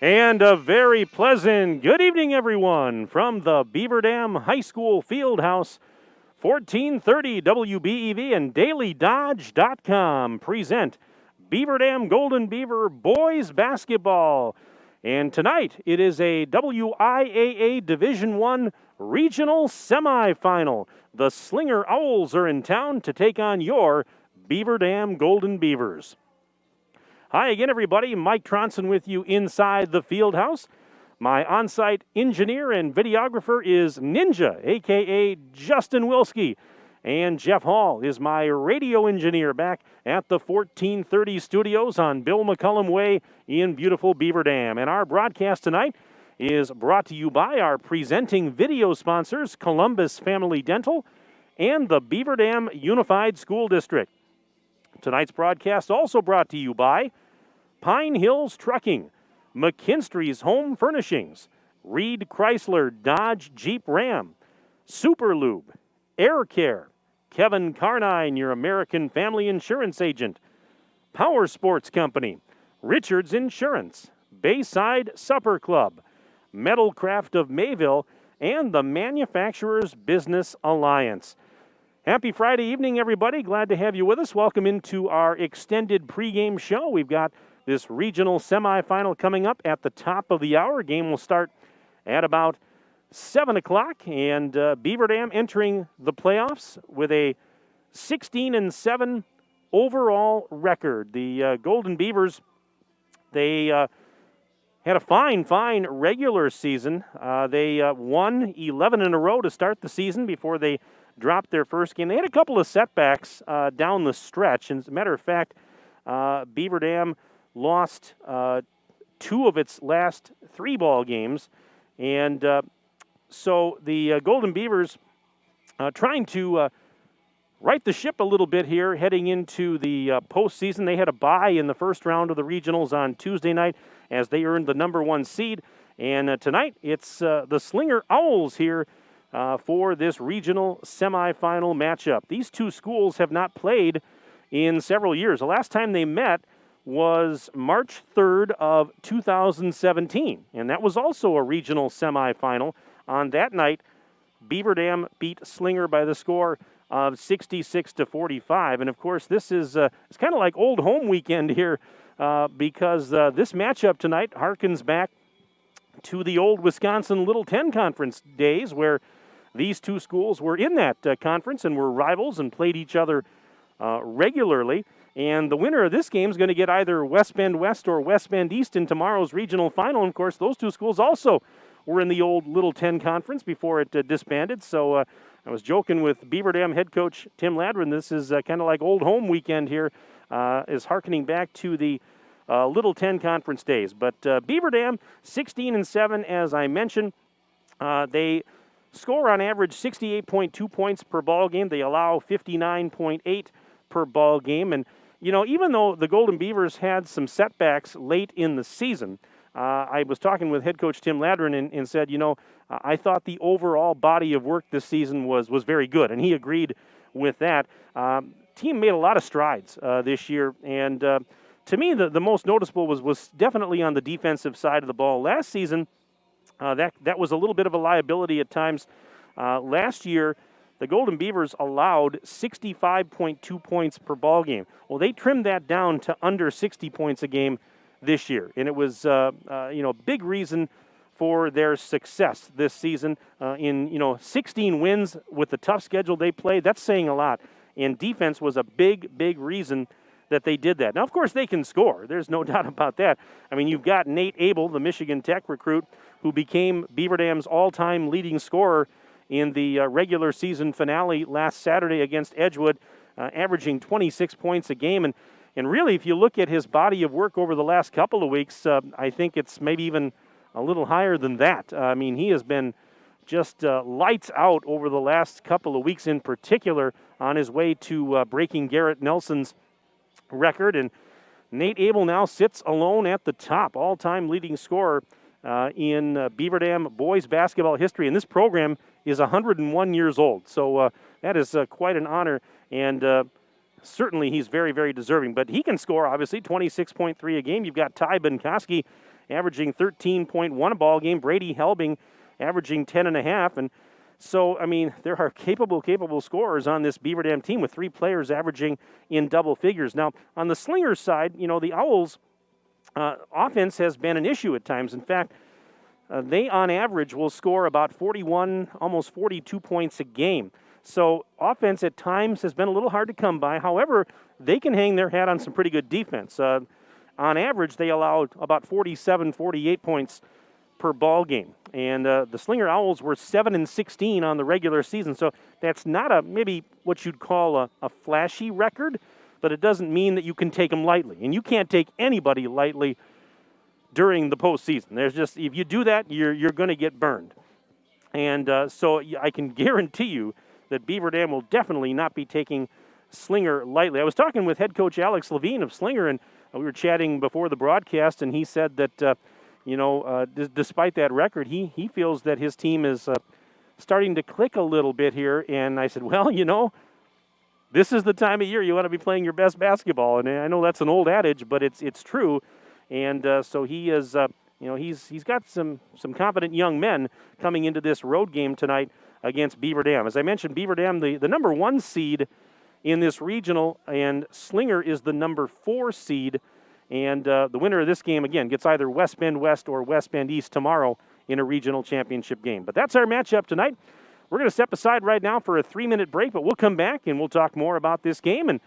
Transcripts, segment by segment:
And a very pleasant good evening, everyone, from the Beaver Dam High School Fieldhouse. 1430 WBEV and DailyDodge.com present Beaver Dam Golden Beaver boys basketball. And tonight it is a WIAA Division I regional semifinal. The Slinger Owls are in town to take on your Beaver Dam Golden Beavers. Hi again, everybody. Mike Tronson with you inside the field house. My on-site engineer and videographer is Ninja, a.k.a. Justin Wilski. And Jeff Hall is my radio engineer back at the 1430 studios on Bill McCullum Way in beautiful Beaver Dam. And our broadcast tonight is brought to you by our presenting video sponsors, Columbus Family Dental and the Beaver Dam Unified School District. Tonight's broadcast also brought to you by Pine Hills Trucking, McKinstry's Home Furnishings, Reed Chrysler Dodge Jeep Ram, Super Lube, Air Care, Kevin Carnine, your American Family Insurance Agent, Power Sports Company, Richards Insurance, Bayside Supper Club, Metalcraft of Mayville, and the Manufacturers Business Alliance. Happy Friday evening, everybody. Glad to have you with us. Welcome into our extended pregame show. We've got this regional semifinal coming up at the top of the hour. Game will start at about 7 o'clock, and Beaver Dam entering the playoffs with a 16-7 overall record. The Golden Beavers, they had a fine regular season. They won 11 in a row to start the season before they dropped their first game. They had a couple of setbacks down the stretch. And as a matter of fact, Beaver Dam lost 2 of its last 3 ball games. And so the Golden Beavers trying to right the ship a little bit here heading into the postseason. They had a bye in the first round of the regionals on Tuesday night as they earned the number 1 seed. And tonight it's the Slinger Owls here for this regional semifinal matchup. These two schools have not played in several years. The last time they met was March 3rd of 2017, and that was also a regional semifinal. On that night, Beaver Dam beat Slinger by the score of 66-45, and of course this is it's kind of like old home weekend here because this matchup tonight harkens back to the old Wisconsin Little 10 Conference days where these two schools were in that conference and were rivals and played each other regularly. And the winner of this game is going to get either West Bend West or West Bend East in tomorrow's regional final. And of course, those two schools also were in the old Little 10 Conference before it disbanded. So I was joking with Beaver Dam head coach Tim Ladrin. This is kind of like old home weekend here, is hearkening back to the Little 10 Conference days. But Beaver Dam, 16-7, as I mentioned. They score on average 68.2 points per ball game. They allow 59.8 per ball game. And, you know, even though the Golden Beavers had some setbacks late in the season, I was talking with head coach Tim Ladrin and said, you know, I thought the overall body of work this season was very good. And he agreed with that. Team made a lot of strides this year. And to me, the most noticeable was definitely on the defensive side of the ball. Last season, that was a little bit of a liability at times. Last year, the Golden Beavers allowed 65.2 points per ball game. Well, they trimmed that down to under 60 points a game this year, and it was big reason for their success this season. In 16 wins with the tough schedule they played, that's saying a lot. And defense was a big reason that they did that. Now, of course, they can score. There's no doubt about that. I mean, you've got Nate Abel, the Michigan Tech recruit, who became Beaver Dam's all-time leading scorer in the regular season finale last Saturday against Edgewood, averaging 26 points a game. And really, if you look at his body of work over the last couple of weeks, I think it's maybe even a little higher than that. I mean, he has been just lights out over the last couple of weeks in particular on his way to breaking Garrett Nelson's record. And Nate Abel now sits alone at the top, all-time leading scorer in Beaver Dam boys basketball history. And this program is 101 years old. So that is quite an honor. And certainly he's very, very deserving. But he can score, obviously, 26.3 a game. You've got Ty Benkoski averaging 13.1 a ball game. Brady Helbing averaging 10.5. And so, I mean, there are capable scorers on this Beaver Dam team with 3 players averaging in double figures. Now, on the Slinger side, the Owls' offense has been an issue at times. In fact, they, on average, will score about 41, almost 42 points a game. So offense at times has been a little hard to come by. However, they can hang their hat on some pretty good defense. On average, they allowed about 47, 48 points per ball game. And the Slinger Owls were 7-16 on the regular season. So that's not maybe what you'd call a flashy record, but it doesn't mean that you can take them lightly. And you can't take anybody lightly during the postseason. There's just, if you do that, you're going to get burned. And so I can guarantee you that Beaver Dam will definitely not be taking Slinger lightly. I was talking with head coach Alex Levine of Slinger, and we were chatting before the broadcast, and he said that, despite that record, he feels that his team is starting to click a little bit here. And I said, well, this is the time of year you want to be playing your best basketball. And I know that's an old adage, but it's true. And so he is, he's got some confident young men coming into this road game tonight against Beaver Dam. As I mentioned, Beaver Dam, the number 1 seed in this regional, and Slinger is the number 4 seed. And the winner of this game, again, gets either West Bend West or West Bend East tomorrow in a regional championship game. But that's our matchup tonight. We're going to step aside right now for a 3-minute break, but we'll come back and we'll talk more about this game and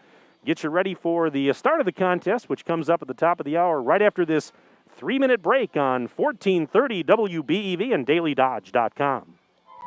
get you ready for the start of the contest, which comes up at the top of the hour right after this 3-minute break on 1430 WBEV and DailyDodge.com.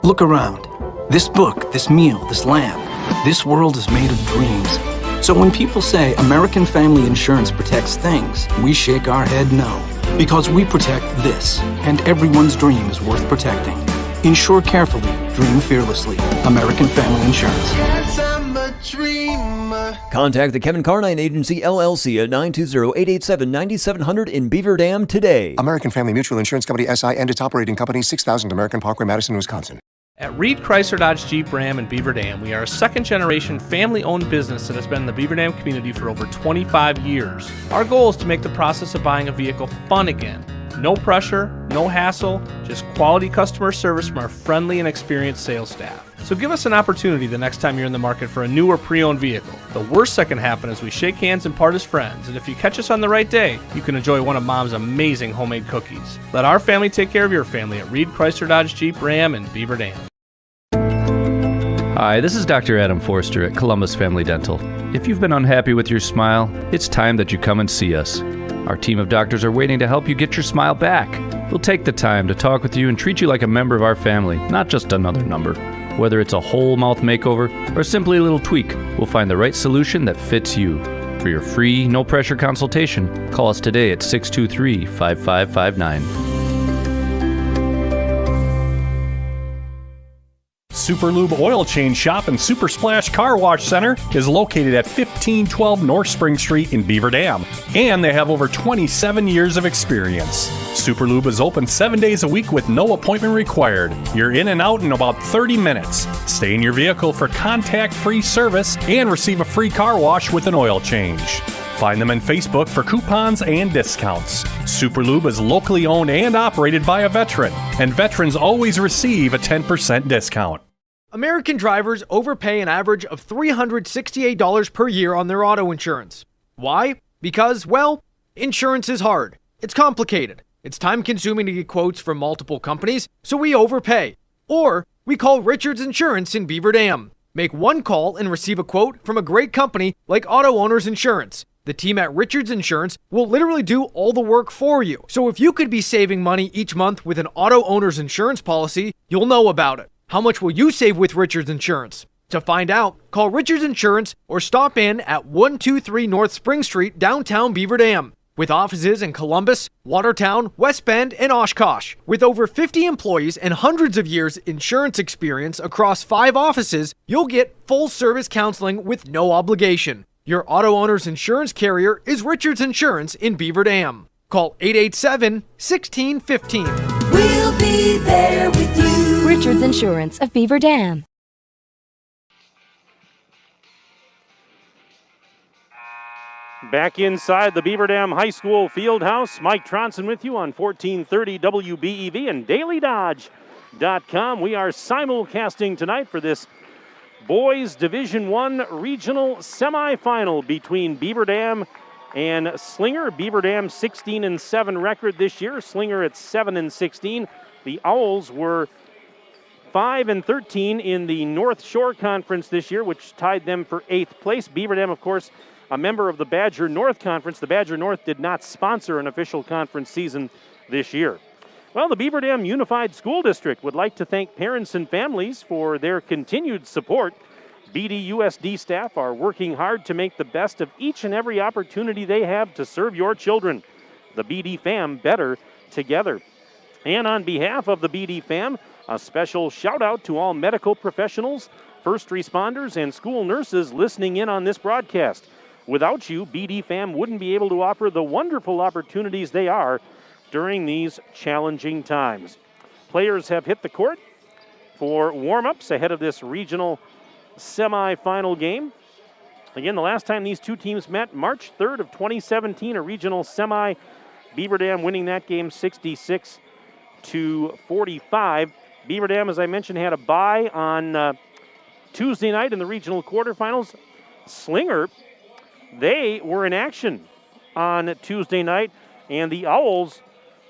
Look around. This book, this meal, this lamb. This world is made of dreams. So when people say American Family Insurance protects things, we shake our head no. Because we protect this, and everyone's dream is worth protecting. Insure carefully, dream fearlessly. American Family Insurance. Yes, I'm a dreamer. Contact the Kevin Carnine Agency, LLC at 920-887-9700 in Beaver Dam today. American Family Mutual Insurance Company, SI, and its operating company, 6000 American Parkway, Madison, Wisconsin. At Reed Chrysler Dodge Jeep Ram in Beaver Dam, we are a second-generation family-owned business that has been in the Beaver Dam community for over 25 years. Our goal is to make the process of buying a vehicle fun again. No pressure, no hassle, just quality customer service from our friendly and experienced sales staff. So give us an opportunity the next time you're in the market for a new or pre-owned vehicle. The worst that can happen is we shake hands and part as friends, and if you catch us on the right day, you can enjoy one of Mom's amazing homemade cookies. Let our family take care of your family at Reed Chrysler Dodge Jeep Ram in Beaver Dam. Hi, this is Dr. Adam Forster at Columbus Family Dental. If you've been unhappy with your smile, it's time that you come and see us. Our team of doctors are waiting to help you get your smile back. We'll take the time to talk with you and treat you like a member of our family, not just another number. Whether it's a whole mouth makeover or simply a little tweak, we'll find the right solution that fits you. For your free, no-pressure consultation, call us today at 623-5559. Super Lube Oil Change Shop and Super Splash Car Wash Center is located at 1512 North Spring Street in Beaver Dam, and they have over 27 years of experience. Super Lube is open 7 days a week with no appointment required. You're in and out in about 30 minutes. Stay in your vehicle for contact-free service and receive a free car wash with an oil change. Find them on Facebook for coupons and discounts. Super Lube is locally owned and operated by a veteran, and veterans always receive a 10% discount. American drivers overpay an average of $368 per year on their auto insurance. Why? Because, well, insurance is hard. It's complicated. It's time-consuming to get quotes from multiple companies, so we overpay. Or we call Richards Insurance in Beaver Dam. Make one call and receive a quote from a great company like Auto Owners Insurance. The team at Richards Insurance will literally do all the work for you. So if you could be saving money each month with an Auto Owners Insurance policy, you'll know about it. How much will you save with Richards Insurance? To find out, call Richards Insurance or stop in at 123 North Spring Street, downtown Beaver Dam. With offices in Columbus, Watertown, West Bend, and Oshkosh. With over 50 employees and hundreds of years insurance experience across 5 offices, you'll get full-service counseling with no obligation. Your auto owner's insurance carrier is Richards Insurance in Beaver Dam. Call 887-1615. We'll be there with you. Richards Insurance of Beaver Dam. Back inside the Beaver Dam High School Fieldhouse, Mike Tronson with you on 1430 WBEV and DailyDodge.com. We are simulcasting tonight for this Boys Division I Regional Semifinal between Beaver Dam and Slinger. Beaver Dam 16-7 record this year. Slinger at 7-16. The Owls were 5-13 in the North Shore Conference this year, which tied them for 8th place. Beaver Dam, of course, a member of the Badger North Conference. The Badger North did not sponsor an official conference season this year. Well, the Beaver Dam Unified School District would like to thank parents and families for their continued support. BDUSD staff are working hard to make the best of each and every opportunity they have to serve your children. The BD fam, better together. And on behalf of the BD fam, a special shout out to all medical professionals, first responders, and school nurses listening in on this broadcast. Without you, BD fam wouldn't be able to offer the wonderful opportunities they are during these challenging times. Players have hit the court for warm-ups ahead of this regional semifinal game. Again, the last time these two teams met, March 3rd of 2017, a regional semi. Beaver Dam winning that game 66-45. Beaver Dam, as I mentioned, had a bye on Tuesday night in the regional quarterfinals. Slinger, they were in action on Tuesday night, and the Owls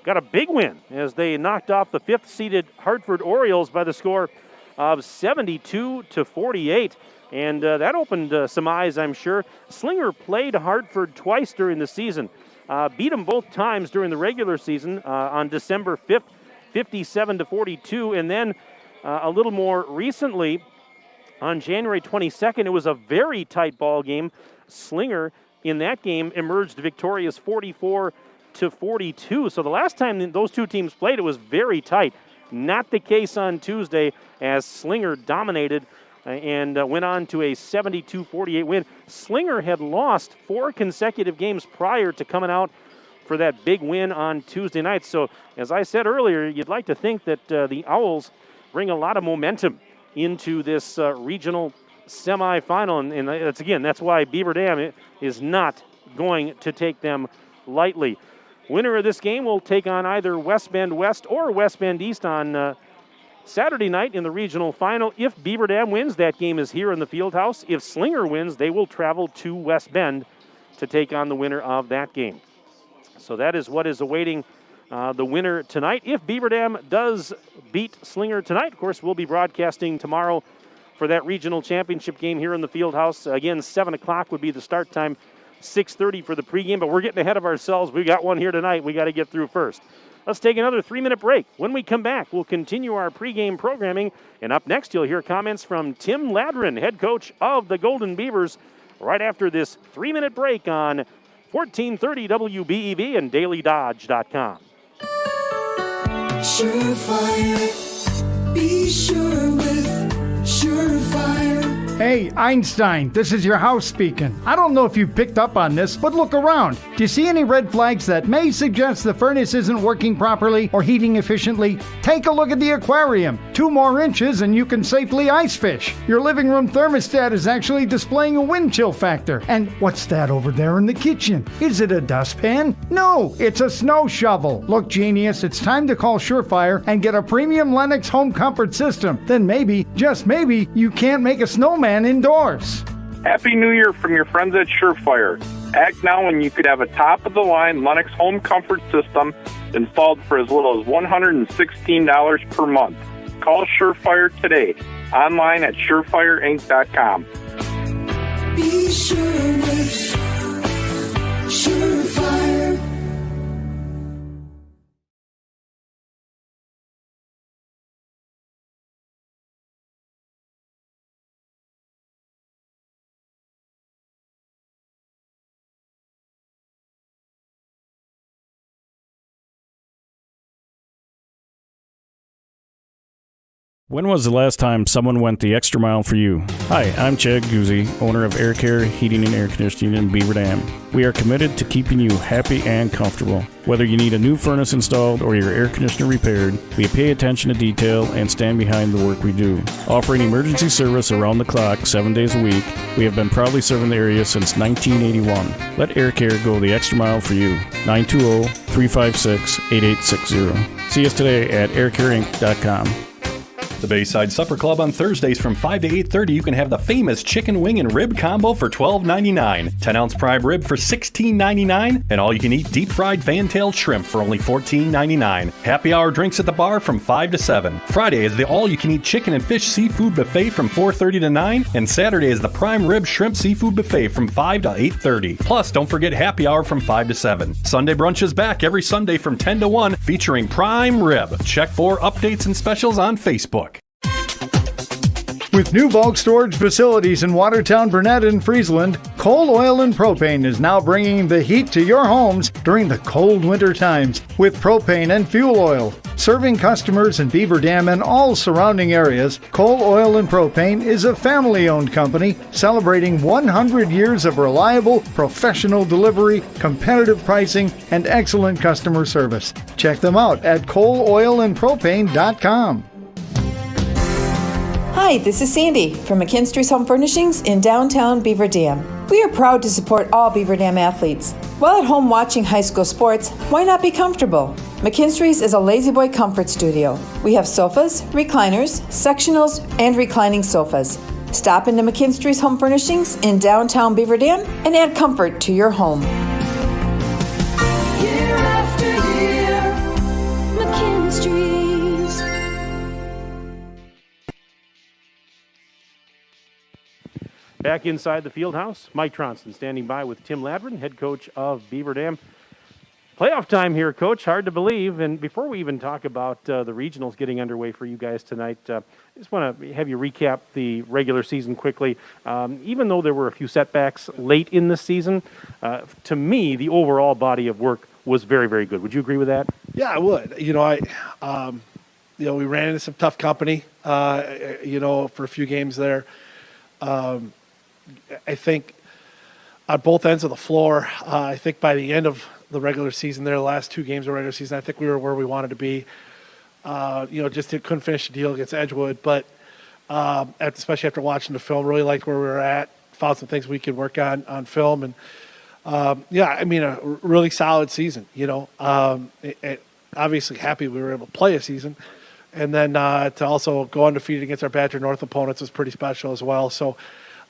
got a big win as they knocked off the 5th-seeded Hartford Orioles by the score of 72-48. And that opened some eyes, I'm sure. Slinger played Hartford twice during the season. Beat them both times during the regular season on December 5th, 57-42. And then a little more recently, on January 22nd, it was a very tight ball game. Slinger in that game emerged victorious 44-42. So the last time those two teams played, it was very tight. Not the case on Tuesday, as Slinger dominated and went on to a 72-48 win. Slinger had lost 4 consecutive games prior to coming out for that big win on Tuesday night. So, as I said earlier, you'd like to think that the Owls bring a lot of momentum into this regional semifinal. And that's why Beaver Dam is not going to take them lightly. Winner of this game will take on either West Bend West or West Bend East on Saturday night in the regional final. If Beaver Dam wins, that game is here in the Fieldhouse. If Slinger wins, they will travel to West Bend to take on the winner of that game. So that is what is awaiting the winner tonight. If Beaver Dam does beat Slinger tonight, of course, we'll be broadcasting tomorrow for that regional championship game here in the Fieldhouse. Again, 7 o'clock would be the start time. 6:30 for the pregame, but we're getting ahead of ourselves. We got one here tonight we got to get through first. Let's take another 3-minute break. When we come back, we'll continue our pregame programming, and up next you'll hear comments from Tim Ladrin, head coach of the Golden Beavers, right after this 3-minute break on 1430 WBEV and DailyDodge.com. Surefire, be sure with Surefire. Hey, Einstein, this is your house speaking. I don't know if you picked up on this, but look around. Do you see any red flags that may suggest the furnace isn't working properly or heating efficiently? Take a look at the aquarium. 2 more inches and you can safely ice fish. Your living room thermostat is actually displaying a wind chill factor. And what's that over there in the kitchen? Is it a dustpan? No, it's a snow shovel. Look, genius, it's time to call Surefire and get a premium Lennox home comfort system. Then maybe, just maybe, you can't make a snowman indoors. Happy New Year from your friends at Surefire. Act now and you could have a top-of-the-line Lennox home comfort system installed for as little as $116 per month. Call Surefire today. Online at surefireinc.com. Be sure with Surefire. When was the last time someone went the extra mile for you? Hi, I'm Chad Guzzi, owner of Air Care Heating and Air Conditioning in Beaver Dam. We are committed to keeping you happy and comfortable. Whether you need a new furnace installed or your air conditioner repaired, we pay attention to detail and stand behind the work we do. Offering emergency service around the clock 7 days a week, we have been proudly serving the area since 1981. Let Air Care go the extra mile for you. 920-356-8860. See us today at aircareinc.com. The Bayside Supper Club on Thursdays from 5 to 8:30, you can have the famous chicken wing and rib combo for $12.99, 10-ounce prime rib for $16.99, and all-you-can-eat deep-fried fan-tailed shrimp for only $14.99. Happy hour drinks at the bar from 5 to 7. Friday is the all-you-can-eat chicken and fish seafood buffet from 4:30 to 9, and Saturday is the prime rib shrimp seafood buffet from 5 to 8:30. Plus, don't forget happy hour from 5 to 7. Sunday brunch is back every Sunday from 10 to 1, featuring prime rib. Check for updates and specials on Facebook. With new bulk storage facilities in Watertown, Burnett, and Friesland, Coal Oil and Propane is now bringing the heat to your homes during the cold winter times with propane and fuel oil. Serving customers in Beaver Dam and all surrounding areas, Coal Oil and Propane is a family-owned company celebrating 100 years of reliable, professional delivery, competitive pricing, and excellent customer service. Check them out at coaloilandpropane.com. Hi, this is Sandy from McKinstry's Home Furnishings in downtown Beaver Dam. We are proud to support all Beaver Dam athletes. While at home watching high school sports, why not be comfortable? McKinstry's is a lazy boy comfort studio. We have sofas, recliners, sectionals, and reclining sofas. Stop into McKinstry's Home Furnishings in downtown Beaver Dam and add comfort to your home. Year after year, McKinstry's. Back inside the field house, Mike Tronson standing by with Tim Ladrin, head coach of Beaver Dam. Playoff time here, Coach. Hard to believe. And before we even talk about the regionals getting underway for you guys tonight, I just want to have you recap the regular season quickly. Even though there were a few setbacks late in the season, to me, the overall body of work was very, very good. Would you agree with that? Yeah, I would. We ran into some tough company, for a few games there. I think on both ends of the floor, I think by the end of the regular season there, the last two games of regular season, I think we were where we wanted to be. Just couldn't finish the deal against Edgewood, but especially after watching the film, really liked where we were at, found some things we could work on film, and a really solid season. Obviously happy we were able to play a season, and then to also go undefeated against our Badger North opponents was pretty special as well. So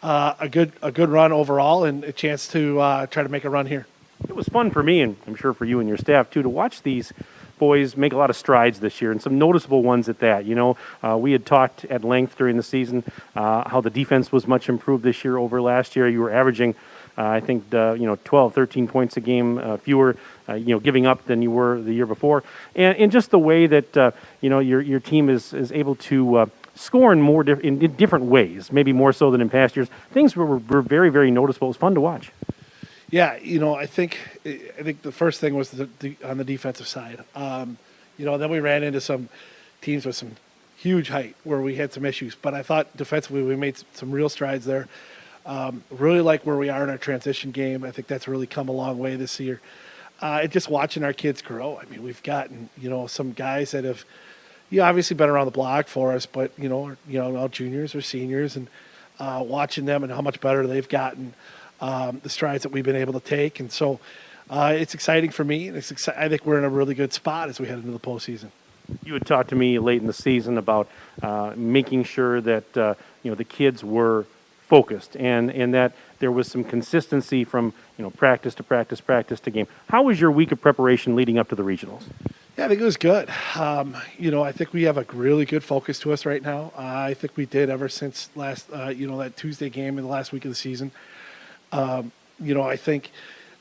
a good run overall, and a chance to try to make a run here. It was fun for me, and I'm sure for you and your staff too, to watch these boys make a lot of strides this year, and some noticeable ones at that. We had talked at length during the season how the defense was much improved this year over last year. You were averaging, 12, 13 points a game fewer, giving up than you were the year before, and just the way that your team is able to score in different ways, maybe more so than in past years. Things were very, very noticeable. It was fun to watch. Yeah, I think the first thing was on the defensive side. Then we ran into some teams with some huge height where we had some issues. But I thought defensively we made some real strides there. Really like where we are in our transition game. I think that's really come a long way this year. And just watching our kids grow. I mean, we've gotten some guys that have obviously been around the block for us, but all juniors or seniors, and watching them and how much better they've gotten. The strides that we've been able to take. And so it's exciting for me. And I think we're in a really good spot as we head into the postseason. You had talked to me late in the season about making sure that the kids were focused and that there was some consistency from practice to practice to game. How was your week of preparation leading up to the regionals? Yeah, I think it was good. I think we have a really good focus to us right now. I think we did ever since last, that Tuesday game in the last week of the season. I think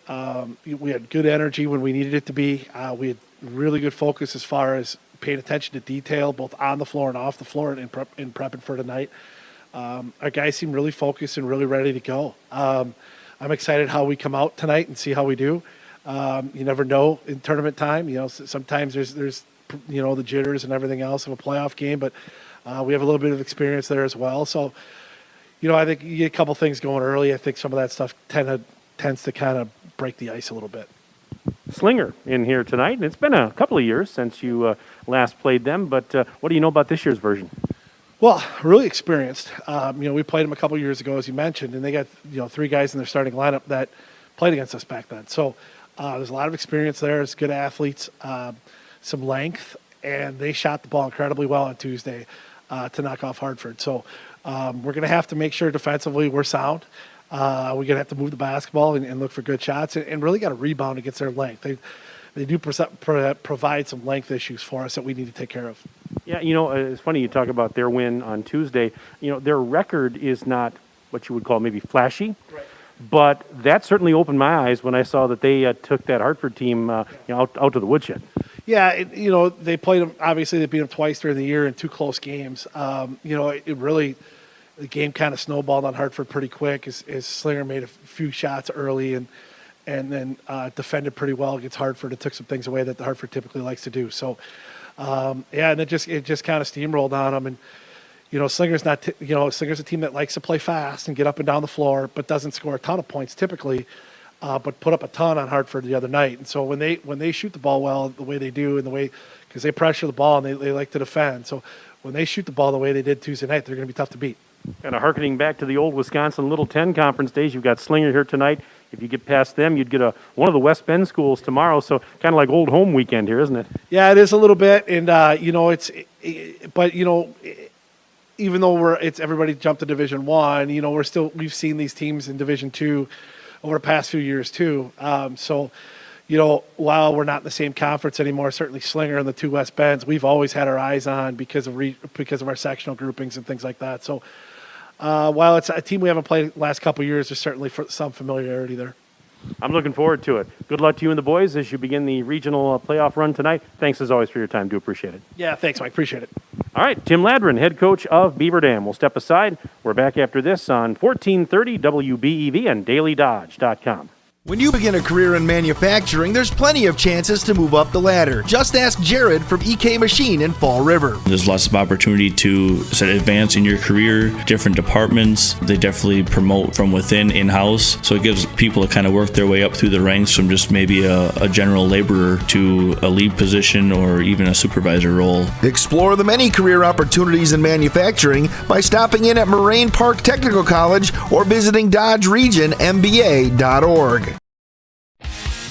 we had good energy when we needed it to be. We had really good focus as far as paying attention to detail, both on the floor and off the floor, and prepping for tonight. Our guys seem really focused and really ready to go. I'm excited how we come out tonight and see how we do. You never know in tournament time. Sometimes there's the jitters and everything else of a playoff game, but We have a little bit of experience there as well. So, I think you get a couple things going early. I think some of that stuff tends to kind of break the ice a little bit. Slinger in here tonight, and it's been a couple of years since you last played them, but what do you know about this year's version? Well, really experienced. We played them a couple of years ago, as you mentioned, and they got 3 guys in their starting lineup that played against us back then. So there's a lot of experience there. It's good athletes, some length, and they shot the ball incredibly well on Tuesday to knock off Hartford. So we're going to have to make sure defensively we're sound. We're going to have to move the basketball and look for good shots and really got to rebound against their length. They do provide some length issues for us that we need to take care of. Yeah, it's funny you talk about their win on Tuesday. Their record is not what you would call maybe flashy, right. But that certainly opened my eyes when I saw that they took that Hartford team out to the woodshed. Yeah, they played them. Obviously, they beat them twice during the year in 2 close games. It really. The game kind of snowballed on Hartford pretty quick as Slinger made a few shots early and then defended pretty well against Hartford. It took some things away that the Hartford typically likes to do. So, and it just kind of steamrolled on them. And Slinger's Slinger's a team that likes to play fast and get up and down the floor, but doesn't score a ton of points typically, but put up a ton on Hartford the other night. And so when they shoot the ball well the way they do and the way because they pressure the ball and they like to defend. So when they shoot the ball the way they did Tuesday night, they're going to be tough to beat. Kind of harkening back to the old Wisconsin Little 10 conference days, you've got Slinger here tonight. If you get past them, you'd get one of the West Bend schools tomorrow. So kind of like old home weekend here, isn't it? Yeah, it is a little bit. And, even though everybody jumped to Division I, we've seen these teams in Division II over the past few years too. While we're not in the same conference anymore, certainly Slinger and the 2 West Bends, we've always had our eyes on because of our sectional groupings and things like that. So while it's a team we haven't played the last couple of years, there's certainly some familiarity there. I'm looking forward to it. Good luck to you and the boys as you begin the regional playoff run tonight. Thanks as always for your time. Do appreciate it. Yeah, thanks, Mike. Appreciate it. All right, Tim Ladron, head coach of Beaver Dam. We'll step aside. We're back after this on 1430 WBEV and DailyDodge.com. When you begin a career in manufacturing, there's plenty of chances to move up the ladder. Just ask Jared from EK Machine in Fall River. There's lots of opportunity to advance in your career, different departments. They definitely promote from within, in-house, so it gives people to kind of work their way up through the ranks from just maybe a general laborer to a lead position or even a supervisor role. Explore the many career opportunities in manufacturing by stopping in at Moraine Park Technical College or visiting DodgeRegionMBA.org.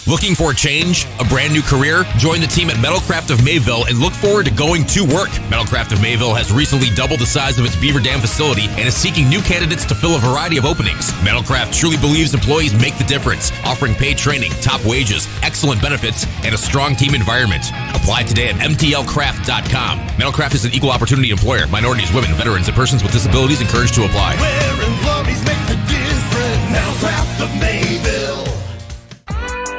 Looking for a change? A brand new career? Join the team at Metalcraft of Mayville and look forward to going to work. Metalcraft of Mayville has recently doubled the size of its Beaver Dam facility and is seeking new candidates to fill a variety of openings. Metalcraft truly believes employees make the difference, offering paid training, top wages, excellent benefits, and a strong team environment. Apply today at mtlcraft.com. Metalcraft is an equal opportunity employer. Minorities, women, veterans, and persons with disabilities encouraged to apply. Where employees make the difference. Metalcraft of Mayville.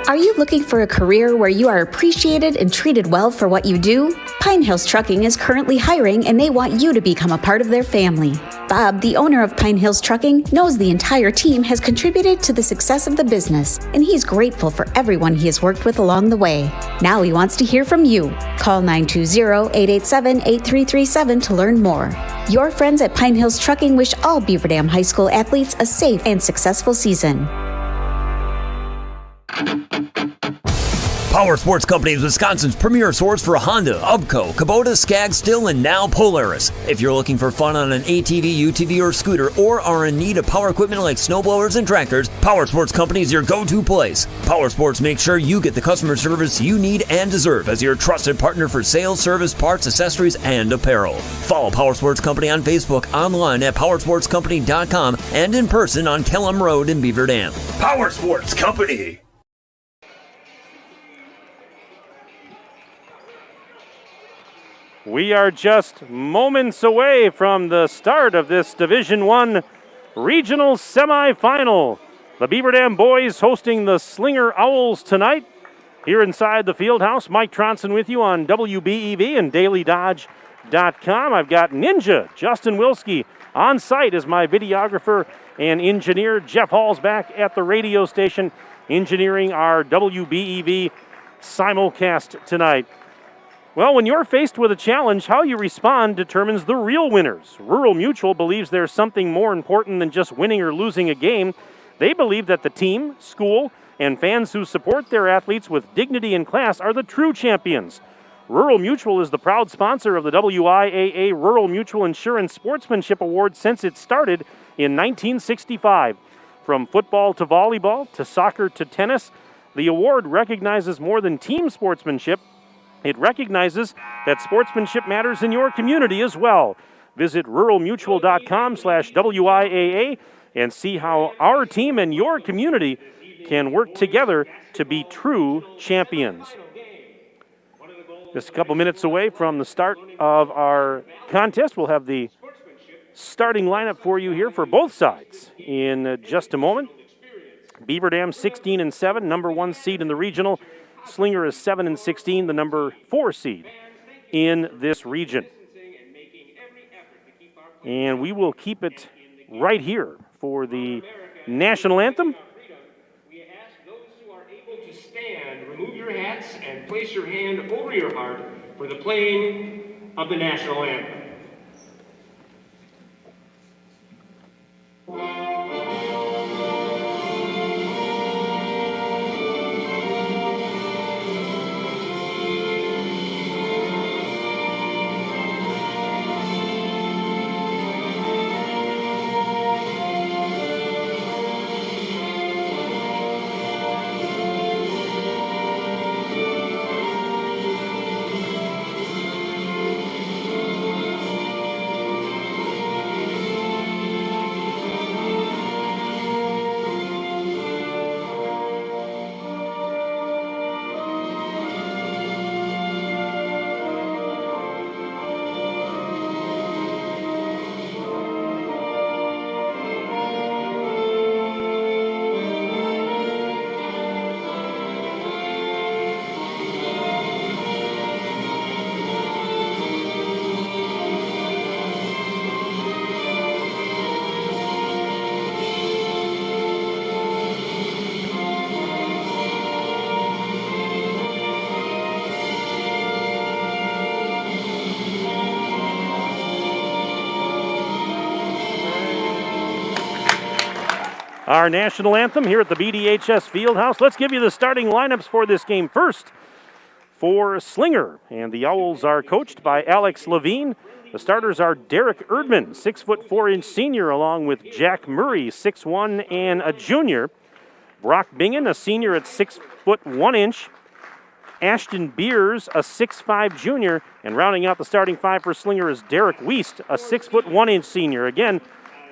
Are you looking for a career where you are appreciated and treated well for what you do? Pine Hills Trucking is currently hiring and they want you to become a part of their family. Bob, the owner of Pine Hills Trucking, knows the entire team has contributed to the success of the business, and he's grateful for everyone he has worked with along the way. Now he wants to hear from you. Call 920-887-8337 to learn more. Your friends at Pine Hills Trucking wish all Beaver Dam High School athletes a safe and successful season. Power Sports Company is Wisconsin's premier source for Honda, Ubco, Kubota, Skag, Stihl, and now Polaris. If you're looking for fun on an ATV, UTV, or scooter, or are in need of power equipment like snowblowers and tractors, Power Sports Company is your go-to place. Power Sports makes sure you get the customer service you need and deserve as your trusted partner for sales, service, parts, accessories, and apparel. Follow Power Sports Company on Facebook, online at powersportscompany.com, and in person on Kellum Road in Beaver Dam. Power Sports Company. We are just moments away from the start of this Division I regional semifinal. The Beaver Dam boys hosting the Slinger Owls tonight. Here inside the field house, Mike Tronson with you on WBEV and DailyDodge.com. I've got Ninja Justin Wilski on site as my videographer and engineer. Jeff Hall's back at the radio station engineering our WBEV simulcast tonight. Well, when you're faced with a challenge, how you respond determines the real winners. Rural Mutual believes there's something more important than just winning or losing a game. They believe that the team, school, and fans who support their athletes with dignity and class are the true champions. Rural Mutual is the proud sponsor of the WIAA Rural Mutual Insurance Sportsmanship Award since it started in 1965. From football to volleyball to soccer to tennis, the award recognizes more than team sportsmanship. It recognizes that sportsmanship matters in your community as well. Visit ruralmutual.com/WIAA and see how our team and your community can work together to be true champions. Just a couple minutes away from the start of our contest, we'll have the starting lineup for you here for both sides in just a moment. Beaver Dam 16-7, number 1 seed in the regional. Slinger is 7-16, the number 4 seed in this region. And we will keep it right here for the national anthem. We ask those who are able to stand, remove your hats and place your hand over your heart for the playing of the national anthem. Our national anthem here at the BDHS Fieldhouse. Let's give you the starting lineups for this game. First, for Slinger, and the Owls are coached by Alex Levine. The starters are Derek Erdman, 6'4" senior, along with Jack Murray, 6'1" and a junior. Brock Bingen, a senior at 6'1". Ashton Beers, a 6'5" junior, and rounding out the starting five for Slinger is Derek Wiest, a 6'1" senior. Again,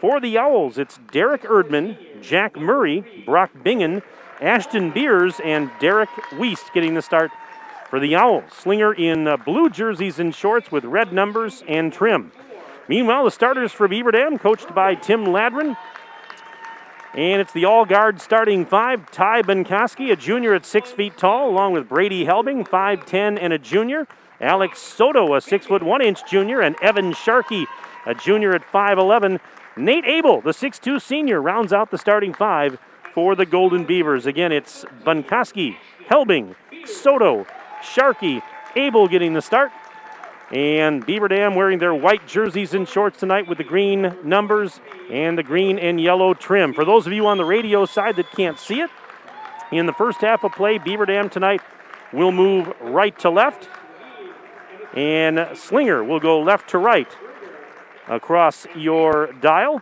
for the Owls, it's Derek Erdman, Jack Murray, Brock Bingen, Ashton Beers, and Derek Wiest getting the start for the Owls. Slinger in blue jerseys and shorts with red numbers and trim. Meanwhile, the starters for Beaver Dam, coached by Tim Ladrin. And it's the all-guard starting five. Ty Benkoski, a junior at 6 feet tall, along with Brady Helbing, 5'10" and a junior. Alex Soto, a 6'1" junior, and Evan Sharkey, a junior at 5'11". Nate Abel, the 6'2" senior, rounds out the starting five for the Golden Beavers. Again, it's Benkoski, Helbing, Soto, Sharkey, Abel getting the start. And Beaver Dam wearing their white jerseys and shorts tonight with the green numbers and the green and yellow trim. For those of you on the radio side that can't see it, in the first half of play, Beaver Dam tonight will move right to left, and Slinger will go left to right across your dial.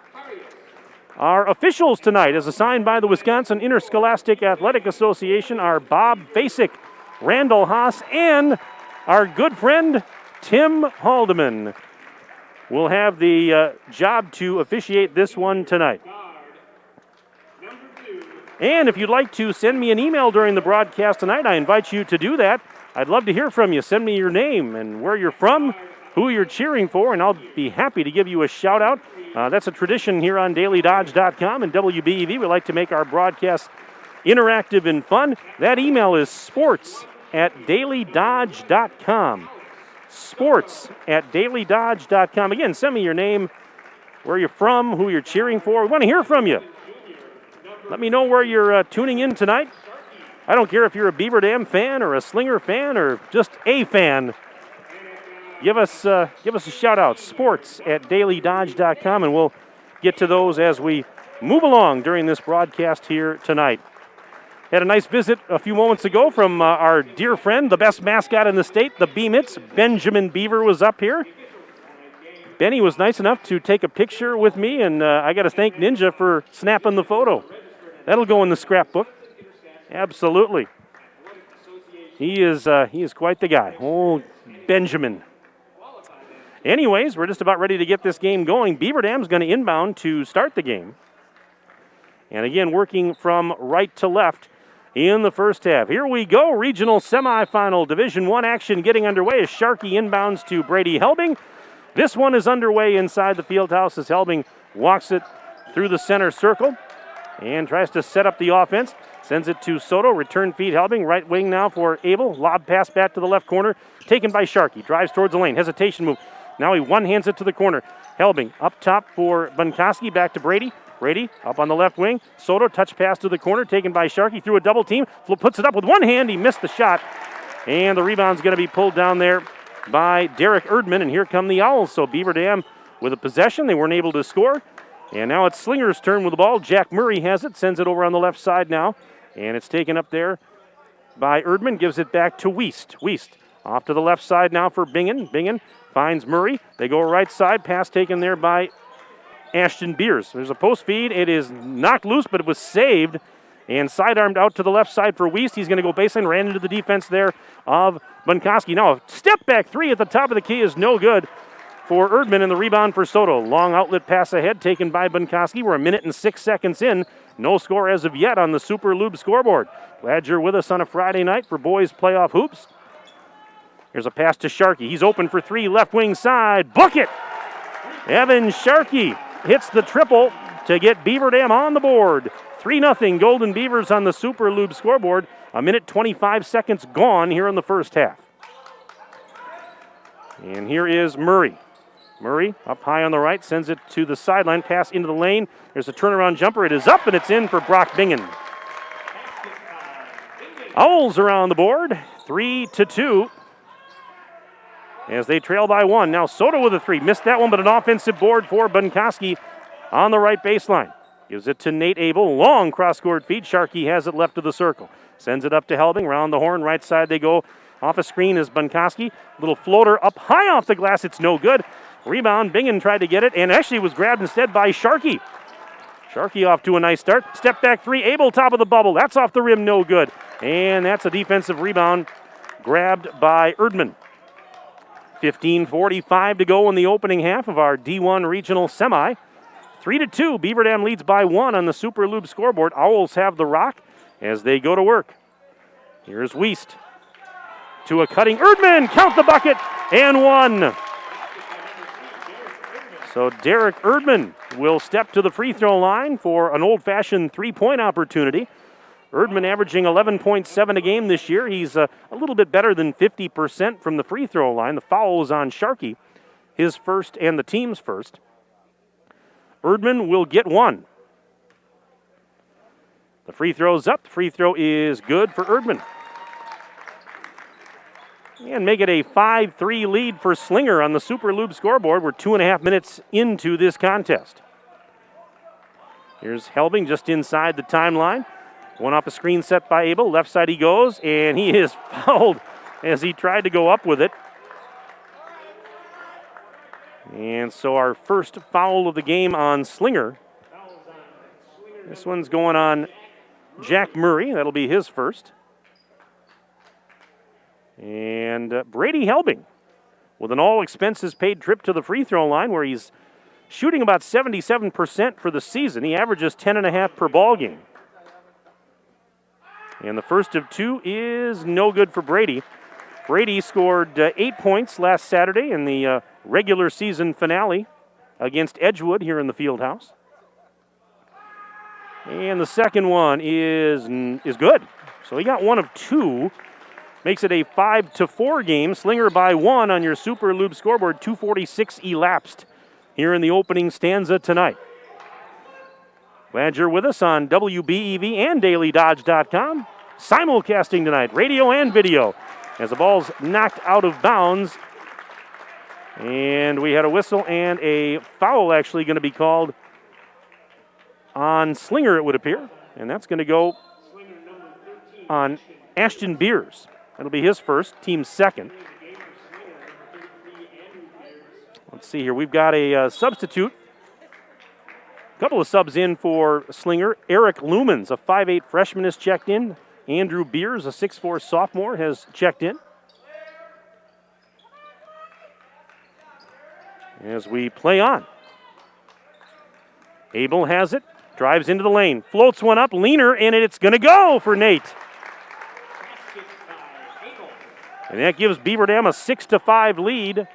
Our officials tonight, as assigned by the Wisconsin Interscholastic Athletic Association, are Bob Basic, Randall Haas, and our good friend Tim Haldeman will have the job to officiate this one tonight. And if you'd like to send me an email during the broadcast tonight, I invite you to do that. I'd love to hear from you. Send me your name and where you're from, who you're cheering for, and I'll be happy to give you a shout-out. That's a tradition here on DailyDodge.com and WBEV. We like to make our broadcasts interactive and fun. That email is sports@DailyDodge.com. Sports@DailyDodge.com. Again, send me your name, where you're from, who you're cheering for. We want to hear from you. Let me know where you're tuning in tonight. I don't care if you're a Beaver Dam fan or a Slinger fan or just a fan. give us a shout out, sports@dailydodge.com, and we'll get to those as we move along during this broadcast here tonight. Had a nice visit a few moments ago from our dear friend, the best mascot in the state, the Beemits. Benjamin Beaver was up here. Benny was nice enough to take a picture with me, and I got to thank Ninja for snapping the photo. That'll go in the scrapbook. Absolutely. He is quite the guy. Oh, Benjamin. Anyways, we're just about ready to get this game going. Beaver Dam's going to inbound to start the game. And again, working from right to left in the first half. Here we go, regional semifinal, Division I action getting underway as Sharkey inbounds to Brady Helbing. This one is underway inside the field house as Helbing walks it through the center circle and tries to set up the offense. Sends it to Soto, return feed Helbing, right wing now for Abel. Lob pass back to the left corner, taken by Sharkey. Drives towards the lane, hesitation move. Now he one-hands it to the corner. Helbing up top for Bunkoski, back to Brady. Brady up on the left wing. Soto, touch pass to the corner, taken by Sharkey through a double team. Puts it up with one hand. He missed the shot. And the rebound's going to be pulled down there by Derek Erdman. And here come the Owls. So Beaver Dam with a possession. They weren't able to score. And now it's Slinger's turn with the ball. Jack Murray has it. Sends it over on the left side now. And it's taken up there by Erdman. Gives it back to Wiest. Wiest off to the left side now for Bingen. Bingen finds Murray. They go right side. Pass taken there by Ashton Beers. There's a post feed. It is knocked loose, but it was saved and sidearmed out to the left side for Wiest. He's going to go baseline, ran into the defense there of Bunkoski. Now a step back three at the top of the key is no good for Erdman, and the rebound for Soto. Long outlet pass ahead taken by Bunkoski. We're 1 minute and 6 seconds in. No score as of yet on the Super Lube scoreboard. Glad you're with us on a Friday night for boys playoff hoops. Here's a pass to Sharkey. He's open for three, left wing side. Book it! Evan Sharkey hits the triple to get Beaver Dam on the board. 3-0 Golden Beavers on the Super Lube scoreboard. 1 minute 25 seconds gone here in the first half. And here is Murray. Murray up high on the right, sends it to the sideline, pass into the lane. There's a turnaround jumper. It is up and it's in for Brock Bingen. Owls are on the board, 3-2. As they trail by one. Now Soto with a three. Missed that one, but an offensive board for Bunkoski on the right baseline. Gives it to Nate Abel. Long cross-court feed. Sharkey has it left of the circle. Sends it up to Helbing. Round the horn. Right side they go. Off a screen is Bunkoski. Little floater up high off the glass. It's no good. Rebound. Bingen tried to get it, and actually was grabbed instead by Sharkey. Sharkey off to a nice start. Step back three. Abel top of the bubble. That's off the rim. No good. And that's a defensive rebound grabbed by Erdman. 15:45 to go in the opening half of our D1 regional semi. 3-2, Beaver Dam leads by one on the Super Lube scoreboard. Owls have the rock as they go to work. Here's Wiest to a cutting Erdman, count the bucket, and one. So Derek Erdman will step to the free throw line for an old-fashioned three-point opportunity. Erdman averaging 11.7 a game this year. He's a little bit better than 50% from the free throw line. The foul is on Sharkey, his first and the team's first. Erdman will get one. The free throw's up. The free throw is good for Erdman. And make it a 5-3 lead for Slinger on the Super Lube scoreboard. We're 2.5 minutes into this contest. Here's Helbing just inside the timeline. One off a screen set by Abel. Left side he goes, and he is fouled as he tried to go up with it. And so our first foul of the game on Slinger. This one's going on Jack Murray. That'll be his first. And Brady Helbing with an all-expenses-paid trip to the free throw line where he's shooting about 77% for the season. He averages 10.5 per ball game. And the first of two is no good for Brady. Brady scored 8 points last Saturday in the regular season finale against Edgewood here in the field house. And the second one is good. So he got one of two. Makes it a 5-4 game. Slinger by one on your Super Lube scoreboard. 2:46 elapsed here in the opening stanza tonight. Glad you're with us on WBEV and DailyDodge.com. Simulcasting tonight, radio and video, as the ball's knocked out of bounds And we had a whistle and a foul actually going to be called on Slinger, it would appear. And that's going to go on Ashton Beers. That'll be his first, team's second. Let's see here. We've got a substitute. A couple of subs in for Slinger. Eric Lumens, a 5'8 freshman, has checked in. Andrew Beers, a 6'4 sophomore, has checked in. As we play on. Abel has it. Drives into the lane. Floats one up. Leaner, and it's going to go for Nate. And that gives Beaver Dam a 6-5 lead.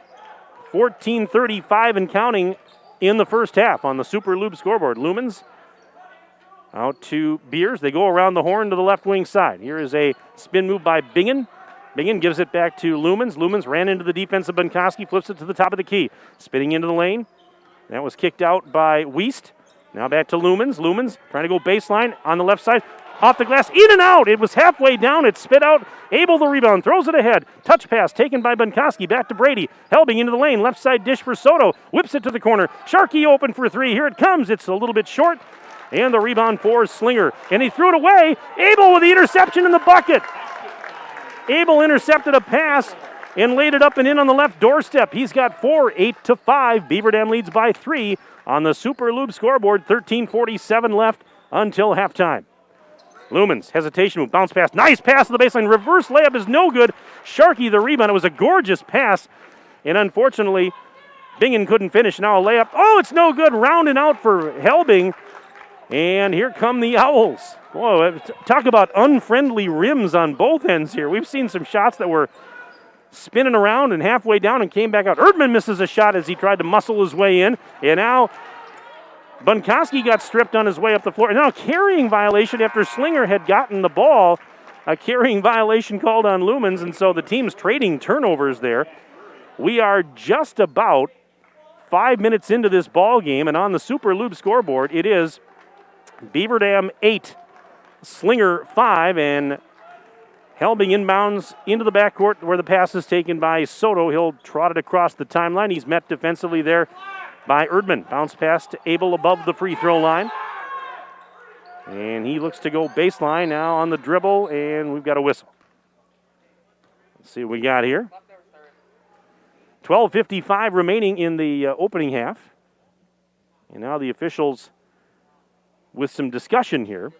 14:35 and counting in the first half on the Super Lube scoreboard. Lumens out to Beers. They go around the horn to the left wing side. Here is a spin move by Bingen. Bingen gives it back to Lumens. Lumens ran into the defense of Bunkoski, flips it to the top of the key. Spinning into the lane. That was kicked out by Wiest. Now back to Lumens. Lumens trying to go baseline on the left side. Off the glass, in and out. It was halfway down. It spit out. Abel the rebound, throws it ahead. Touch pass taken by Bunkoski. Back to Brady. Helbing into the lane. Left side dish for Soto. Whips it to the corner. Sharkey open for three. Here it comes. It's a little bit short. And the rebound for Slinger. And he threw it away. Abel with the interception in the bucket. Abel intercepted a pass and laid it up and in on the left doorstep. He's got 4, 8-5. Beaver Dam leads by 3 on the Super Lube scoreboard. 13:47 left until halftime. Lumens, hesitation move, bounce pass. Nice pass to the baseline. Reverse layup is no good. Sharkey the rebound. It was a gorgeous pass. And unfortunately, Bingen couldn't finish. Now a layup. Oh, it's no good. Rounding out for Helbing. And here come the Owls. Whoa, talk about unfriendly rims on both ends here. We've seen some shots that were spinning around and halfway down and came back out. Erdman misses a shot as he tried to muscle his way in. And now Bunkoski got stripped on his way up the floor. And now a carrying violation after Slinger had gotten the ball. A carrying violation called on Lumens, and so the team's trading turnovers there. We are just about 5 minutes into this ball game, and on the Super Lube scoreboard, it is Beaver Dam 8, Slinger 5, and Helbing inbounds into the backcourt where the pass is taken by Soto. He'll trot it across the timeline. He's met defensively there by Erdman. Bounce pass to Abel above the free throw line. And he looks to go baseline now on the dribble, and we've got a whistle. Let's see what we got here. 12:55 remaining in the opening half. And now the officials with some discussion here.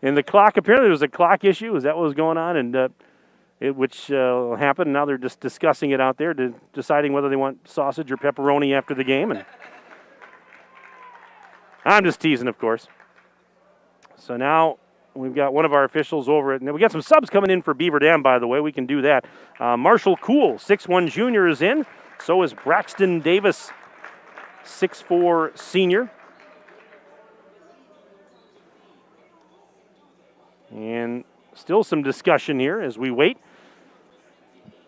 And the clock, apparently there was a clock issue. Is that what was going on? And which happened. Now they're just discussing it out there, deciding whether they want sausage or pepperoni after the game. And I'm just teasing, of course. So now we've got one of our officials over it. And we got some subs coming in for Beaver Dam, by the way. We can do that. Marshall Cool, 6'1 junior, is in. So is Braxton Davis, 6'4 senior. And still some discussion here as we wait.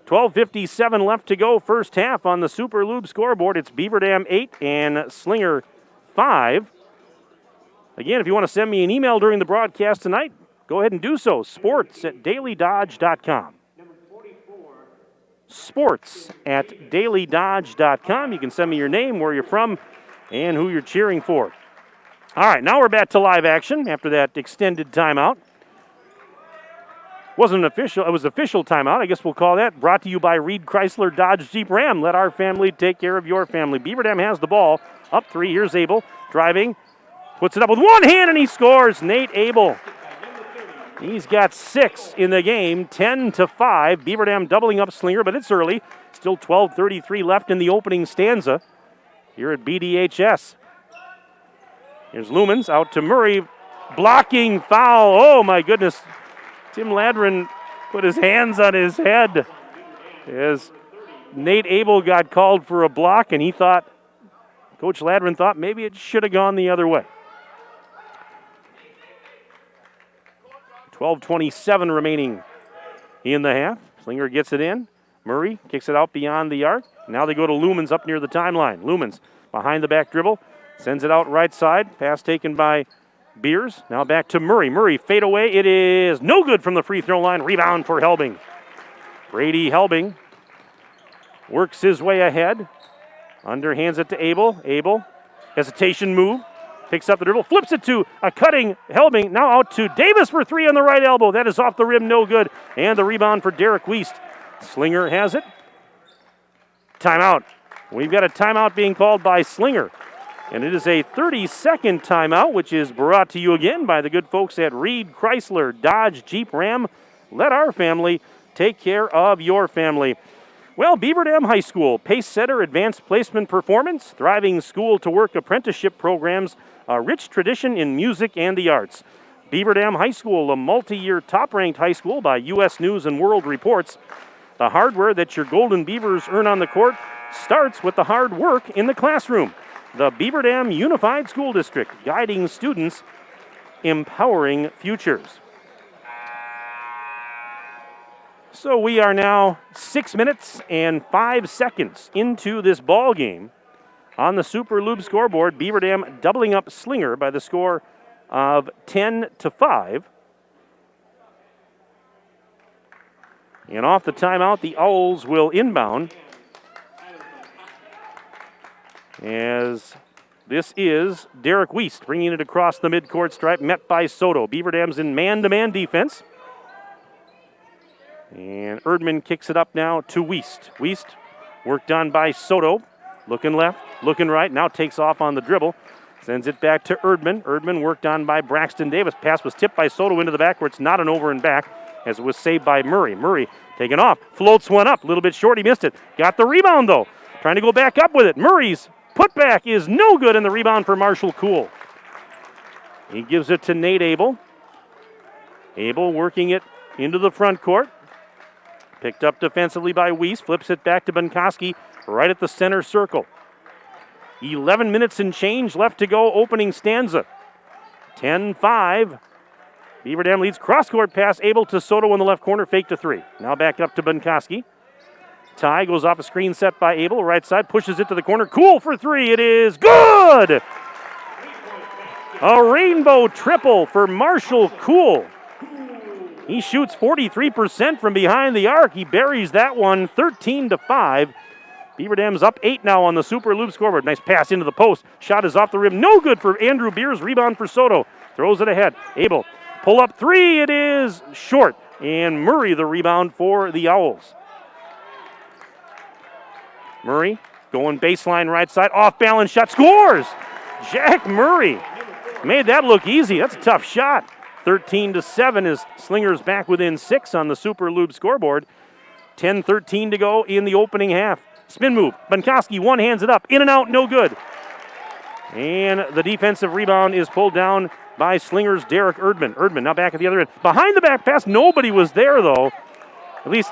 12:57 left to go, first half on the Super Lube scoreboard. It's Beaver Dam 8 and Slinger 5. Again, if you want to send me an email during the broadcast tonight, go ahead and do so. sports@dailydodge.com. sports@dailydodge.com. You can send me your name, where you're from, and who you're cheering for. All right, now we're back to live action after that extended timeout. Wasn't official, it was official timeout, I guess we'll call that. Brought to you by Reed Chrysler Dodge Jeep Ram. Let our family take care of your family. Beaver Dam has the ball, up 3. Here's Abel, driving, puts it up with one hand, and he scores. Nate Abel. He's got 6 in the game, 10-5. Beaver Dam doubling up Slinger, but it's early. Still 12:33 left in the opening stanza here at BDHS. Here's Lumens out to Murray. Blocking foul. Oh, my goodness. Tim Ladrin put his hands on his head as Nate Abel got called for a block, and Coach Ladrin thought maybe it should have gone the other way. 12:27 remaining in the half. Slinger gets it in. Murray kicks it out beyond the arc. Now they go to Lumens up near the timeline. Lumens behind the back dribble. Sends it out right side. Pass taken by Beers. Now back to Murray. Murray fade away. It is no good from the free throw line. Rebound for Helbing. Brady Helbing works his way ahead. Underhands it to Abel. Abel, hesitation move. Picks up the dribble, flips it to a cutting Helbing. Now out to Davis for three on the right elbow. That is off the rim, no good. And the rebound for Derek Wiest. Slinger has it. Timeout. We've got a timeout being called by Slinger. And it is a 30-second timeout, which is brought to you again by the good folks at Reed Chrysler Dodge Jeep Ram. Let our family take care of your family. Well, Beaver Dam High School, pace setter, advanced placement performance, thriving school-to-work apprenticeship programs, a rich tradition in music and the arts. Beaver Dam High School, a multi-year top-ranked high school by U.S. News and World Reports. The hardware that your Golden Beavers earn on the court starts with the hard work in the classroom. The Beaver Dam Unified School District, guiding students, empowering futures. So we are now 6 minutes and 5 seconds into this ball game. On the Super Lube scoreboard, Beaver Dam doubling up Slinger by the score of 10-5. And off the timeout, the Owls will inbound. As this is Derek Wiest bringing it across the midcourt stripe, met by Soto. Beaver Dam's in man-to-man defense. And Erdman kicks it up now to Wiest. Wiest worked on by Soto. Looking left, looking right, now takes off on the dribble. Sends it back to Erdman. Erdman worked on by Braxton Davis. Pass was tipped by Soto into the back where it's not an over and back as it was saved by Murray. Murray taken off, floats one up, a little bit short, he missed it. Got the rebound though, trying to go back up with it. Murray's putback is no good, and the rebound for Marshall Cool. He gives it to Nate Abel. Abel working it into the front court. Picked up defensively by Wiest, flips it back to Benkoski right at the center circle. 11 minutes and change left to go, opening stanza. 10-5. Beaver Dam leads. Cross-court pass, Abel to Soto in the left corner, fake to three. Now back up to Benkoski. Ty goes off a screen set by Abel, right side, pushes it to the corner. Cool for three, it is good! A rainbow triple for Marshall Cool. He shoots 43% from behind the arc. He buries that one, 13-5. Beaver Dam's up 8 now on the Super Lube scoreboard. Nice pass into the post. Shot is off the rim. No good for Andrew Beers. Rebound for Soto. Throws it ahead. Abel. Pull up three. It is short. And Murray the rebound for the Owls. Murray going baseline right side. Off balance shot. Scores! Jack Murray made that look easy. That's a tough shot. 13-7 as Slinger's back within 6 on the Super Lube scoreboard. 10-13 to go in the opening half. Spin move. Benkoski one hands it up. In and out, no good. And the defensive rebound is pulled down by Slinger's Derek Erdman. Erdman now back at the other end. Behind the back pass, nobody was there though. At least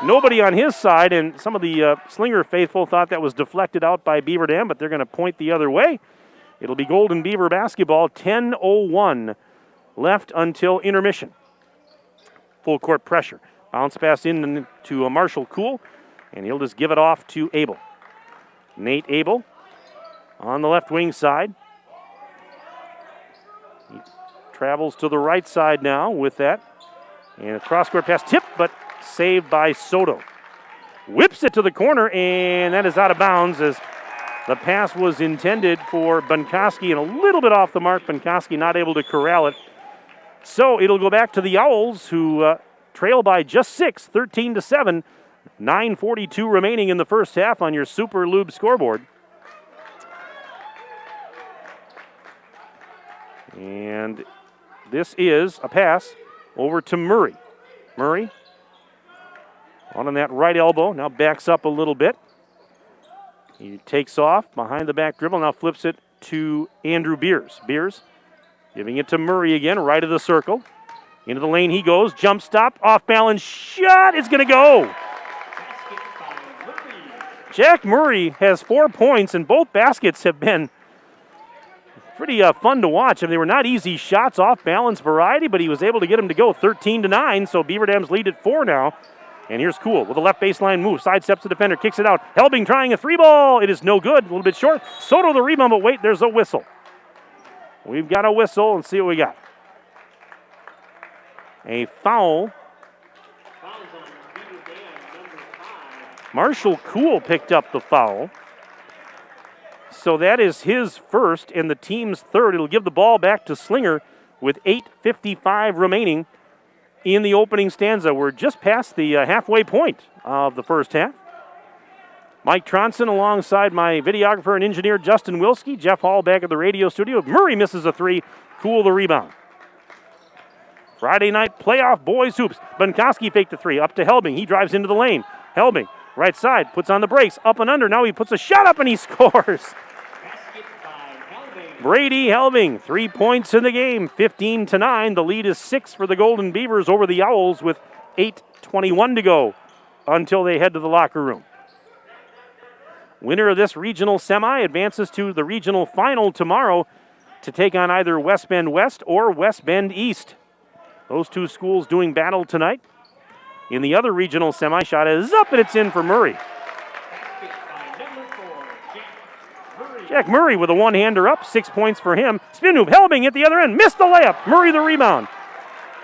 nobody on his side, and some of the Slinger faithful thought that was deflected out by Beaver Dam, but they're going to point the other way. It'll be Golden Beaver basketball. 10:01 left until intermission. Full court pressure. Bounce pass in to Marshall Cool, and he'll just give it off to Abel. Nate Abel on the left wing side. He travels to the right side now with that. And a cross-court pass tipped, but saved by Soto. Whips it to the corner, and that is out of bounds as the pass was intended for Benkoski and a little bit off the mark. Benkoski not able to corral it. So it'll go back to the Owls, who trail by just 6, 13-7. 9:42 remaining in the first half on your Super Lube scoreboard. And this is a pass over to Murray. Murray on that right elbow, now backs up a little bit. He takes off behind the back dribble, now flips it to Andrew Beers. Beers giving it to Murray again, right of the circle. Into the lane he goes, jump stop, off balance shot, it's going to go. Jack Murray has 4 points, and both baskets have been pretty fun to watch. I mean, they were not easy shots, off balance variety, but he was able to get them to go 13-9, so Beaver Dam's lead at 4 now. And here's Cool with a left baseline move, sidesteps the defender, kicks it out. Helbing trying a three ball, it is no good, a little bit short. Soto the rebound, but wait, there's a whistle. We've got a whistle, and see what we got. A foul Marshall Cool picked up the foul. So that is his first and the team's third. It'll give the ball back to Slinger with 8:55 remaining in the opening stanza. We're just past the halfway point of the first half. Mike Tronson alongside my videographer and engineer Justin Wilski. Jeff Hall back at the radio studio. Murray misses a three. Cool the rebound. Friday night playoff boys hoops. Bunkowski faked the three. Up to Helbing. He drives into the lane. Helbing, right side, puts on the brakes. Up and under. Now he puts a shot up and he scores. Brady Helbing, 3 points in the game, 15-9. The lead is 6 for the Golden Beavers over the Owls with 8:21 to go until they head to the locker room. Winner of this regional semi advances to the regional final tomorrow to take on either West Bend West or West Bend East. Those two schools doing battle tonight. In the other regional semi, shot is up and it's in for Murray. Jack Murray with a one-hander up, 6 points for him. Spin move, Helbing at the other end, missed the layup. Murray the rebound.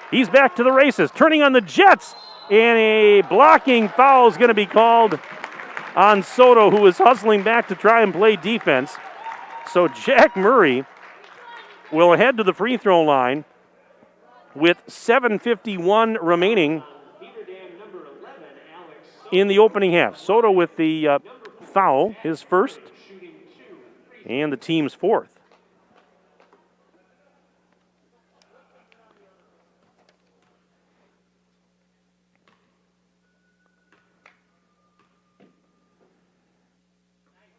He's back to the races, turning on the Jets, and a blocking foul is going to be called on Soto, who is hustling back to try and play defense. So Jack Murray will head to the free throw line with 7:51 remaining in the opening half. Soto with the foul, his first, and the team's fourth.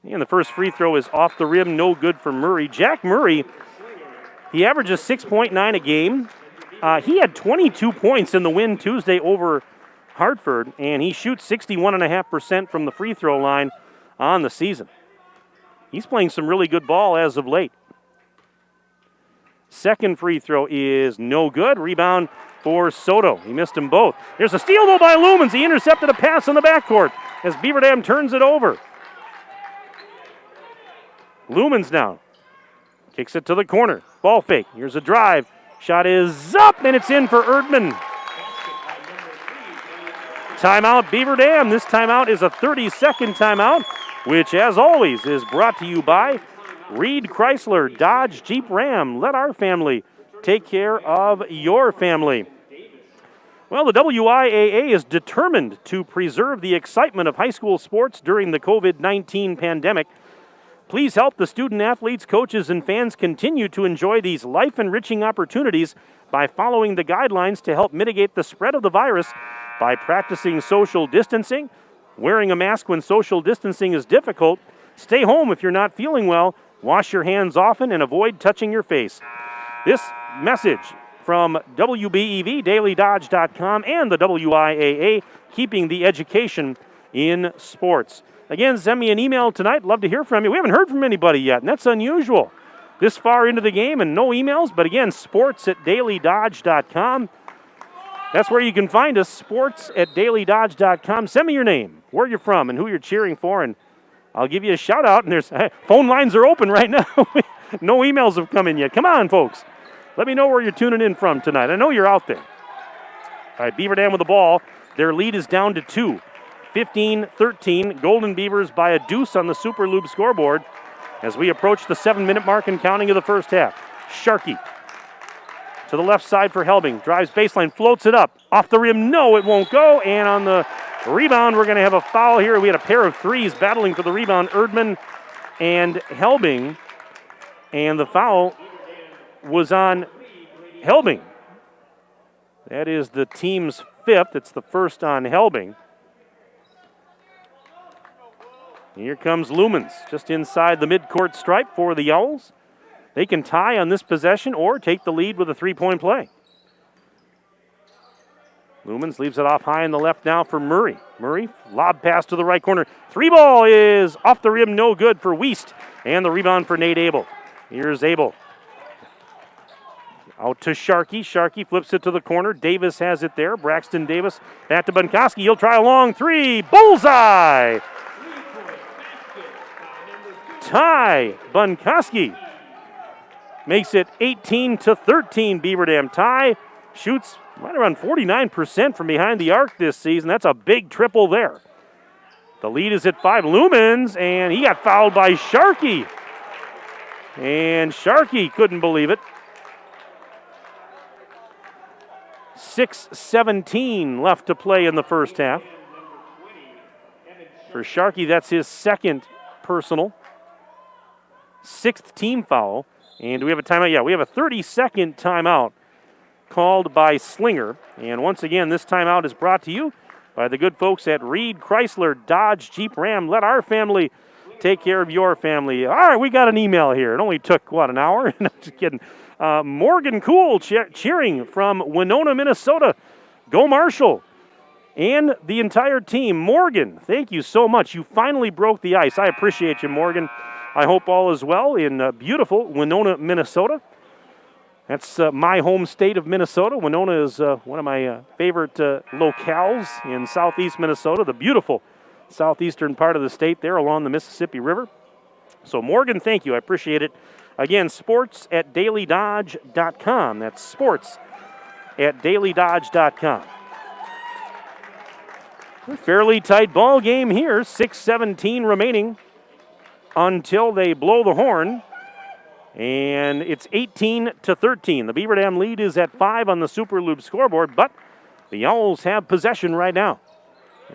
And the first free throw is off the rim, no good for Murray. Jack Murray, he averages 6.9 a game. He had 22 points in the win Tuesday over Hartford, and he shoots 61.5% from the free throw line on the season. He's playing some really good ball as of late. Second free throw is no good. Rebound for Soto. He missed them both. There's a steal, though, by Lumens. He intercepted a pass in the backcourt as Beaver Dam turns it over. Lumens now kicks it to the corner. Ball fake. Here's a drive. Shot is up, and it's in for Erdman. Timeout, Beaver Dam. This timeout is a 30-second timeout, which, as always, is brought to you by Reed Chrysler, Dodge, Jeep, Ram. Let our family take care of your family. Well, the WIAA is determined to preserve the excitement of high school sports during the COVID-19 pandemic. Please help the student athletes, coaches, and fans continue to enjoy these life-enriching opportunities by following the guidelines to help mitigate the spread of the virus by practicing social distancing, wearing a mask when social distancing is difficult, stay home if you're not feeling well, wash your hands often, and avoid touching your face. This message from WBEV, DailyDodge.com, and the WIAA, keeping the education in sports. Again, send me an email tonight. Love to hear from you. We haven't heard from anybody yet, and that's unusual this far into the game and no emails. But again, sports@dailydodge.com. That's where you can find us, sports@dailydodge.com. Send me your name, where you're from, and who you're cheering for, and I'll give you a shout-out. And there's phone lines are open right now. No emails have come in yet. Come on, folks. Let me know where you're tuning in from tonight. I know you're out there. All right, Beaver Dam with the ball. Their lead is down to 2. 15-13, Golden Beavers by a deuce on the Super Lube scoreboard as we approach the 7-minute mark and counting of the first half. Sharkey to the left side for Helbing. Drives baseline, floats it up. Off the rim, no, it won't go. And on the rebound, we're going to have a foul here. We had a pair of threes battling for the rebound, Erdman and Helbing. And the foul was on Helbing. That is the team's fifth. It's the first on Helbing. Here comes Lumens, just inside the midcourt stripe for the Owls. They can tie on this possession or take the lead with a three-point play. Lumens leaves it off high in the left now for Murray. Murray, lob pass to the right corner. Three ball is off the rim, no good for Wiest. And the rebound for Nate Abel. Here's Abel. Out to Sharkey. Sharkey flips it to the corner. Davis has it there. Braxton Davis back to Bunkowski. He'll try a long three. Bullseye! Ty Bunkowski makes it 18-13 Beaver Dam. Ty shoots right around 49% from behind the arc this season. That's a big triple there The lead is at 5. Lumens, and he got fouled by Sharkey. And Sharkey couldn't believe it. 6:17 left to play in the first half. For Sharkey, that's his second personal. 6th team foul. And do we have a timeout? Yeah, we have a 30-second timeout called by Slinger. And once again, this timeout is brought to you by the good folks at Reed Chrysler Dodge Jeep Ram. Let our family take care of your family. All right, we got an email here. It only took, an hour? No, just kidding. Morgan Cool cheering from Winona, Minnesota. Go Marshall. And the entire team. Morgan, thank you so much. You finally broke the ice. I appreciate you, Morgan. I hope all is well in beautiful Winona, Minnesota. That's my home state of Minnesota. Winona is one of my favorite locales in southeast Minnesota, the beautiful southeastern part of the state there along the Mississippi River. So, Morgan, thank you. I appreciate it. Again, sports@dailydodge.com. That's sports@dailydodge.com. A fairly tight ball game here. 6:17 remaining until they blow the horn. And it's 18-13. The Beaver Dam lead is at 5 on the Super Loop scoreboard, but the Owls have possession right now.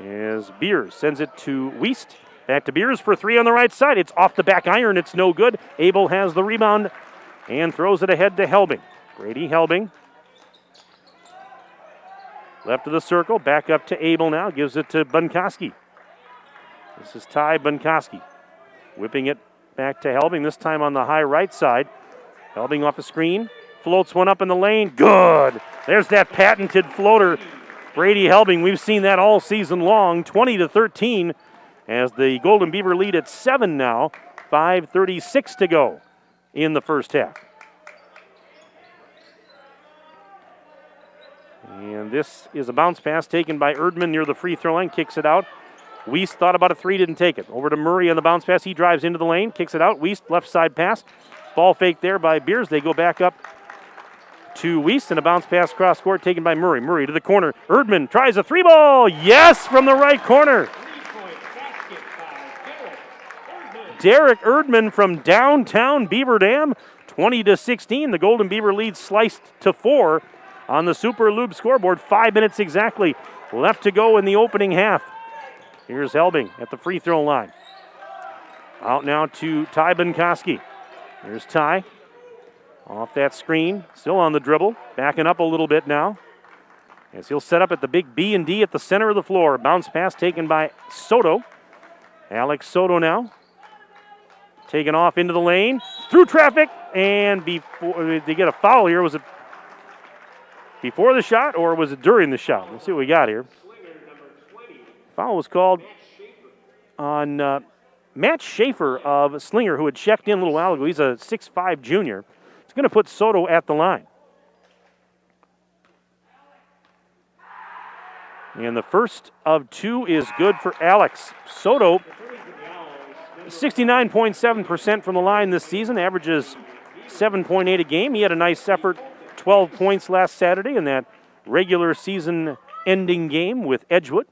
As Beers sends it to Wiest. Back to Beers for 3 on the right side. It's off the back iron. It's no good. Abel has the rebound and throws it ahead to Helbing. Brady Helbing. Left of the circle. Back up to Abel now. Gives it to Bunkoski. This is Ty Bunkoski. Whipping it back to Helbing, this time on the high right side. Helbing off a screen. Floats one up in the lane. Good. There's that patented floater. Brady Helbing, we've seen that all season long. 20-13 as the Golden Beaver lead at 7 now. 5:36 to go in the first half. And this is a bounce pass taken by Erdman near the free throw line. Kicks it out. Wiest thought about a 3, didn't take it. Over to Murray on the bounce pass. He drives into the lane, kicks it out. Wiest, left side pass. Ball fake there by Beers. They go back up to Wiest, and a bounce pass cross court taken by Murray. Murray to the corner. Erdman tries a 3-ball. Yes, from the right corner. Derek Erdman from downtown Beaver Dam. 20-16. The Golden Beaver lead sliced to 4 on the Super Loop scoreboard. 5 minutes exactly left to go in the opening half. Here's Helbing at the free throw line. Out now to Ty Bunkoski. Here's Ty. Off that screen. Still on the dribble. Backing up a little bit now. As he'll set up at the big B and D at the center of the floor. Bounce pass taken by Soto. Alex Soto now. Taken off into the lane. Through traffic. And before they get a foul here. Was it before the shot or was it during the shot? Let's see what we got here. Foul was called on Matt Schaefer of Slinger, who had checked in a little while ago. He's a 6'5 junior. He's going to put Soto at the line. And the first of 2 is good for Alex. Soto, 69.7% from the line this season, averages 7.8 a game. He had a nice effort, 12 points last Saturday in that regular season ending game with Edgewood.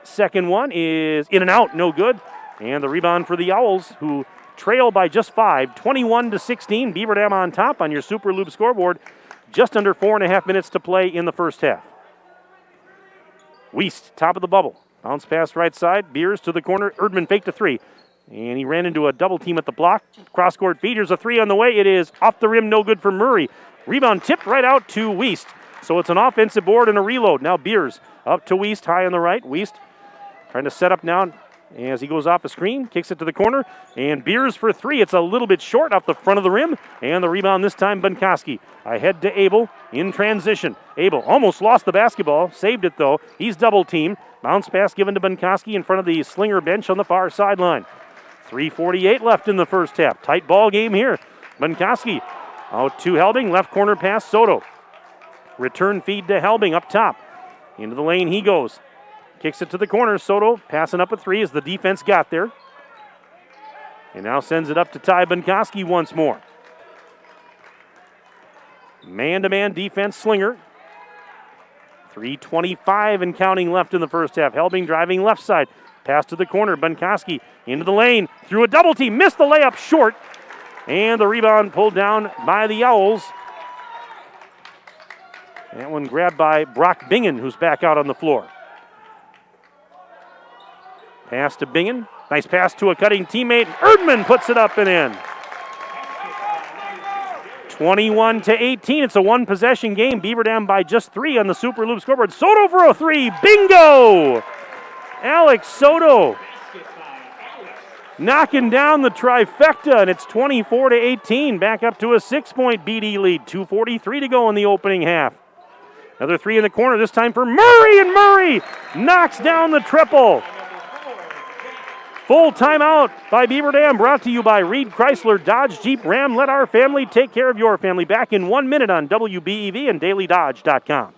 Second one is in and out, no good. And the rebound for the Owls, who trail by just 5, 21-16. Beaver Dam on top on your Super Loop scoreboard. Just under 4.5 minutes to play in the first half. Wiest, top of the bubble. Bounce pass right side. Beers to the corner. Erdman faked a 3. And he ran into a double team at the block. Cross-court feed. Here's a 3 on the way. It is off the rim, no good for Murray. Rebound tipped right out to Wiest. So it's an offensive board and a reload. Now Beers up to Wiest, high on the right. Wiest trying to set up now as he goes off a screen, kicks it to the corner, and Beers for 3. It's a little bit short off the front of the rim, and the rebound this time, Bunkoski. Ahead to Abel in transition. Abel almost lost the basketball, saved it though. He's double teamed. Bounce pass given to Bunkoski in front of the Slinger bench on the far sideline. 3:48 left in the first half. Tight ball game here. Bunkoski out to Helbing, left corner pass, Soto. Return feed to Helbing up top. Into the lane he goes. Kicks it to the corner. Soto passing up a 3 as the defense got there. And now sends it up to Ty Bunkoski once more. Man-to-man defense, Slinger. 3:25 and counting left in the first half. Helbing driving left side. Pass to the corner. Bunkoski into the lane. Through a double team. Missed the layup short. And the rebound pulled down by the Owls. That one grabbed by Brock Bingen, who's back out on the floor. Pass to Bingen. Nice pass to a cutting teammate. Erdman puts it up and in. 21-18. It's a one-possession game. Beaver Dam by just 3 on the Super Loop scoreboard. Soto for a 3. Bingo! Alex Soto knocking down the trifecta, and it's 24-18. Back up to a 6-point BD lead. 2:43 to go in the opening half. Another 3 in the corner, this time for Murray, and Murray knocks down the triple. Full timeout by Beaver Dam, brought to you by Reed Chrysler Dodge Jeep Ram. Let our family take care of your family. Back in 1 minute on WBEV and DailyDodge.com.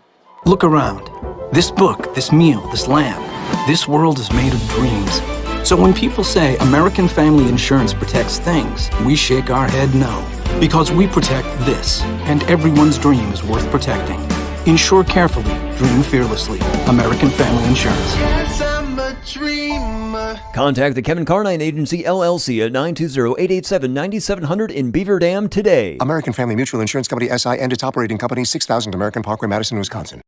Look around. This book, this meal, this lamb, this world is made of dreams. So when people say American Family Insurance protects things, we shake our head no. Because we protect this, and everyone's dream is worth protecting. Insure carefully, dream fearlessly. American Family Insurance. Contact the Kevin Carnine Agency, LLC at 920-887-9700 in Beaver Dam today. American Family Mutual Insurance Company, SI, and its operating company, 6000 American Parkway, Madison, Wisconsin.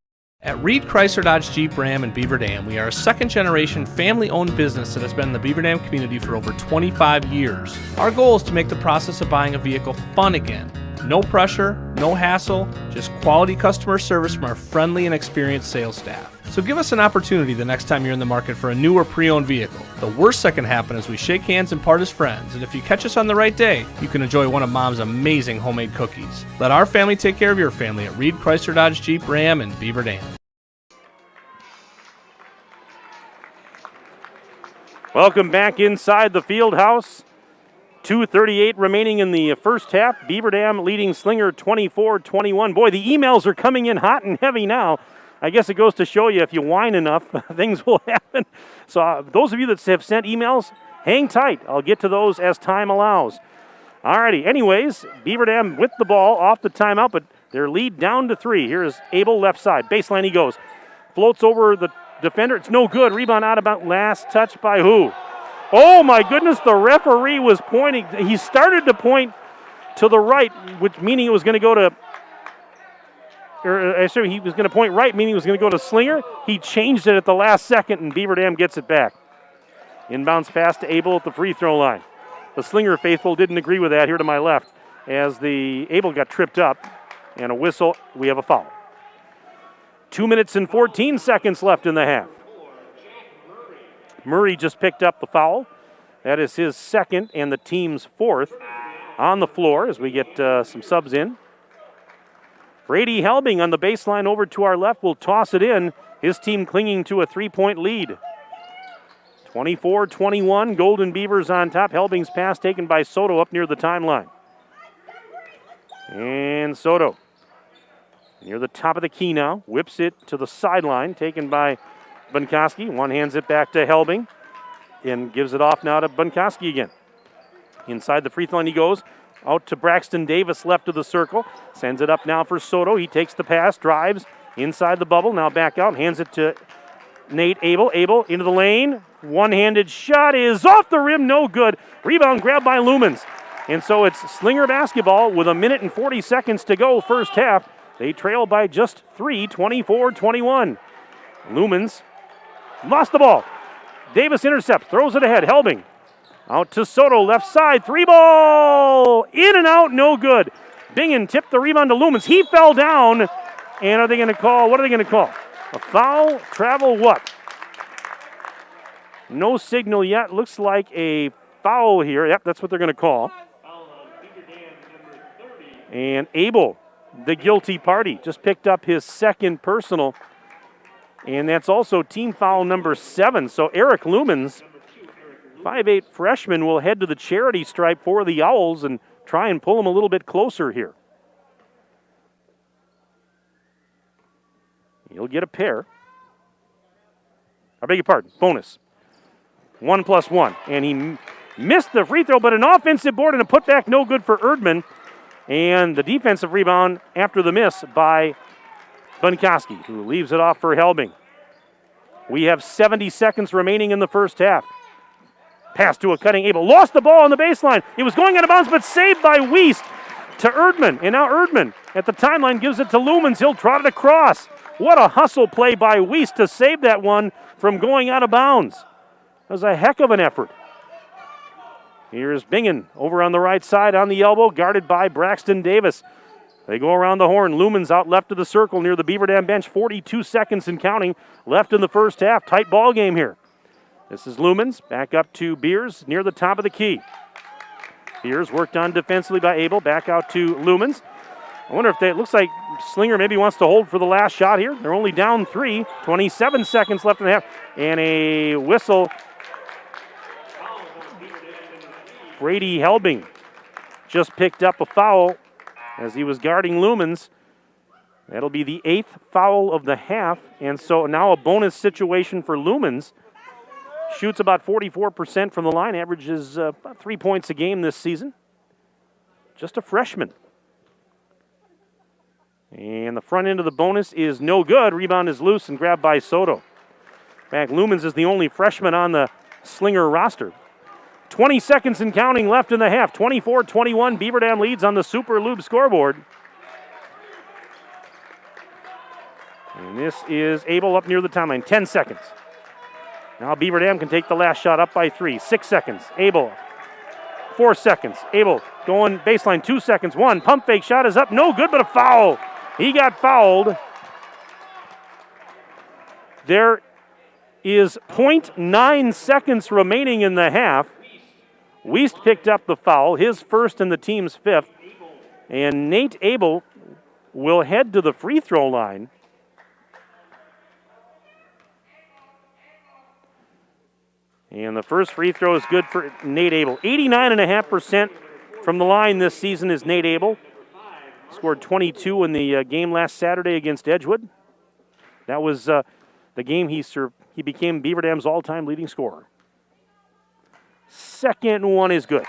At Reed Chrysler Dodge Jeep Ram in Beaver Dam, we are a second-generation family-owned business that has been in the Beaver Dam community for over 25 years. Our goal is to make the process of buying a vehicle fun again. No pressure, no hassle, just quality customer service from our friendly and experienced sales staff. So give us an opportunity the next time you're in the market for a new or pre-owned vehicle. The worst that can happen is we shake hands and part as friends, and if you catch us on the right day, you can enjoy one of Mom's amazing homemade cookies. Let our family take care of your family at Reed Chrysler Dodge Jeep Ram in Beaver Dam. Welcome back inside the field house. 2:38 remaining in the first half. Beaver Dam leading Slinger 24-21. Boy, the emails are coming in hot and heavy now. I guess it goes to show you if you whine enough, things will happen. So those of you that have sent emails, hang tight. I'll get to those as time allows. Alrighty, anyways, Beaver Dam with the ball off the timeout, but their lead down to 3. Here's Abel left side. Baseline he goes. Floats over the defender. It's no good. Rebound out about last touch by who? Oh my goodness, the referee was pointing. He started to point to the right, which meaning it was going to go to, he was going to point right, meaning it was going to go to Slinger. He changed it at the last second, and Beaver Dam gets it back. Inbounds pass to Abel at the free throw line. The Slinger faithful didn't agree with that here to my left as the Abel got tripped up, and a whistle. We have a foul. 2 minutes and 14 seconds left in the half. Murray just picked up the foul. That is his second and the team's fourth on the floor as we get some subs in. Brady Helbing on the baseline over to our left will toss it in. His team clinging to a 3-point lead. 24-21, Golden Beavers on top. Helbing's pass taken by Soto up near the timeline. And Soto near the top of the key now. Whips it to the sideline, taken by Bunkoski. One hands it back to Helbing and gives it off now to Bunkoski again. Inside the free throw line he goes. Out to Braxton Davis, left of the circle. Sends it up now for Soto. He takes the pass, drives inside the bubble. Now back out, hands it to Nate Abel. Abel into the lane. One-handed shot is off the rim, no good. Rebound grabbed by Lumens. And so it's Slinger basketball with 1 minute and 40 seconds to go first half. They trail by just 3, 24-21. Lumens lost the ball. Davis intercepts, throws it ahead. Helbing out to Soto, left side. 3-ball in and out, no good. Bingen tipped the rebound to Lumens. He fell down. And are they going to call? What are they going to call? A foul, travel, what? No signal yet. Looks like a foul here. Yep, that's what they're going to call. And Abel, the guilty party, just picked up his second personal. And that's also team foul number 7. So Eric Lumens, 5'8" freshman, will head to the charity stripe for the Owls and try and pull him a little bit closer here. He'll get a pair. I beg your pardon, bonus. 1+1. And he missed the free throw, but an offensive board and a putback, no good for Erdman. And the defensive rebound after the miss by Bunkoski, who leaves it off for Helbing. We have 70 seconds remaining in the first half. Pass to a cutting Abel. Lost the ball on the baseline. It was going out of bounds, but saved by Wiest to Erdman. And now Erdman at the timeline gives it to Lumens. He'll trot it across. What a hustle play by Wiest to save that one from going out of bounds. That was a heck of an effort. Here's Bingen over on the right side on the elbow, guarded by Braxton Davis. They go around the horn. Lumens out left of the circle near the Beaver Dam bench. 42 seconds and counting left in the first half. Tight ball game here. This is Lumens back up to Beers near the top of the key. Beers worked on defensively by Abel. Back out to Lumens. I wonder if it looks like Slinger maybe wants to hold for the last shot here. They're only down 3. 27 seconds left in the half. And a whistle. Brady Helbing just picked up a foul as he was guarding Lumens. That'll be the 8th foul of the half. And so now a bonus situation for Lumens. Shoots about 44% from the line, averages about 3 points a game this season. Just a freshman. And the front end of the bonus is no good. Rebound is loose and grabbed by Soto. In fact, Lumens is the only freshman on the Slinger roster. 20 seconds and counting left in the half. 24-21, Beaver Dam leads on the Super Lube scoreboard. And this is Abel up near the timeline. 10 seconds. Now Beaver Dam can take the last shot up by 3. 6 seconds. Abel. 4 seconds. Abel going baseline. 2 seconds. 1. Pump fake shot is up. No good, but a foul. He got fouled. There is 0.9 seconds remaining in the half. Wiest picked up the foul, his first and the team's 5th. And Nate Abel will head to the free throw line. And the first free throw is good for Nate Abel. 89.5% from the line this season is Nate Abel. Scored 22 in the game last Saturday against Edgewood. That was the game he became Beaver Dam's all-time leading scorer. Second one is good.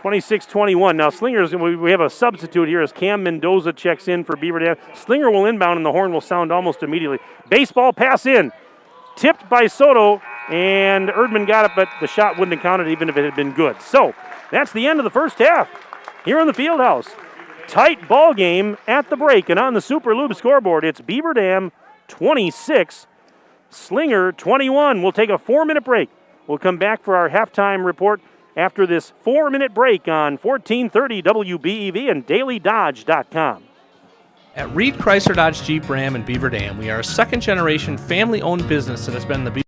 26-21. Now Slingers, we have a substitute here as Cam Mendoza checks in for Beaver Dam. Slinger will inbound and the horn will sound almost immediately. Baseball pass in. Tipped by Soto, and Erdman got it, but the shot wouldn't have counted even if it had been good. So that's the end of the first half here in the Fieldhouse. Tight ball game at the break, and on the Super Lube scoreboard, it's Beaver Dam 26, Slinger 21. We'll take a 4-minute break. We'll come back for our halftime report after this 4-minute break on 1430 WBEV and DailyDodge.com. At Reed Chrysler Dodge Jeep Ram in Beaver Dam, we are a second-generation family-owned business that has been the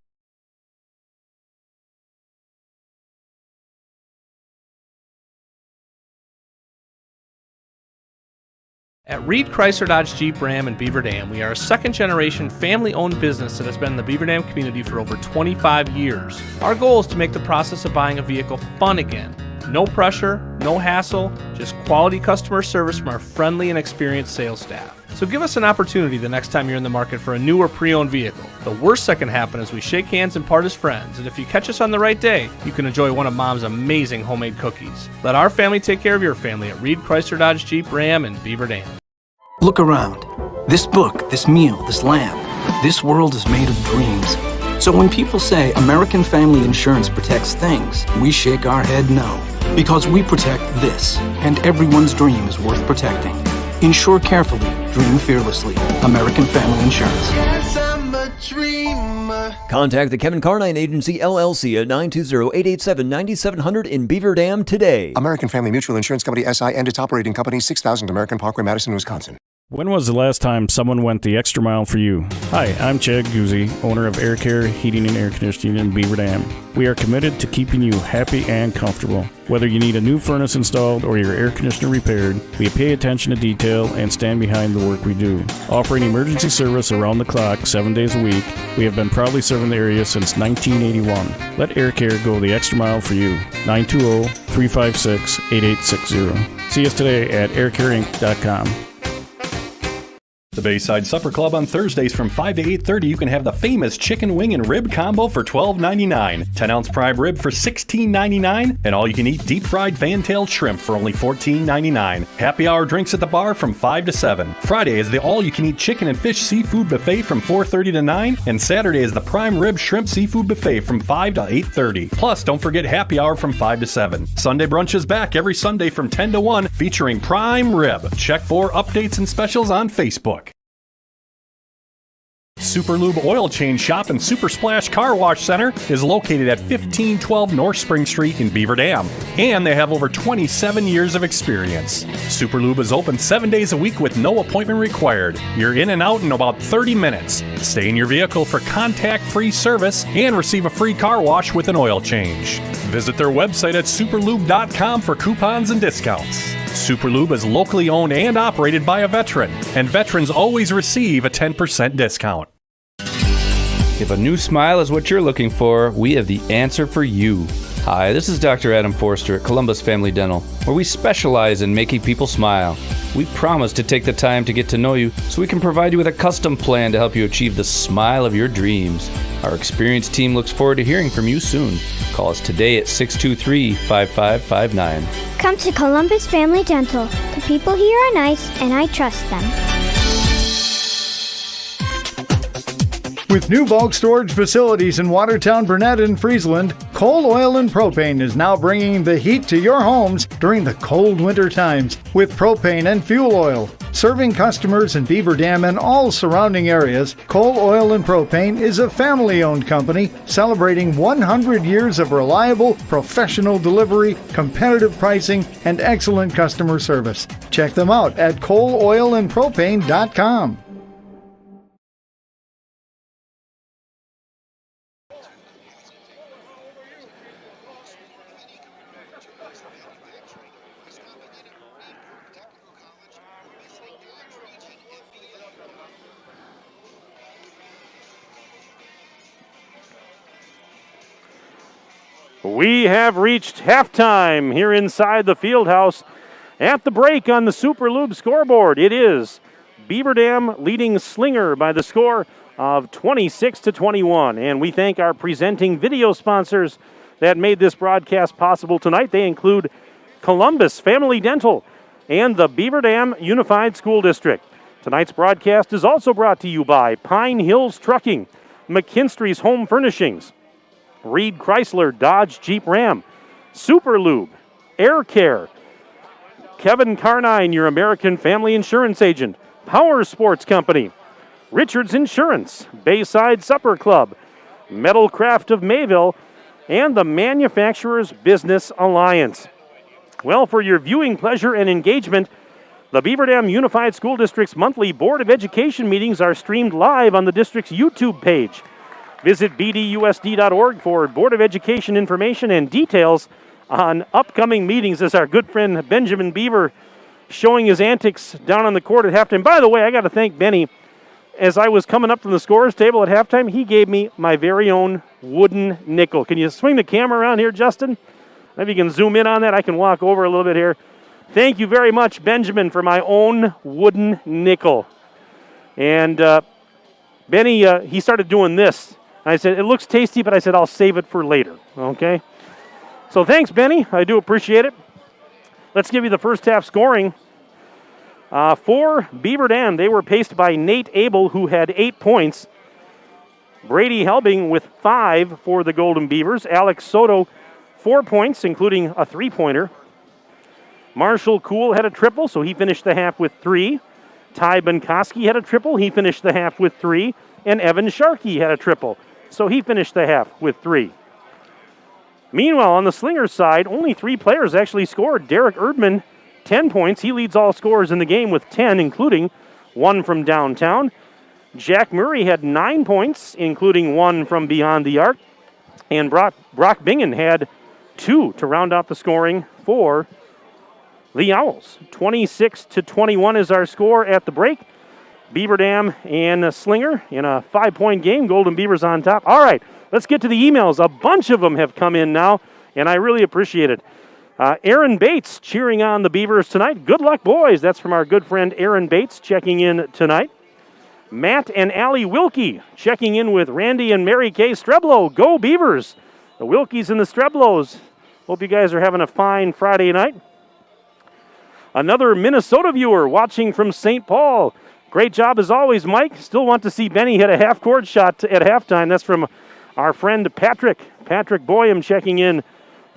At Reed Chrysler Dodge Jeep Ram in Beaver Dam, we are a second-generation family-owned business that has been in the Beaver Dam community for over 25 years. Our goal is to make the process of buying a vehicle fun again. No pressure, no hassle, just quality customer service from our friendly and experienced sales staff. So give us an opportunity the next time you're in the market for a new or pre-owned vehicle. The worst that can happen is we shake hands and part as friends, and if you catch us on the right day, you can enjoy one of Mom's amazing homemade cookies. Let our family take care of your family at Reed Chrysler Dodge Jeep Ram in Beaver Dam. Look around. This book, this meal, this lamb, this world is made of dreams. So when people say American Family Insurance protects things, we shake our head no. Because we protect this, and everyone's dream is worth protecting. Insure carefully, dream fearlessly. American Family Insurance. Yes, I'm a dreamer. Contact the Kevin Carnine Agency, LLC at 920-887-9700 in Beaver Dam today. American Family Mutual Insurance Company, SI, and its operating company, 6000 American Parkway, Madison, Wisconsin. When was the last time someone went the extra mile for you? Hi, I'm Chad Guzzi, owner of Air Care Heating and Air Conditioning in Beaver Dam. We are committed to keeping you happy and comfortable. Whether you need a new furnace installed or your air conditioner repaired, we pay attention to detail and stand behind the work we do. Offering emergency service around the clock 7 days a week, we have been proudly serving the area since 1981. Let Air Care go the extra mile for you. 920-356-8860. See us today at aircareinc.com. The Bayside Supper Club on Thursdays from 5 to 8:30, you can have the famous chicken wing and rib combo for $12.99, 10-ounce prime rib for $16.99, and all-you-can-eat deep-fried fan-tailed shrimp for only $14.99. Happy hour drinks at the bar from 5 to 7. Friday is the all-you-can-eat chicken and fish seafood buffet from 4:30 to 9, and Saturday is the prime rib shrimp seafood buffet from 5 to 8:30. Plus, don't forget happy hour from 5 to 7. Sunday brunch is back every Sunday from 10 to 1, featuring prime rib. Check for updates and specials on Facebook. Super Lube Oil Change Shop and Super Splash Car Wash Center is located at 1512 North Spring Street in Beaver Dam, and they have over 27 years of experience. Super Lube is open 7 days a week with no appointment required. You're in and out in about 30 minutes. Stay in your vehicle for contact-free service and receive a free car wash with an oil change. Visit their website at superlube.com for coupons and discounts. Super Lube is locally owned and operated by a veteran, and veterans always receive a 10% discount. If a new smile is what you're looking for, we have the answer for you. Hi, this is Dr. Adam Forster at Columbus Family Dental, where we specialize in making people smile. We promise to take the time to get to know you so we can provide you with a custom plan to help you achieve the smile of your dreams. Our experienced team looks forward to hearing from you soon. Call us today at 623-5559. Come to Columbus Family Dental. The people here are nice, and I trust them. With new bulk storage facilities in Watertown, Burnett, and Friesland, Coal Oil and Propane is now bringing the heat to your homes during the cold winter times with propane and fuel oil. Serving customers in Beaver Dam and all surrounding areas, Coal Oil and Propane is a family-owned company celebrating 100 years of reliable, professional delivery, competitive pricing, and excellent customer service. Check them out at coaloilandpropane.com. We have reached halftime here inside the field house. At the break on the Super Lube scoreboard, it is Beaver Dam leading Slinger by the score of 26-21. And we thank our presenting video sponsors that made this broadcast possible tonight. They include Columbus Family Dental and the Beaver Dam Unified School District. Tonight's broadcast is also brought to you by Pine Hills Trucking, McKinstry's Home Furnishings, Reed Chrysler Dodge Jeep Ram, Super Lube, Air Care, Kevin Carnine, your American Family Insurance Agent, Power Sports Company, Richards Insurance, Bayside Supper Club, Metal Craft of Mayville, and the Manufacturers Business Alliance. Well, for your viewing pleasure and engagement, the Beaver Dam Unified School District's monthly Board of Education meetings are streamed live on the district's YouTube page. Visit bdusd.org for Board of Education information and details on upcoming meetings, as our good friend Benjamin Beaver showing his antics down on the court at halftime. By the way, I got to thank Benny. As I was coming up from the scorer's table at halftime, he gave me my very own wooden nickel. Can you swing the camera around here, Justin? Maybe you can zoom in on that. I can walk over a little bit here. Thank you very much, Benjamin, for my own wooden nickel. And Benny, he started doing this. I said, it looks tasty, but I said, I'll save it for later, okay? So thanks, Benny. I do appreciate it. Let's give you the first half scoring. For Beaver Dam, they were paced by Nate Abel, who had 8 points. Brady Helbing with 5 for the Golden Beavers. Alex Soto, 4 points, including a 3-pointer. Marshall Kuhl had a triple, so he finished the half with 3. Ty Benkoski had a triple. He finished the half with 3. And Evan Sharkey had a triple, so he finished the half with 3. Meanwhile, on the Slinger side, only 3 players actually scored. Derek Erdman, 10 points. He leads all scorers in the game with 10, including 1 from downtown. Jack Murray had 9 points, including 1 from beyond the arc. And Brock Bingen had 2 to round out the scoring for the Owls. 26-21 is our score at the break. Beaver Dam and Slinger in a 5-point game. Golden Beavers on top. All right, let's get to the emails. A bunch of them have come in now, and I really appreciate it. Aaron Bates cheering on the Beavers tonight. Good luck, boys. That's from our good friend Aaron Bates checking in tonight. Matt and Allie Wilkie checking in with Randy and Mary Kay Streblo. Go Beavers! The Wilkies and the Streblos. Hope you guys are having a fine Friday night. Another Minnesota viewer watching from St. Paul. Great job as always, Mike. Still want to see Benny hit a half-court shot at halftime. That's from our friend Patrick. Patrick Boyum checking in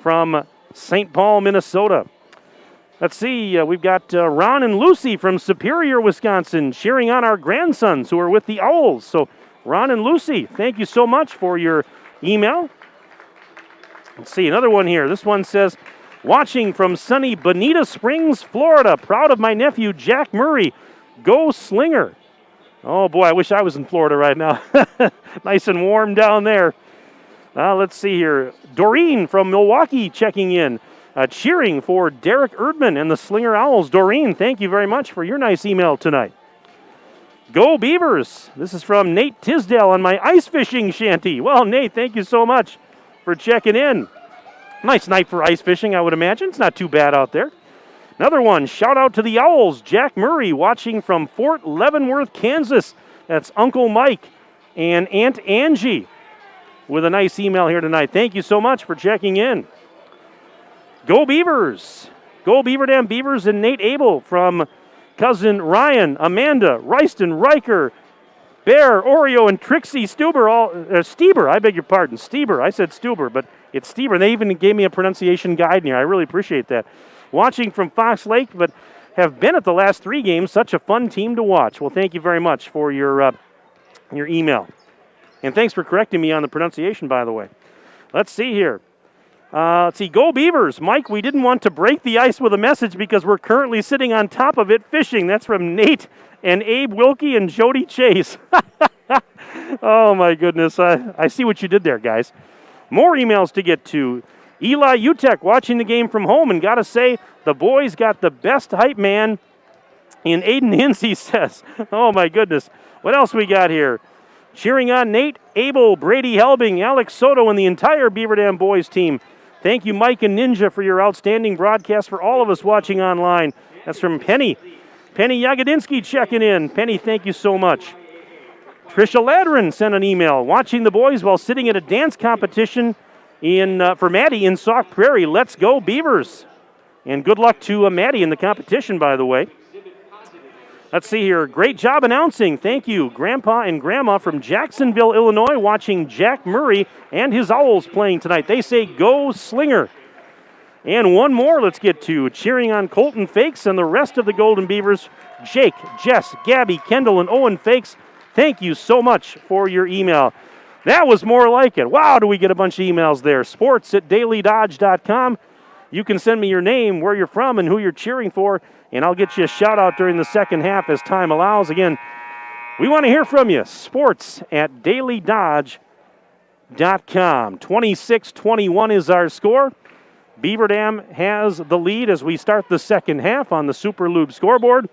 from St. Paul, Minnesota. Let's see, we've got Ron and Lucy from Superior, Wisconsin, cheering on our grandsons who are with the Owls. So, Ron and Lucy, thank you so much for your email. Let's see, another one here. This one says, watching from sunny Bonita Springs, Florida. Proud of my nephew, Jack Murray. Go Slinger. Oh, boy, I wish I was in Florida right now. Nice and warm down there. Let's see here. Doreen from Milwaukee checking in. Cheering for Derek Erdman and the Slinger Owls. Doreen, thank you very much for your nice email tonight. Go Beavers. This is from Nate Tisdale on my ice fishing shanty. Well, Nate, thank you so much for checking in. Nice night for ice fishing, I would imagine. It's not too bad out there. Another one, shout out to the Owls. Jack Murray watching from Fort Leavenworth, Kansas. That's Uncle Mike and Aunt Angie with a nice email here tonight. Thank you so much for checking in. Go Beavers! Go Beaver Dam Beavers and Nate Abel from cousin Ryan, Amanda, Royston, Riker, Bear, Oreo, and Trixie Stuber. Stieber, I beg your pardon. Stieber. I said Stuber, but it's Stieber. They even gave me a pronunciation guide in here. I really appreciate that. Watching from Fox Lake, but have been at the last 3 games. Such a fun team to watch. Well, thank you very much for your email. And thanks for correcting me on the pronunciation, by the way. Let's see here. Let's see, go Beavers. Mike, we didn't want to break the ice with a message because we're currently sitting on top of it fishing. That's from Nate and Abe Wilkie and Jody Chase. Oh, my goodness. I see what you did there, guys. More emails to get to. Eli Utek watching the game from home, and got to say, the boys got the best hype man in Aiden Hintz, he says. Oh, my goodness. What else we got here? Cheering on Nate, Abel, Brady Helbing, Alex Soto, and the entire Beaver Dam boys team. Thank you, Mike and Ninja, for your outstanding broadcast for all of us watching online. That's from Penny. Penny Yagodinsky checking in. Penny, thank you so much. Trisha Ladrin sent an email. Watching the boys while sitting at a dance competition for Maddie in Sauk Prairie. Let's go, Beavers. And good luck to Maddie in the competition, by the way. Let's see here. Great job announcing. Thank you, Grandpa and Grandma from Jacksonville, Illinois, watching Jack Murray and his Owls playing tonight. They say, go Slinger. And one more let's get to. Cheering on Colton Fakes and the rest of the Golden Beavers. Jake, Jess, Gabby, Kendall, and Owen Fakes, thank you so much for your email. That was more like it. Wow, do we get a bunch of emails there. sports@dailydodge.com. You can send me your name, where you're from, and who you're cheering for, and I'll get you a shout-out during the second half as time allows. Again, we want to hear from you. sports@dailydodge.com. 26-21 is our score. Beaver Dam has the lead as we start the second half on the Super Lube scoreboard.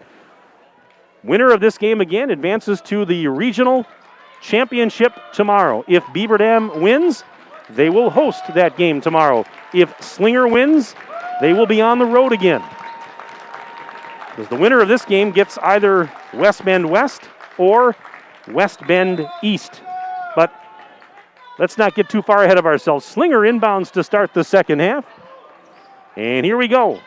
Winner of this game, again, advances to the regional championship tomorrow. If Beaver Dam wins, they will host that game tomorrow. If Slinger wins, they will be on the road again. Because the winner of this game gets either West Bend West or West Bend East. But let's not get too far ahead of ourselves. Slinger inbounds to start the second half. And here we go.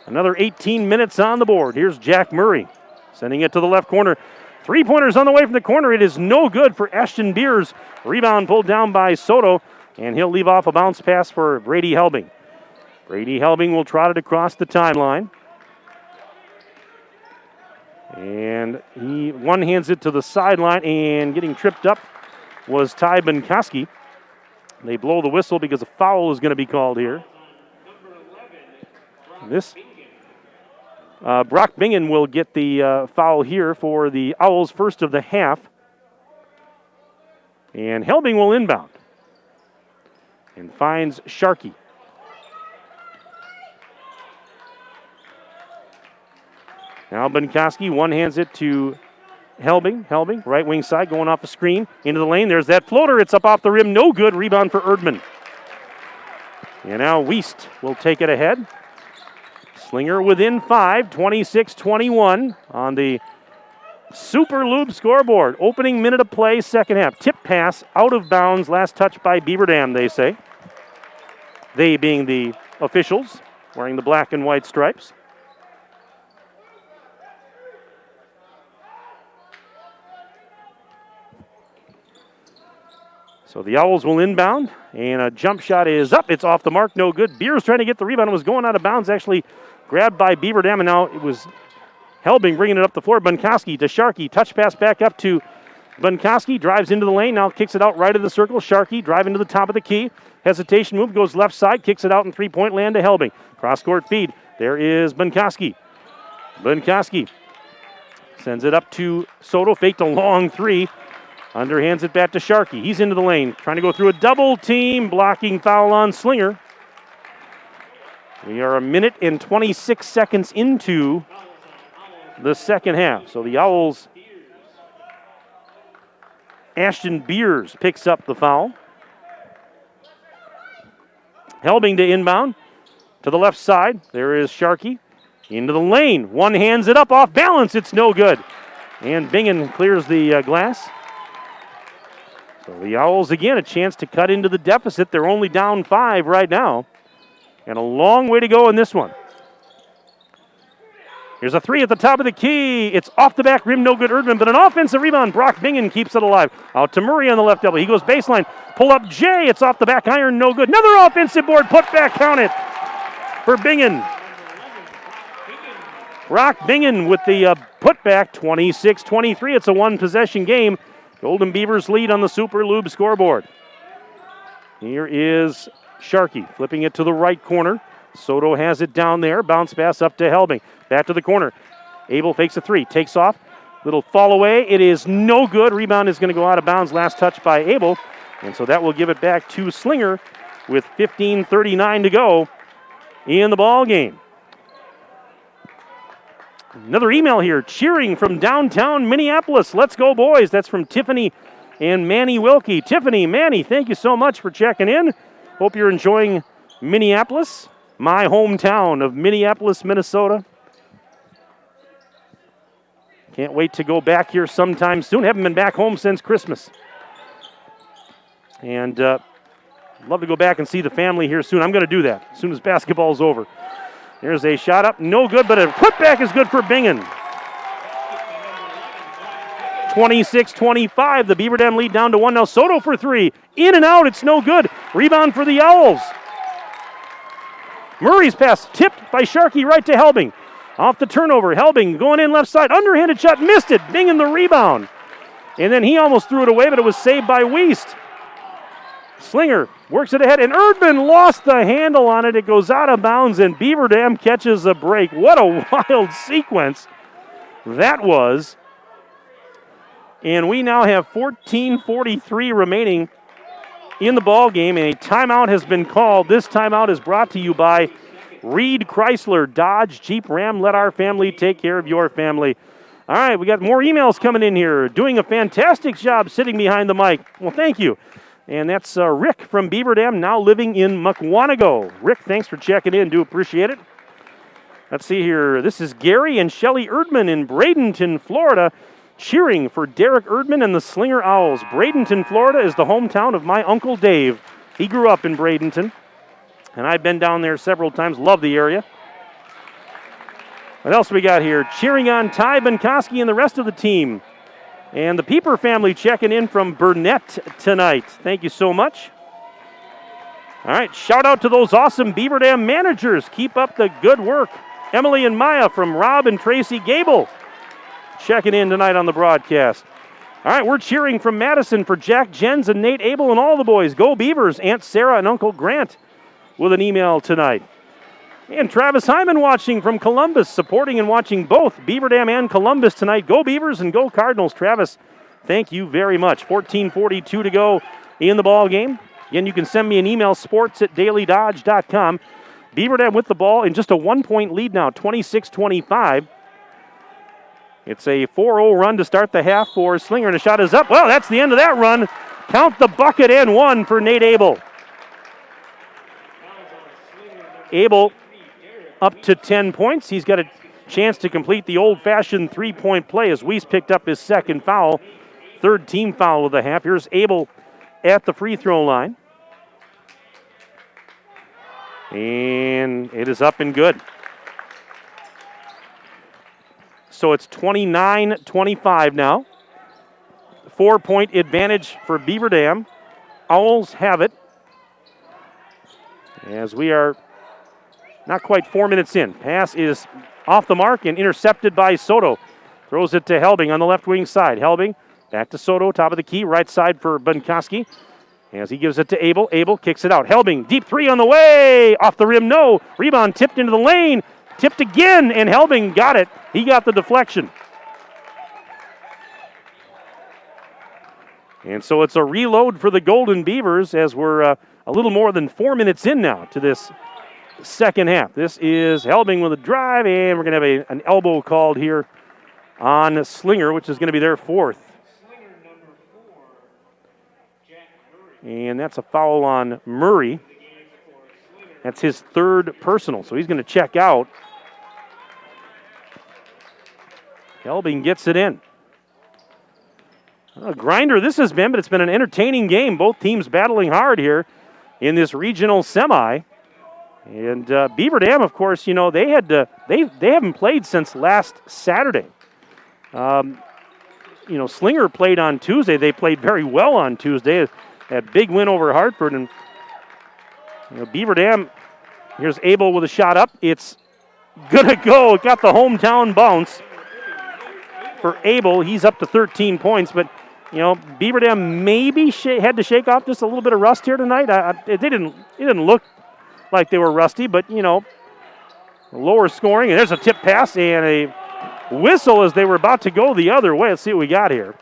Another 18 minutes on the board. Here's Jack Murray sending it to the left corner. 3-pointers on the way from the corner. It is no good for Ashton Beers. Rebound pulled down by Soto, and he'll leave off a bounce pass for Brady Helbing. Brady Helbing will trot it across the timeline. And he one-hands it to the sideline, and getting tripped up was Ty Benkoski. They blow the whistle because a foul is going to be called here. Brock Bingen will get the foul here for the Owls' first of the half. And Helbing will inbound. And finds Sharkey. Now Benkoski one-hands it to Helbing. Helbing, right wing side, going off a screen. Into the lane. There's that floater. It's up off the rim. No good. Rebound for Erdman. And now Wiest will take it ahead. Slinger within 5, 26-21 on the Super Lube scoreboard. Opening minute of play, second half. Tip pass, out of bounds, last touch by Beaver Dam, they say. They being the officials, wearing the black and white stripes. So the Owls will inbound, and a jump shot is up. It's off the mark, no good. Beers trying to get the rebound. It was going out of bounds, actually grabbed by Beaver Dam, and now it was Helbing bringing it up the floor. Bunkoski to Sharkey. Touch pass back up to Bunkoski. Drives into the lane, now kicks it out right of the circle. Sharkey driving to the top of the key. Hesitation move, goes left side, kicks it out in three-point land to Helbing. Cross-court feed. There is Bunkoski. Bunkoski sends it up to Soto. Faked a long three. Underhands it back to Sharkey. He's into the lane, trying to go through a double team, blocking foul on Slinger. We are a minute and 26 seconds into the second half. So the Owls, Ashton Beers picks up the foul. Helbing to inbound to the left side. There is Sharkey into the lane. One hands it up off balance. It's no good. And Bingen clears the glass. So the Owls, again, a chance to cut into the deficit. They're only down 5 right now. And a long way to go in this one. Here's a three at the top of the key. It's off the back rim, no good Erdman, but an offensive rebound. Brock Bingen keeps it alive. Out to Murray on the left elbow. He goes baseline. Pull up Jay. It's off the back iron, no good. Another offensive board. Put back, count it for Bingen. Brock Bingen with the putback, 26-23. It's a one-possession game. Golden Beavers lead on the Super Lube scoreboard. Here is Sharkey flipping it to the right corner. Soto has it down there. Bounce pass up to Helbing. Back to the corner. Abel fakes a three. Takes off. Little fall away. It is no good. Rebound is going to go out of bounds. Last touch by Abel. And so that will give it back to Slinger with 15:39 to go in the ball game. Another email here, cheering from downtown Minneapolis. Let's go, boys. That's from Tiffany and Manny Wilkie. Tiffany, Manny, thank you so much for checking in. Hope you're enjoying Minneapolis, my hometown of Minneapolis, Minnesota. Can't wait to go back here sometime soon. Haven't been back home since Christmas. And love to go back and see the family here soon. I'm going to do that as soon as basketball's over. There's a shot up, no good, but a putback is good for Bingen. 26-25, the Beaver Dam lead down to 1. Now Soto for three, in and out, it's no good. Rebound for the Owls. Murray's pass tipped by Sharkey right to Helbing. Off the turnover, Helbing going in left side, underhanded shot, missed it, Bingen the rebound. And then he almost threw it away, but it was saved by Wiest. Slinger works it ahead, and Erdman lost the handle on it. It goes out of bounds, and Beaver Dam catches a break. What a wild sequence that was. And we now have 14:43 remaining in the ball game, and a timeout has been called. This timeout is brought to you by Reed Chrysler, Dodge, Jeep, Ram. Let our family take care of your family. All right, we got more emails coming in here. Doing a fantastic job sitting behind the mic. Well, thank you. And that's Rick from Beaver Dam, now living in Mukwonago. Rick, thanks for checking in. Do appreciate it. Let's see here. This is Gary and Shelley Erdman in Bradenton, Florida, cheering for Derek Erdman and the Slinger Owls. Bradenton, Florida is the hometown of my Uncle Dave. He grew up in Bradenton, and I've been down there several times. Love the area. What else we got here? Cheering on Ty Bunkoski and the rest of the team. And the Pieper family checking in from Burnett tonight. Thank you so much. All right, shout out to those awesome Beaver Dam managers. Keep up the good work. Emily and Maya from Rob and Tracy Gable checking in tonight on the broadcast. All right, we're cheering from Madison for Jack Jens and Nate Abel and all the boys. Go Beavers, Aunt Sarah and Uncle Grant with an email tonight. And Travis Hyman watching from Columbus, supporting and watching both Beaver Dam and Columbus tonight. Go Beavers and go Cardinals. Travis, thank you very much. 14:42 to go in the ball game. Again, you can send me an email, sports@dailydodge.com. Beaver Dam with the ball in just a 1-point lead now, 26-25. It's a 4-0 run to start the half for Slinger, and a shot is up. Well, that's the end of that run. Count the bucket and one for Nate Abel. Abel up to 10 points. He's got a chance to complete the old-fashioned three-point play as Weiss picked up his second foul. Third team foul of the half. Here's Abel at the free throw line. And it is up and good. So it's 29-25 now. 4-point advantage for Beaver Dam. Owls have it. As we are not quite 4 minutes in. Pass is off the mark and intercepted by Soto. Throws it to Helbing on the left wing side. Helbing back to Soto, top of the key, right side for Bunkoski. As he gives it to Abel. Abel kicks it out. Helbing, deep three on the way. Off the rim, no. Rebound tipped into the lane. Tipped again, and Helbing got it. He got the deflection. And so it's a reload for the Golden Beavers as we're a little more than 4 minutes in now to this second half. This is Helbing with a drive, and we're going to have an elbow called here on Slinger, which is going to be their fourth. And that's a foul on Murray. That's his third personal, so he's going to check out. Helbing gets it in. A grinder this has been, but it's been an entertaining game. Both teams battling hard here in this regional semi. And Beaver Dam, of course, you know, they haven't played since last Saturday. You know, Slinger played on Tuesday. They played very well on Tuesday. That big win over Hartford. And you know, Beaver Dam, here's Abel with a shot up. It's gonna go. It got the hometown bounce for Abel. He's up to 13 points, but you know, Beaver Dam maybe had to shake off just a little bit of rust here tonight. It didn't look like they were rusty, but you know, lower scoring. And there's a tip pass and a whistle as they were about to go the other way. Let's see what we got here.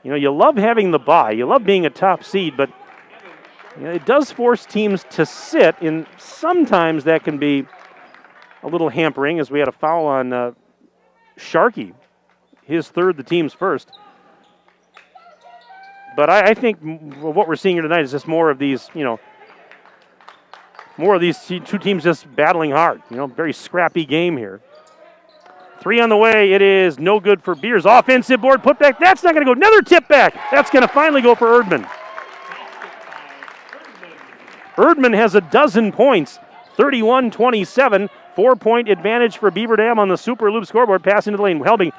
You know, you love having the bye. You love being a top seed, but you know, it does force teams to sit, and sometimes that can be a little hampering, as we had a foul on Sharkey, his third, the team's first. But I think what we're seeing here tonight is just more of these, you know, more of these two teams just battling hard. You know, very scrappy game here. Three on the way. It is no good for Beers. Offensive board put back. That's not going to go. Another tip back. That's going to finally go for Erdman. Erdman has a dozen points. 31-27. 4-point advantage for Beaver Dam on the Super Loop scoreboard. Pass into the lane. Helbing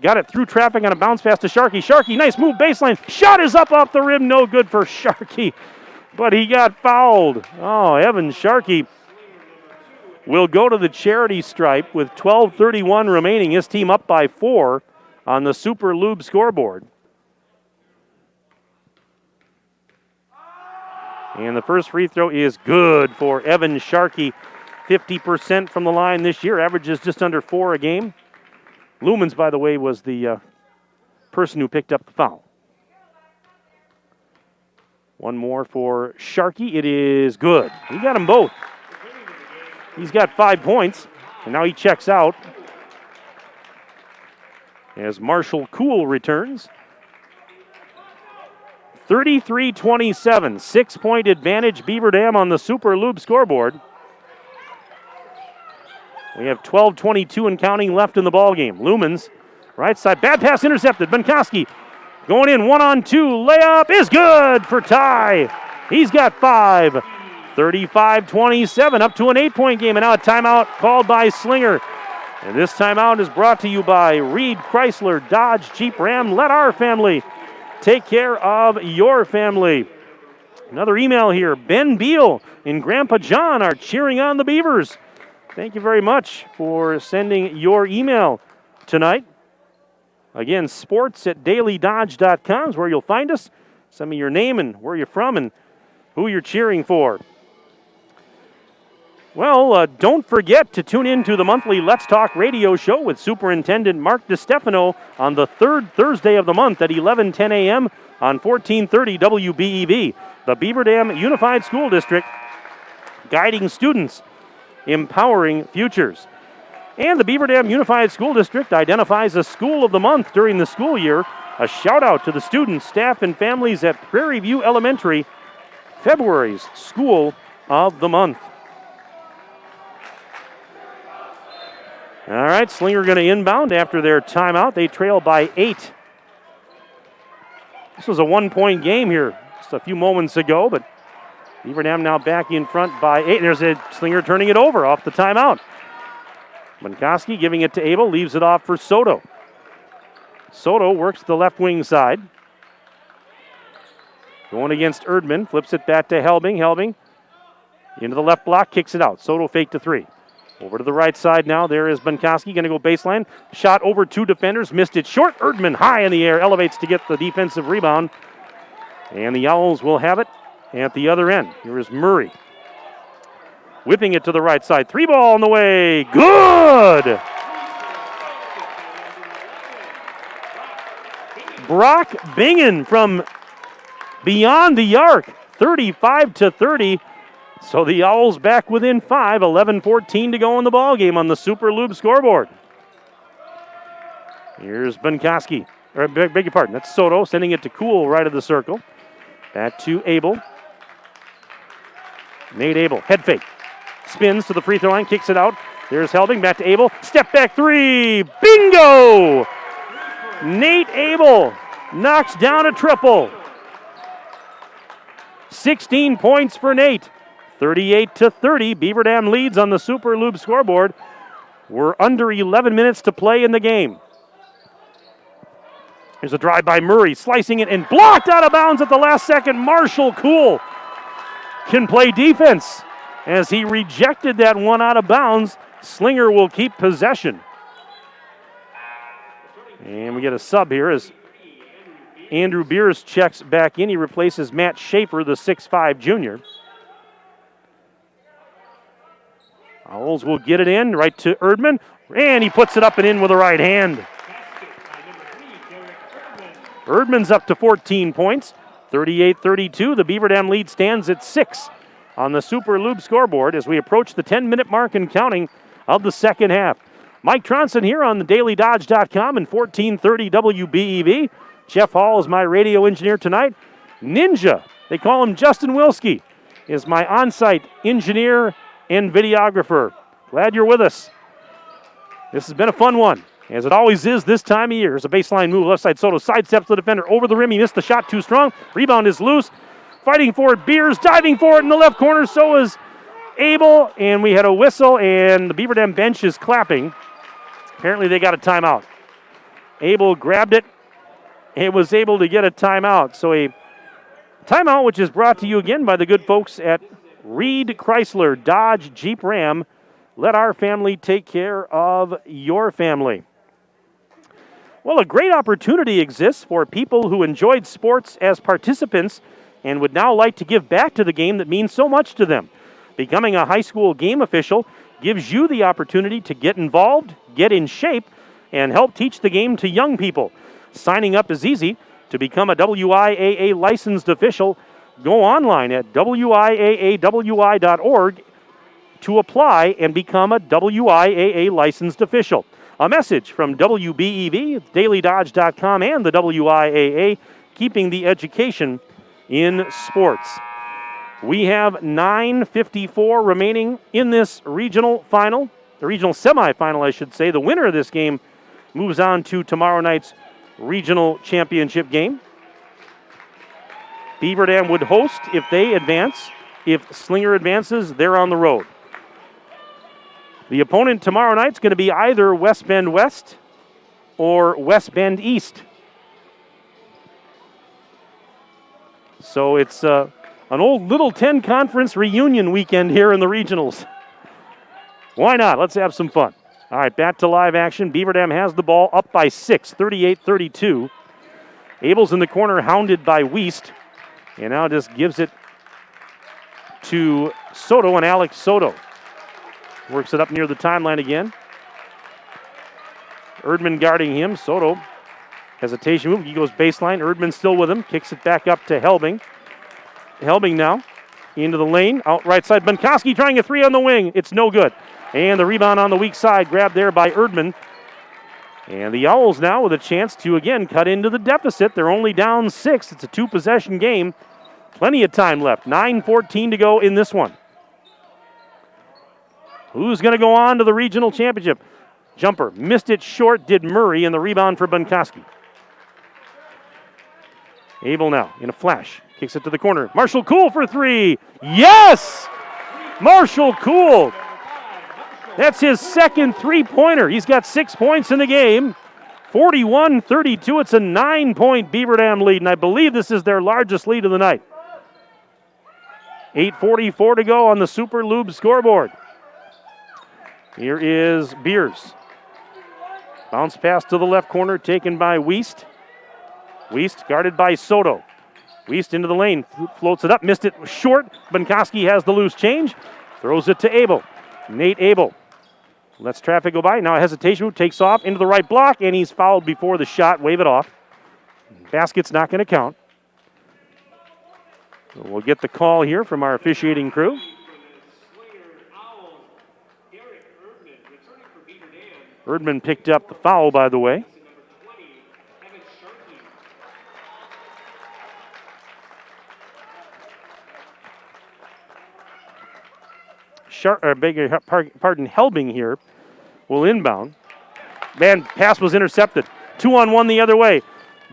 got it through traffic on a bounce pass to Sharkey. Sharkey, nice move, baseline. Shot is up off the rim. No good for Sharkey, but he got fouled. Oh, Evan Sharkey will go to the charity stripe with 12:31 remaining. His team up by 4 on the Super Lube scoreboard. And the first free throw is good for Evan Sharkey. 50% from the line this year. Averages just under 4 a game. Lumens, by the way, was the person who picked up the foul. One more for Sharkey. It is good. He got them both. He's got 5 points, and now he checks out as Marshall Kuhl returns. 33-27, 6-point advantage, Beaver Dam on the Super Lube scoreboard. We have 12:22 and counting left in the ballgame. Lumens, right side, bad pass intercepted. Bunkoski going in 1-on-2, layup is good for Ty. He's got 5. 35-27, up to an 8-point game, and now a timeout called by Slinger. And this timeout is brought to you by Reed Chrysler Dodge Jeep Ram. Let our family take care of your family. Another email here. Ben Beal and Grandpa John are cheering on the Beavers. Thank you very much for sending your email tonight. Again, sports@dailydodge.com is where you'll find us. Send me your name and where you're from and who you're cheering for. Well, don't forget to tune in to the monthly Let's Talk radio show with Superintendent Mark DiStefano on the third Thursday of the month at 11:10 a.m. on 1430 WBEV. The Beaver Dam Unified School District, guiding students, empowering futures. And the Beaver Dam Unified School District identifies a school of the month during the school year. A shout out to the students, staff, and families at Prairie View Elementary, February's School of the Month. All right, Slinger going to inbound after their timeout. They trail by 8. This was a 1-point game here just a few moments ago, but Beaver Dam now back in front by 8. There's a Slinger turning it over off the timeout. Bunkoski giving it to Abel, leaves it off for Soto. Soto works the left wing side. Going against Erdman, flips it back to Helbing. Helbing into the left block, kicks it out. Soto fake to 3. Over to the right side now. There is Bunkoski going to go baseline. Shot over 2 defenders, missed it short. Erdman high in the air, elevates to get the defensive rebound. And the Owls will have it at the other end. Here is Murray. Whipping it to the right side. 3 ball on the way. Good! Brock Bingen from beyond the arc. 35-30. So the Owls back within 5, 11-14 to go in the ball game on the Super Lube scoreboard. Here's Bunkoski. Beg your pardon, that's Soto sending it to Kuhl right of the circle. Back to Abel. Nate Abel, head fake. Spins to the free throw line, kicks it out. There's Helbing, back to Abel. Step back 3, bingo! Nate Abel knocks down a triple. 16 points for Nate. 38-30, Beaver Dam leads on the Super Lube scoreboard. We're under 11 minutes to play in the game. Here's a drive by Murray, slicing it and blocked out of bounds at the last second. Marshall Kuhl can play defense as he rejected that one out of bounds. Slinger will keep possession. And we get a sub here as Andrew Beers checks back in. He replaces Matt Schaefer, the 6'5 junior. Owls will get it in right to Erdman, and he puts it up and in with the right hand. Erdman's up to 14 points, 38-32. The Beaver Dam lead stands at 6 on the Super Lube scoreboard as we approach the 10-minute mark and counting of the second half. Mike Tronson here on the dailydodge.com and 1430 WBEV. Jeff Hall is my radio engineer tonight. Ninja, they call him Justin Wilski, is my on-site engineer and videographer. Glad you're with us. This has been a fun one, as it always is this time of year. It's a baseline move, left side Soto sidesteps the defender over the rim. He missed the shot too strong. Rebound is loose. Fighting for it, Beers diving for it in the left corner. So is Abel, and we had a whistle, and the Beaver Dam bench is clapping. Apparently they got a timeout. Abel grabbed it and was able to get a timeout. So a timeout which is brought to you again by the good folks at Reed Chrysler Dodge Jeep Ram. Let our family take care of your family. Well, a great opportunity exists for people who enjoyed sports as participants and would now like to give back to the game that means so much to them. Becoming a high school game official gives you the opportunity to get involved, get in shape, and help teach the game to young people. Signing up is easy. To become a WIAA licensed official, go online at wiaawi.org to apply and become a WIAA licensed official. A message from WBEV, dailydodge.com, and the WIAA, keeping the education in sports. We have 9:54 remaining in this regional final, the regional semifinal, I should say. The winner of this game moves on to tomorrow night's regional championship game. Beaver Dam would host if they advance. If Slinger advances, they're on the road. The opponent tomorrow night is going to be either West Bend West or West Bend East. So it's an old Little 10 conference reunion weekend here in the regionals. Why not? Let's have some fun. All right, back to live action. Beaver Dam has the ball up by 6, 38-32. Abel's in the corner, hounded by Wiest. And now just gives it to Soto, and Alex Soto works it up near the timeline again. Erdman guarding him. Soto, hesitation move. He goes baseline. Erdman still with him. Kicks it back up to Helbing. Helbing now into the lane. Out right side. Bunkoski trying a 3 on the wing. It's no good. And the rebound on the weak side, grabbed there by Erdman. And the Owls now with a chance to, again, cut into the deficit. They're only down 6. It's a 2-possession game. Plenty of time left. 9:14 to go in this one. Who's going to go on to the regional championship? Jumper missed it short, did Murray, and the rebound for Bunkowski. Abel now in a flash. Kicks it to the corner. Marshall Cool for three. Yes! Marshall Cool. That's his second three-pointer. He's got 6 points in the game. 41-32. It's a 9-point Beaver Dam lead, and I believe this is their largest lead of the night. 8:44 to go on the Super Lube scoreboard. Here is Beers. Bounce pass to the left corner, taken by Wiest. Wiest guarded by Soto. Wiest into the lane, floats it up, missed it short. Bunkowski has the loose change, throws it to Abel. Nate Abel lets traffic go by. Now a hesitation, takes off into the right block, and he's fouled before the shot. Wave it off. Basket's not going to count. So we'll get the call here from our officiating crew. Erdman picked up the foul, by the way. Helbing here will inbound. Man, pass was intercepted. 2-on-1 the other way.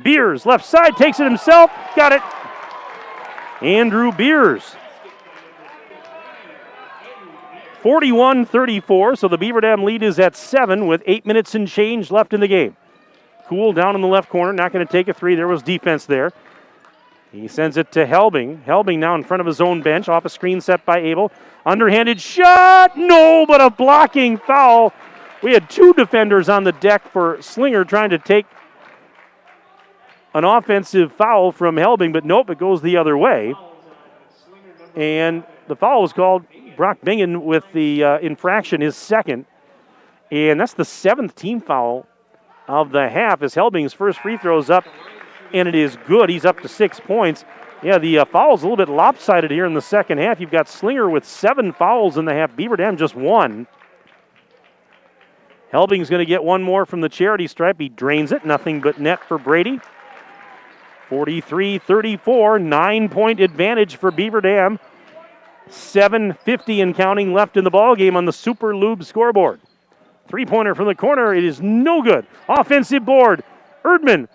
Beers, left side, takes it himself. Got it. Andrew Beers. 41-34, so the Beaver Dam lead is at 7 with 8 minutes and change left in the game. Cool down in the left corner, not going to take a three. There was defense there. He sends it to Helbing. Helbing now in front of his own bench, off a screen set by Abel. Underhanded shot, no, but a blocking foul. We had two defenders on the deck for Slinger trying to take an offensive foul from Helbing, but nope, it goes the other way. And the foul was called. Brock Bingen with the infraction, his second. And that's the 7th team foul of the half as Helbing's first free throw's up, and it is good. He's up to 6 points. Yeah, the foul's a little bit lopsided here in the second half. You've got Slinger with 7 fouls in the half. Beaver Dam just 1. Helbing's going to get one more from the charity stripe. He drains it. Nothing but net for Brady. 43-34, 9-point advantage for Beaver Dam. 7:50 and counting left in the ball game on the Super Lube scoreboard. Three-pointer from the corner. It is no good. Offensive board. Erdman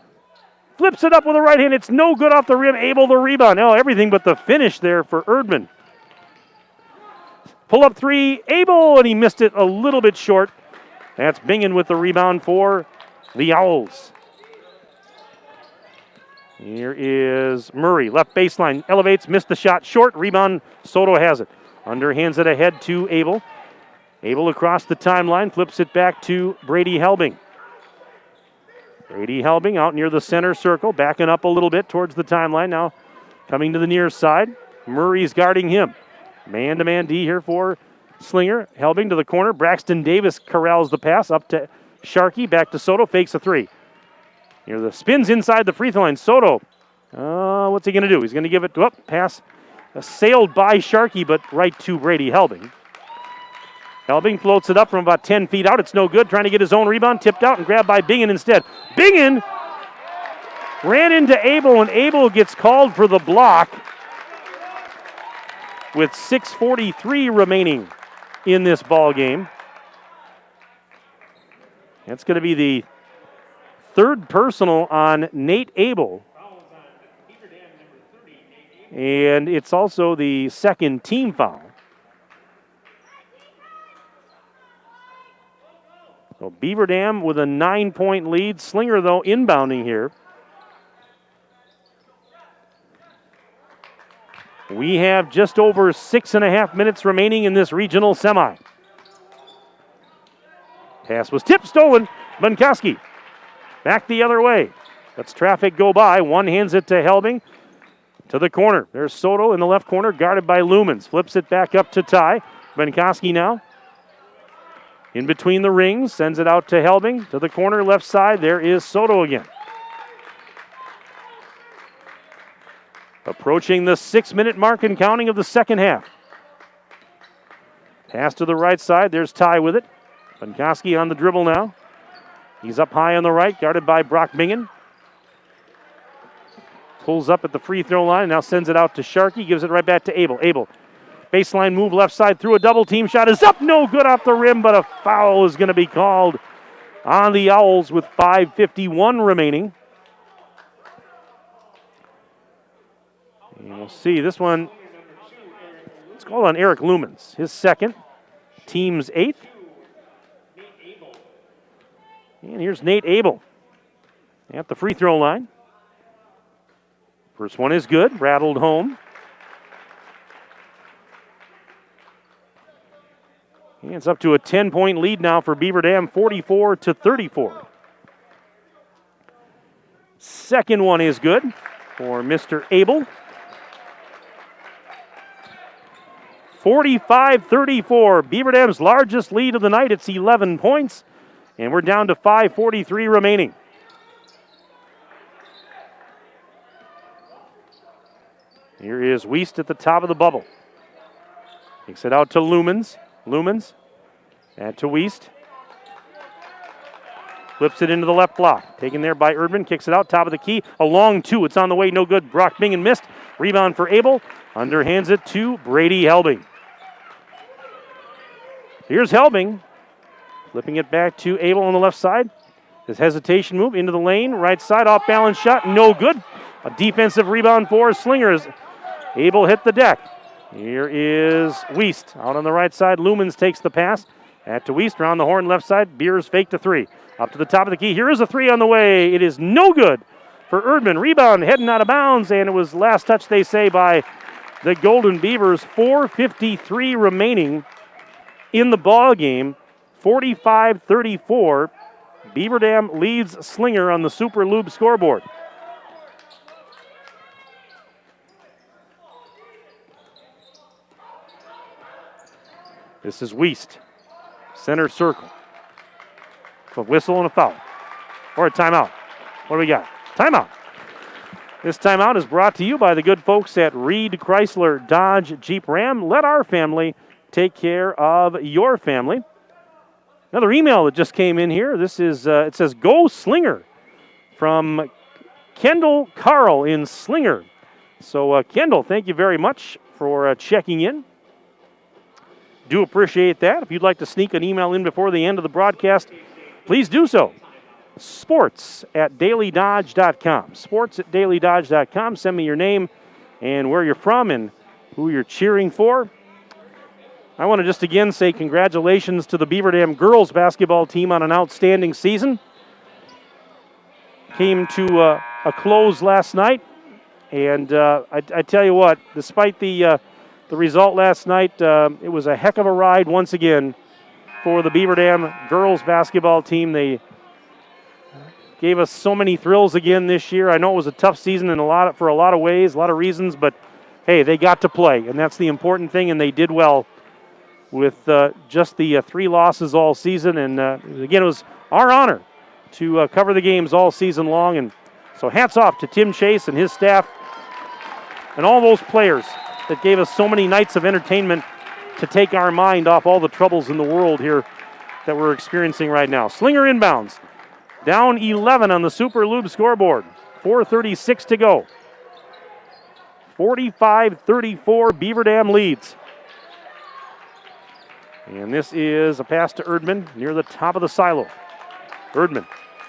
flips it up with a right hand. It's no good off the rim. Abel the rebound. Oh, everything but the finish there for Erdman. Pull up three. Abel, and he missed it a little bit short. That's Bingen with the rebound for the Owls. Here is Murray. Left baseline. Elevates. Missed the shot. Short. Rebound. Soto has it. Underhands it ahead to Abel. Abel across the timeline. Flips it back to Brady Helbing. Brady Helbing out near the center circle. Backing up a little bit towards the timeline. Now coming to the near side. Murray's guarding him. Man-to-man D here for Slinger. Helbing to the corner. Braxton Davis corrals the pass up to Sharkey. Back to Soto. Fakes a three. Here the spins inside the free throw line. Soto, what's he going to do? He's going to give it to pass. Sailed by Sharkey, but right to Brady Helbing. Helbing floats it up from about 10 feet out. It's no good. Trying to get his own rebound. Tipped out and grabbed by Bingen instead. Bingen ran into Abel, and Abel gets called for the block with 6:43 remaining in this ball game. That's going to be the third personal on Nate Abel. And it's also the second team foul. So Beaver Dam with a 9-point lead. Slinger, though, inbounding here. We have just over 6.5 minutes remaining in this regional semi. Pass was tipped, stolen. Bunkowski back the other way. Lets traffic go by. One hands it to Helbing. To the corner. There's Soto in the left corner, guarded by Lumens. Flips it back up to Ty. Bunkowski now. In between the rings. Sends it out to Helbing. To the corner, left side. There is Soto again. Approaching the 6-minute mark and counting of the second half. Pass to the right side. There's Ty with it. Bunkowski on the dribble now. He's up high on the right, guarded by Brock Bingen. Pulls up at the free throw line, now sends it out to Sharkey, gives it right back to Abel. Abel, baseline move left side through a double team shot is up, no good off the rim, but a foul is going to be called on the Owls with 5:51 remaining. And we'll see this one. It's called on Eric Lumens, his second, team's 8th. And here's Nate Abel at the free throw line. First one is good, rattled home. And it's up to a 10-point lead now for Beaver Dam, 44-34. Second one is good for Mr. Abel. 45-34, Beaver Dam's largest lead of the night. It's 11 points, and we're down to 5:43 remaining. Here is Wiest at the top of the bubble. Takes it out to Lumens. Lumens, and to Wiest. Flips it into the left block. Taken there by Erdman. Kicks it out, top of the key. A long two. It's on the way, no good. Brock Bingen missed. Rebound for Abel. Underhands it to Brady Helbing. Here's Helbing. Flipping it back to Abel on the left side. His hesitation move into the lane. Right side, off balance shot. No good. A defensive rebound for Slinger as Abel hit the deck. Here is Wiest out on the right side. Lumens takes the pass. At to Wiest, around the horn left side. Beers fake to three. Up to the top of the key. Here is a three on the way. It is no good for Erdman. Rebound heading out of bounds, and it was last touch, they say, by the Golden Beavers. 4:53 remaining in the ball game. 45-34. Beaver Dam leads Slinger on the Super Lube scoreboard. This is Wiest. Center circle. A whistle and a foul. Or a timeout. What do we got? Timeout. This timeout is brought to you by the good folks at Reed Chrysler Dodge Jeep Ram. Let our family take care of your family. Another email that just came in here. This is, it says, Go Slinger from Kendall Carl in Slinger. So, Kendall, thank you very much for checking in. Do appreciate that. If you'd like to sneak an email in before the end of the broadcast, please do so. sports@dailydodge.com. sports@dailydodge.com. Send me your name and where you're from and who you're cheering for. I want to just again say congratulations to the Beaver Dam girls basketball team on an outstanding season. Came to a close last night, and I tell you what, despite the result last night, it was a heck of a ride once again for the Beaver Dam girls basketball team. They gave us so many thrills again this year. I know it was a tough season for a lot of ways, a lot of reasons, but hey, they got to play, and that's the important thing, and they did well with just the 3 losses all season. And again, it was our honor to cover the games all season long, and so hats off to Tim Chase and his staff and all those players that gave us so many nights of entertainment to take our mind off all the troubles in the world here that we're experiencing right now. Slinger inbounds. Down 11 on the Super Lube scoreboard. 4:36 to go. 45-34, Beaver Dam leads. And this is a pass to Erdman near the top of the silo. Erdman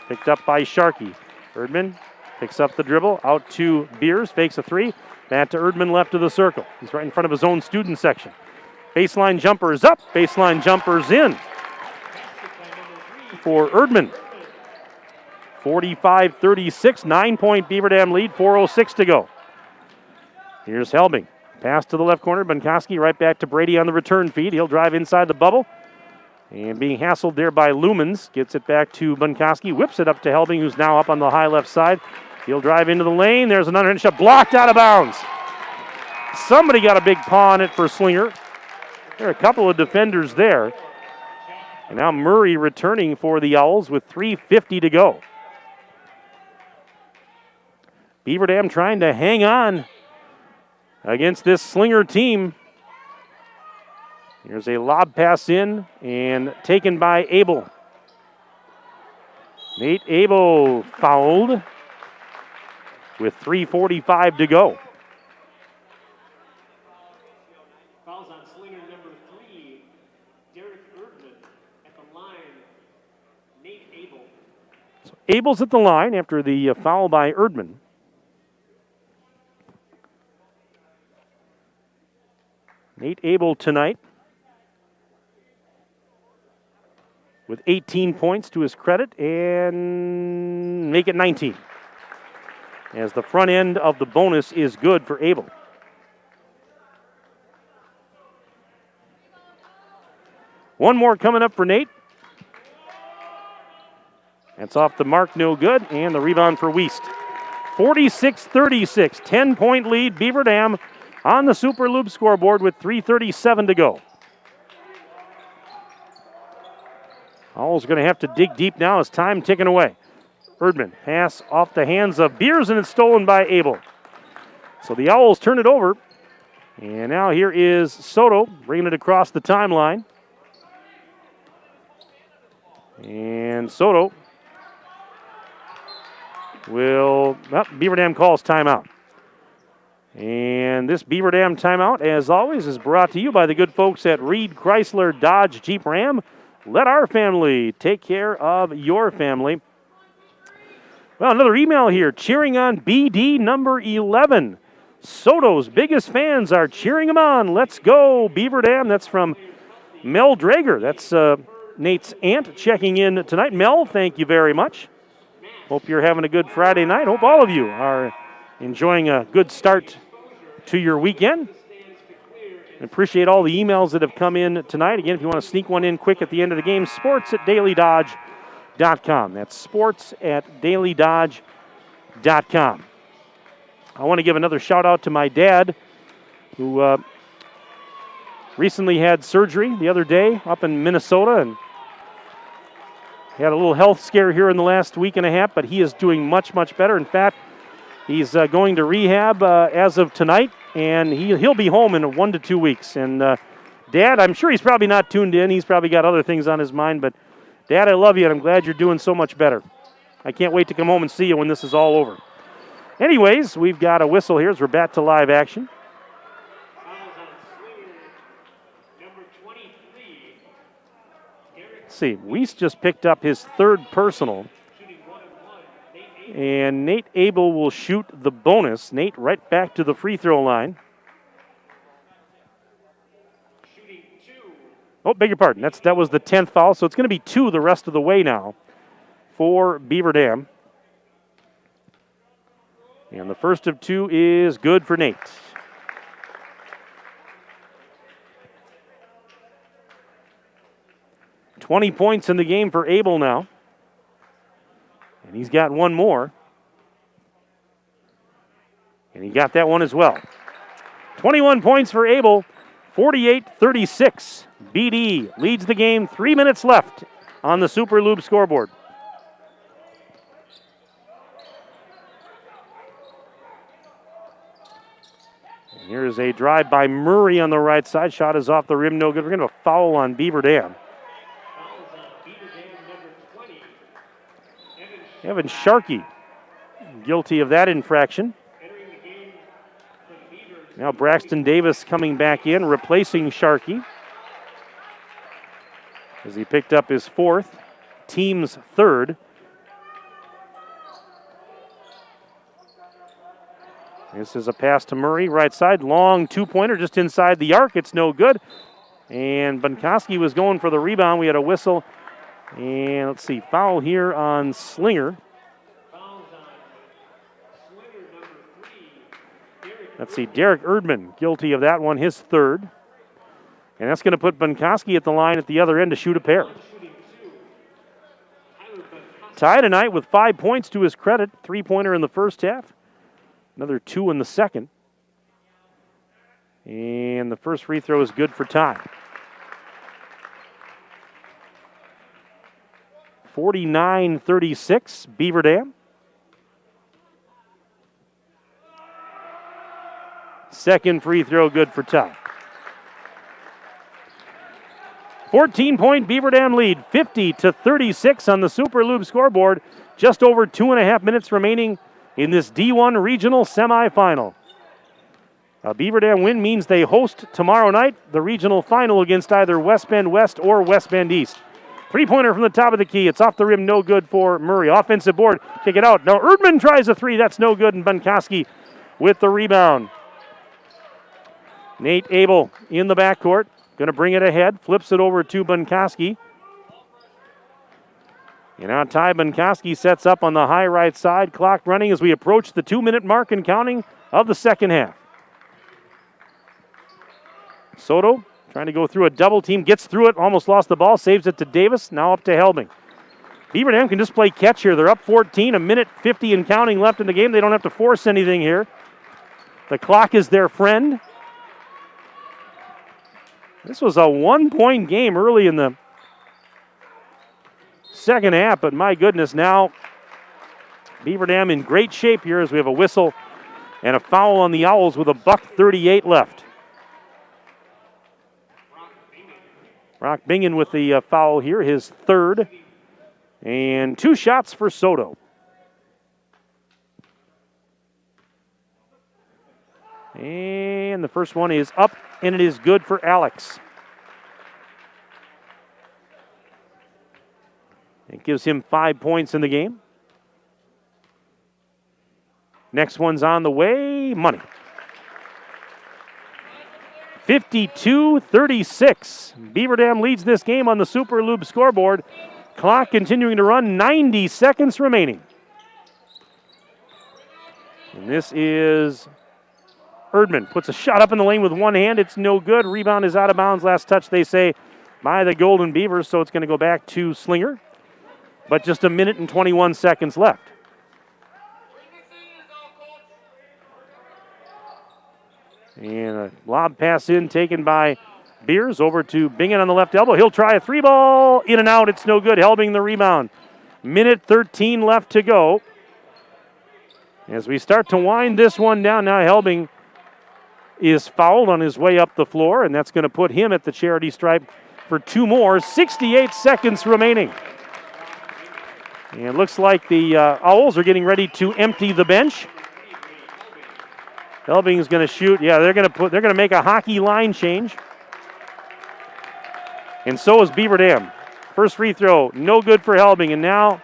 picked up by Sharkey. Erdman picks up the dribble, out to Beers, fakes a three. Back to Erdman, left of the circle. He's right in front of his own student section. Baseline jumper is up, baseline jumper's in for Erdman. 45-36, 9-point Beaver Dam lead, 4:06 to go. Here's Helbing. Pass to the left corner, Bunkoski right back to Brady on the return feed. He'll drive inside the bubble. And being hassled there by Lumens, gets it back to Bunkoski, whips it up to Helbing, who's now up on the high left side. He'll drive into the lane. There's an underhand shot blocked out of bounds. Somebody got a big paw on it for Slinger. There are a couple of defenders there. And now Murray returning for the Owls with 3:50 to go. Beaver Dam trying to hang on against this Slinger team. Here's a lob pass in and taken by Abel. Nate Abel fouled with 3:45 to go. Fouls on Slinger number 3, Derek Erdman. At the line, Nate Abel. Abel's at the line after the foul by Erdman. Nate Abel tonight with 18 points to his credit and make it 19. As the front end of the bonus is good for Abel. One more coming up for Nate. That's off the mark, no good, and the rebound for Wiest. 46-36, 10-point lead, Beaver Dam on the Super Loop scoreboard with 3:37 to go. Owls going to have to dig deep now as time ticking away. Erdman, pass off the hands of Beers, and it's stolen by Abel. So the Owls turn it over, and now here is Soto bringing it across the timeline. And Soto Beaver Dam calls timeout. And this Beaver Dam timeout, as always, is brought to you by the good folks at Reed Chrysler Dodge Jeep Ram. Let our family take care of your family. Well, another email here, cheering on BD number 11. Soto's biggest fans are cheering him on. Let's go, Beaver Dam. That's from Mel Drager. That's Nate's aunt checking in tonight. Mel, thank you very much. Hope you're having a good Friday night. Hope all of you are enjoying a good start to your weekend. Appreciate all the emails that have come in tonight. Again, if you want to sneak one in quick at the end of the game, sports@dailydodge.com. That's sports@dailydodge.com. I want to give another shout out to my dad, who recently had surgery the other day up in Minnesota, and he had a little health scare here in the last week and a half, but he is doing much, much better. In fact, he's going to rehab as of tonight, and he'll be home in 1 to 2 weeks. And Dad, I'm sure he's probably not tuned in. He's probably got other things on his mind, but Dad, I love you, and I'm glad you're doing so much better. I can't wait to come home and see you when this is all over. Anyways, we've got a whistle here as we're back to live action. Let's see, Wiest just picked up his third personal. And Nate Abel will shoot the bonus. Nate right back to the free throw line. Oh, beg your pardon. That was the 10th foul, so it's going to be 2 the rest of the way now for Beaver Dam. And the first of 2 is good for Nate. $20 points in the game for Abel now. And he's got one more. And he got that one as well. 21 points for Abel, 48-36. BD leads the game, 3 minutes left on the Super Lube scoreboard. And here's a drive by Murray on the right side. Shot is off the rim, no good. We're going to have a foul on Beaver Dam. Evan Sharkey, guilty of that infraction. Now Braxton Davis coming back in, replacing Sharkey, as he picked up his 4th, team's 3rd. This is a pass to Murray, right side, long 2-pointer just inside the arc. It's no good. And Bunkoski was going for the rebound. We had a whistle. And let's see, foul here on Slinger. Let's see, Derek Erdman, guilty of that one, his 3rd. And that's going to put Bunkoski at the line at the other end to shoot a pair. Ty tonight with 5 points to his credit, 3-pointer in the first half, another 2 in the second. And the first free throw is good for Ty. 49-36, Beaver Dam. Second free throw good for Ty. 14-point Beaver Dam lead, 50-36 on the Super Lube scoreboard. Just over 2.5 minutes remaining in this D1 regional semifinal. A Beaver Dam win means they host tomorrow night the regional final against either West Bend West or West Bend East. Three-pointer from the top of the key. It's off the rim, no good for Murray. Offensive board, kick it out. Now Erdman tries a three. That's no good, and Bunkoski with the rebound. Nate Abel in the backcourt. Going to bring it ahead. Flips it over to Bunkoski. And now Ty Bunkoski sets up on the high right side. Clock running as we approach the 2-minute mark and counting of the second half. Soto trying to go through a double team. Gets through it. Almost lost the ball. Saves it to Davis. Now up to Helbing. Beaver Dam can just play catch here. They're up 14. A minute 50 and counting left in the game. They don't have to force anything here. The clock is their friend. This was a 1-point game early in the second half, but my goodness, now Beaver Dam in great shape here as we have a whistle and a foul on the Owls with $1:38 left. Brock Bingen with the foul here, his third, and 2 shots for Soto. And the first one is up, and it is good for Alex. It gives him 5 points in the game. Next one's on the way, money. 52-36. Beaver Dam leads this game on the Super Lube scoreboard. Clock continuing to run, 90 seconds remaining. And this is Erdman. Puts a shot up in the lane with one hand. It's no good. Rebound is out of bounds. Last touch, they say, by the Golden Beavers, so it's going to go back to Slinger. But just a minute and 21 seconds left. And a lob pass in taken by Beers over to Bingen on the left elbow. He'll try a 3-ball. In and out. It's no good. Helbing the rebound. Minute 13 left to go. As we start to wind this one down, now Helbing is fouled on his way up the floor, and that's going to put him at the charity stripe for 2 more. 68 seconds remaining. And it looks like the Owls are getting ready to empty the bench. Helbing is going to shoot. Yeah, they're going to make a hockey line change. And so is Beaver Dam. First free throw, no good for Helbing. And now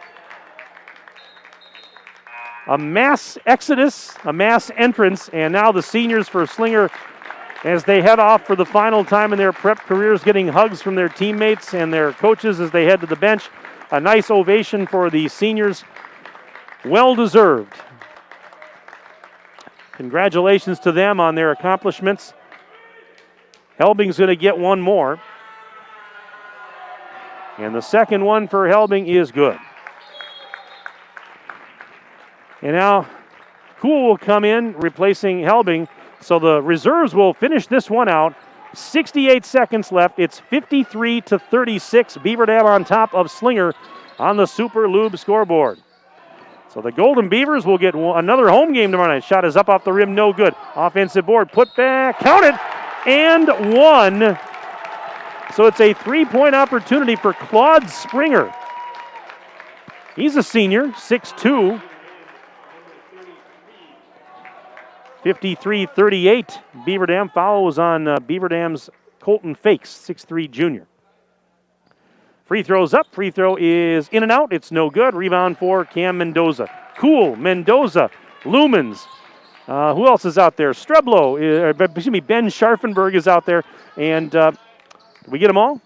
a mass exodus, a mass entrance, and now the seniors for Slinger as they head off for the final time in their prep careers, getting hugs from their teammates and their coaches as they head to the bench. A nice ovation for the seniors. Well deserved. Congratulations to them on their accomplishments. Helbing's going to get one more. And the second one for Helbing is good. And now Kuhl will come in replacing Helbing. So the reserves will finish this one out. 68 seconds left. It's 53-36. Beaver Dam on top of Slinger on the Super Lube scoreboard. So the Golden Beavers will get another home game tomorrow night. Shot is up off the rim, no good. Offensive board, put back, counted, and one. So it's a 3-point opportunity for Claude Springer. He's a senior, 6'2". 53-38. Beaver Dam. Foul was on Beaver Dam's Colton Fakes, 6'3" junior. Free throw's up. Free throw is in and out. It's no good. Rebound for Cam Mendoza. Cool, Mendoza, Lumens. Who else is out there? Streblo, Ben Scharfenberg is out there. And did we get them all?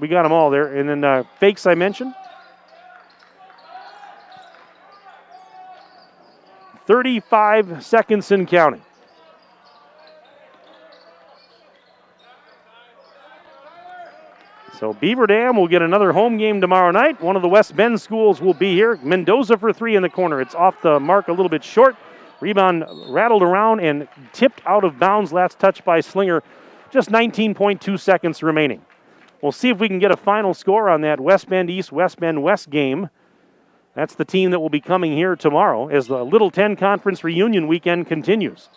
We got them all there. And then Fakes I mentioned. 35 seconds and counting. So Beaver Dam will get another home game tomorrow night. One of the West Bend schools will be here. Mendoza for 3 in the corner. It's off the mark a little bit short. Rebound rattled around and tipped out of bounds. Last touch by Slinger. Just 19.2 seconds remaining. We'll see if we can get a final score on that West Bend East, West Bend West game. That's the team that will be coming here tomorrow as the Little 10 Conference reunion weekend continues.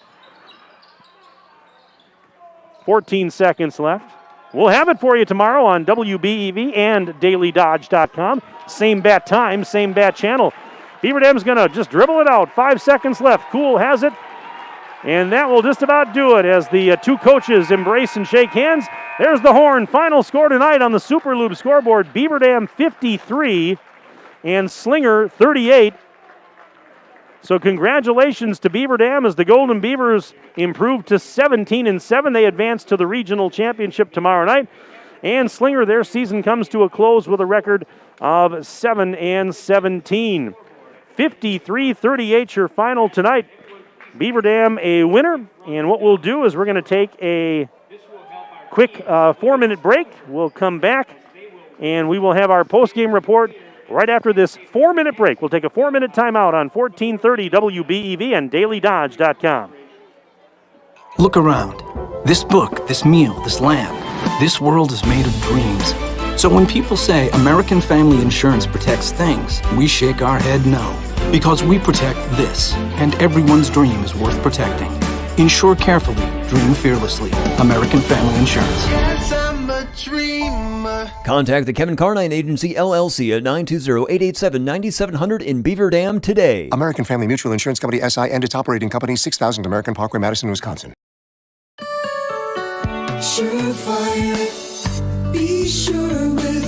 14 seconds left. We'll have it for you tomorrow on WBEV and DailyDodge.com. Same bat time, same bat channel. Beaver Dam's going to just dribble it out. 5 seconds left. Cool has it. And that will just about do it as the two coaches embrace and shake hands. There's the horn. Final score tonight on the Super Loop scoreboard, Beaver Dam 53 and Slinger 38. So congratulations to Beaver Dam as the Golden Beavers improved to 17-7. They advance to the regional championship tomorrow night. And Slinger, their season comes to a close with a record of 7-17. 53-38 your final tonight. Beaver Dam a winner. And what we'll do is we're going to take a quick 4-minute break. We'll come back and we will have our post-game report right after this 4-minute break. We'll take a 4-minute timeout on 1430 WBEV and dailydodge.com. Look around. This book, this meal, this lamb, this world is made of dreams. So when people say American Family Insurance protects things, we shake our head no. Because we protect this, and everyone's dream is worth protecting. Insure carefully, dream fearlessly. American Family Insurance. Yes, I'm a dreamer. Contact the Kevin Carnine Agency, LLC at 920-887-9700 in Beaver Dam today. American Family Mutual Insurance Company, SI, and its operating company, 6000 American Parkway, Madison, Wisconsin. Surefire. Be sure with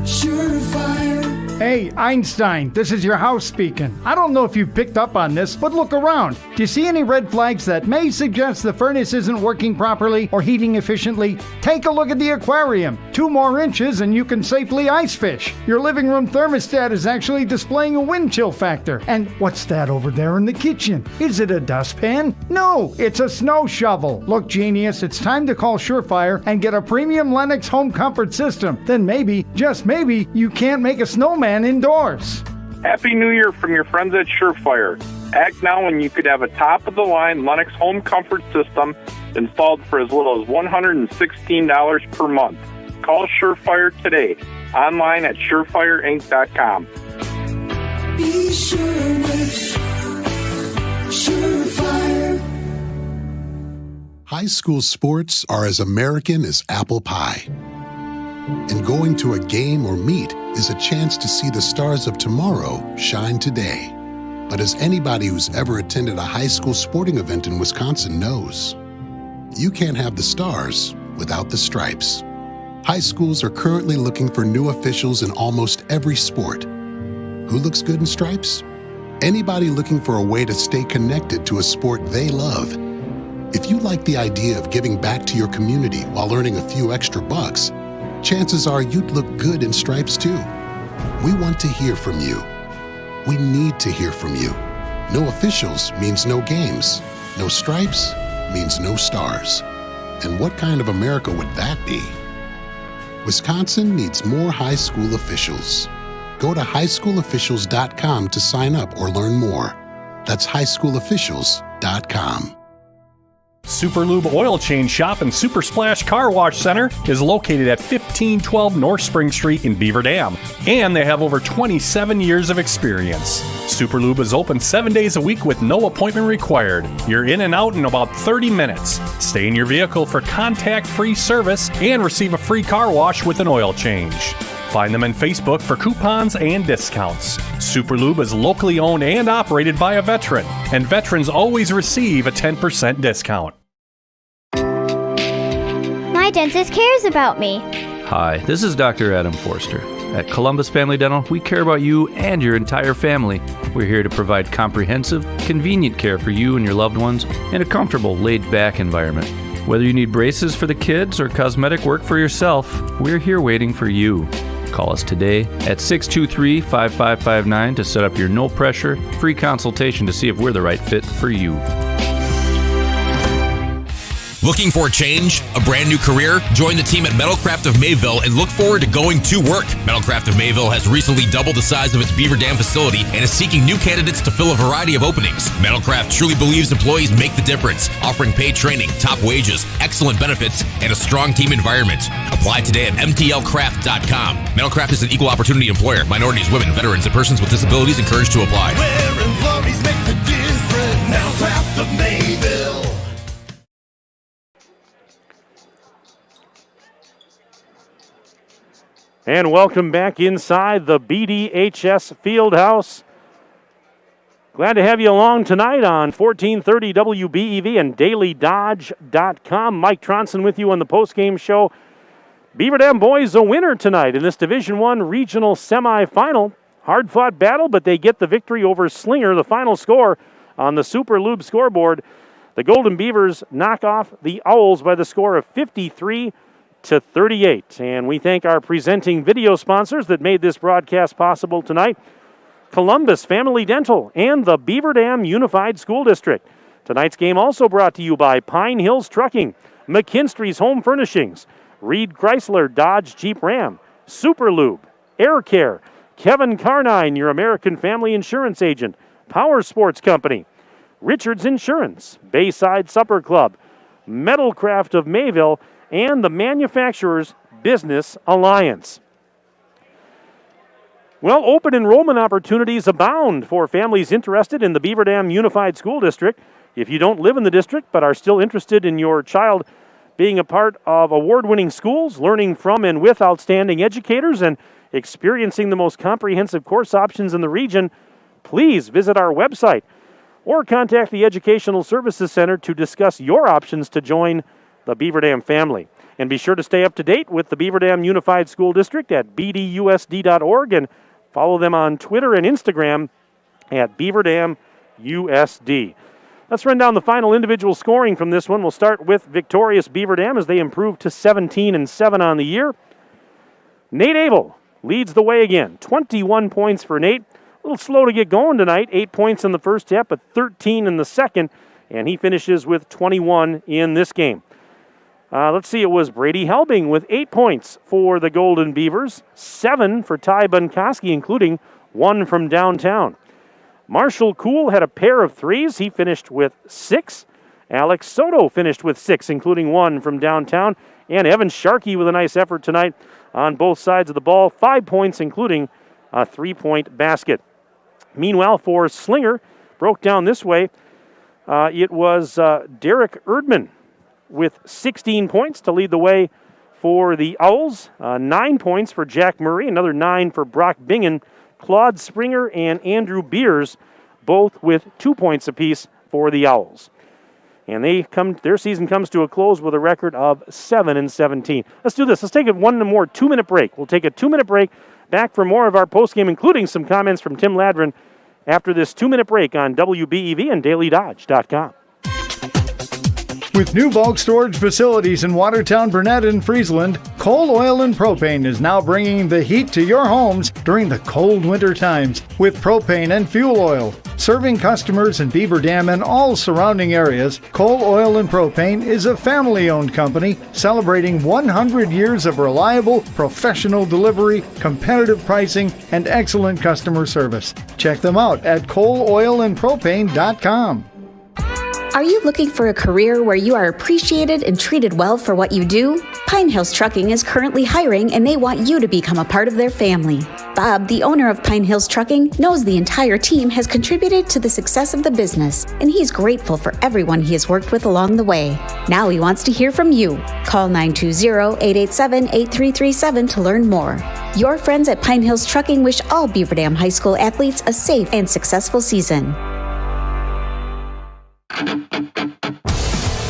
Surefire. Hey, Einstein, this is your house speaking. I don't know if you've picked up on this, but look around. Do you see any red flags that may suggest the furnace isn't working properly or heating efficiently? Take a look at the aquarium. 2 more inches and you can safely ice fish. Your living room thermostat is actually displaying a wind chill factor. And what's that over there in the kitchen? Is it a dustpan? No, it's a snow shovel. Look, genius, it's time to call Surefire and get a premium Lennox home comfort system. Then maybe, just maybe, you can't make a snowman indoors. Happy New Year from your friends at Surefire. Act now and you could have a top-of-the-line Lennox home comfort system installed for as little as $116 per month. Call Surefire today. Online at surefireinc.com. Be sure with Surefire. High school sports are as American as apple pie. And going to a game or meet is a chance to see the stars of tomorrow shine today. But as anybody who's ever attended a high school sporting event in Wisconsin knows, you can't have the stars without the stripes. High schools are currently looking for new officials in almost every sport. Who looks good in stripes? Anybody looking for a way to stay connected to a sport they love. If you like the idea of giving back to your community while earning a few extra bucks, chances are you'd look good in stripes too. We want to hear from you. We need to hear from you. No officials means no games. No stripes means no stars. And what kind of America would that be? Wisconsin needs more high school officials. Go to highschoolofficials.com to sign up or learn more. That's highschoolofficials.com. Super Lube Oil Change Shop and Super Splash Car Wash Center is located at 1512 North Spring Street in Beaver Dam, and they have over 27 years of experience. Super Lube is open 7 days a week with no appointment required. You're in and out in about 30 minutes. Stay in your vehicle for contact-free service and receive a free car wash with an oil change. Find them on Facebook for coupons and discounts. Super Lube is locally owned and operated by a veteran, and veterans always receive a 10% discount. My dentist cares about me. Hi, this is Dr. Adam Forster. At Columbus Family Dental, we care about you and your entire family. We're here to provide comprehensive, convenient care for you and your loved ones in a comfortable, laid-back environment. Whether you need braces for the kids or cosmetic work for yourself, we're here waiting for you. Call us today at 623-5559 to set up your no-pressure, free consultation to see if we're the right fit for you. Looking for a change? A brand new career? Join the team at Metalcraft of Mayville and look forward to going to work. Metalcraft of Mayville has recently doubled the size of its Beaver Dam facility and is seeking new candidates to fill a variety of openings. Metalcraft truly believes employees make the difference, offering paid training, top wages, excellent benefits, and a strong team environment. Apply today at mtlcraft.com. Metalcraft is an equal opportunity employer. Minorities, women, veterans, and persons with disabilities encouraged to apply. Where employees make the difference. Metalcraft of Mayville. And welcome back inside the BDHS Fieldhouse. Glad to have you along tonight on 1430 WBEV and DailyDodge.com. Mike Tronson with you on the postgame show. Beaver Dam boys a winner tonight in this Division I regional semifinal. Hard-fought battle, but they get the victory over Slinger. The final score on the Super Lube scoreboard, the Golden Beavers knock off the Owls by the score of 53-38. And we thank our presenting video sponsors that made this broadcast possible tonight. Columbus Family Dental and the Beaver Dam Unified School District. Tonight's game also brought to you by Pine Hills Trucking, McKinstry's Home Furnishings, Reed Chrysler Dodge Jeep Ram, Super Lube, Air Care, Kevin Carnine, your American Family Insurance Agent, Power Sports Company, Richards Insurance, Bayside Supper Club, Metalcraft of Mayville, and the Manufacturers Business Alliance. Well, open enrollment opportunities abound for families interested in the Beaver Dam Unified School District. If you don't live in the district but are still interested in your child being a part of award-winning schools, learning from and with outstanding educators, and experiencing the most comprehensive course options in the region, please visit our website or contact the Educational Services Center to discuss your options to join the Beaver Dam family. And be sure to stay up to date with the Beaver Dam Unified School District at bdusd.org and follow them on Twitter and Instagram at Beaver Dam USD. Let's run down the final individual scoring from this one. We'll start with victorious Beaver Dam as they improve to 17-7 on the year. Nate Abel leads the way again. 21 points for Nate. A little slow to get going tonight. 8 points in the first half, but 13 in the second. And he finishes with 21 in this game. Let's see, it was Brady Helbing with 8 points for the Golden Beavers, 7 for Ty Bunkoski, including 1 from downtown. Marshall Kuhl had a pair of threes. He finished with 6. Alex Soto finished with 6, including 1 from downtown. And Evan Sharkey with a nice effort tonight on both sides of the ball, 5 points, including a 3-point basket. Meanwhile, for Slinger, broke down this way, it was Derek Erdman with 16 points to lead the way for the Owls. 9 points for Jack Murray, another 9 for Brock Bingen, Claude Springer, and Andrew Beers, both with 2 points apiece for the Owls. And their season comes to a close with a record of 7-17. Let's do this. Let's take one more 2-minute break. We'll take a 2-minute break. Back for more of our postgame, including some comments from Tim Ladron after this 2-minute break on WBEV and DailyDodge.com. With new bulk storage facilities in Watertown, Burnett, and Friesland, Coal Oil and Propane is now bringing the heat to your homes during the cold winter times with propane and fuel oil. Serving customers in Beaver Dam and all surrounding areas, Coal Oil and Propane is a family-owned company celebrating 100 years of reliable, professional delivery, competitive pricing, and excellent customer service. Check them out at coaloilandpropane.com. Are you looking for a career where you are appreciated and treated well for what you do? Pine Hills Trucking is currently hiring and they want you to become a part of their family. Bob, the owner of Pine Hills Trucking, knows the entire team has contributed to the success of the business, and he's grateful for everyone he has worked with along the way. Now he wants to hear from you. Call 920-887-8337 to learn more. Your friends at Pine Hills Trucking wish all Beaver Dam High School athletes a safe and successful season.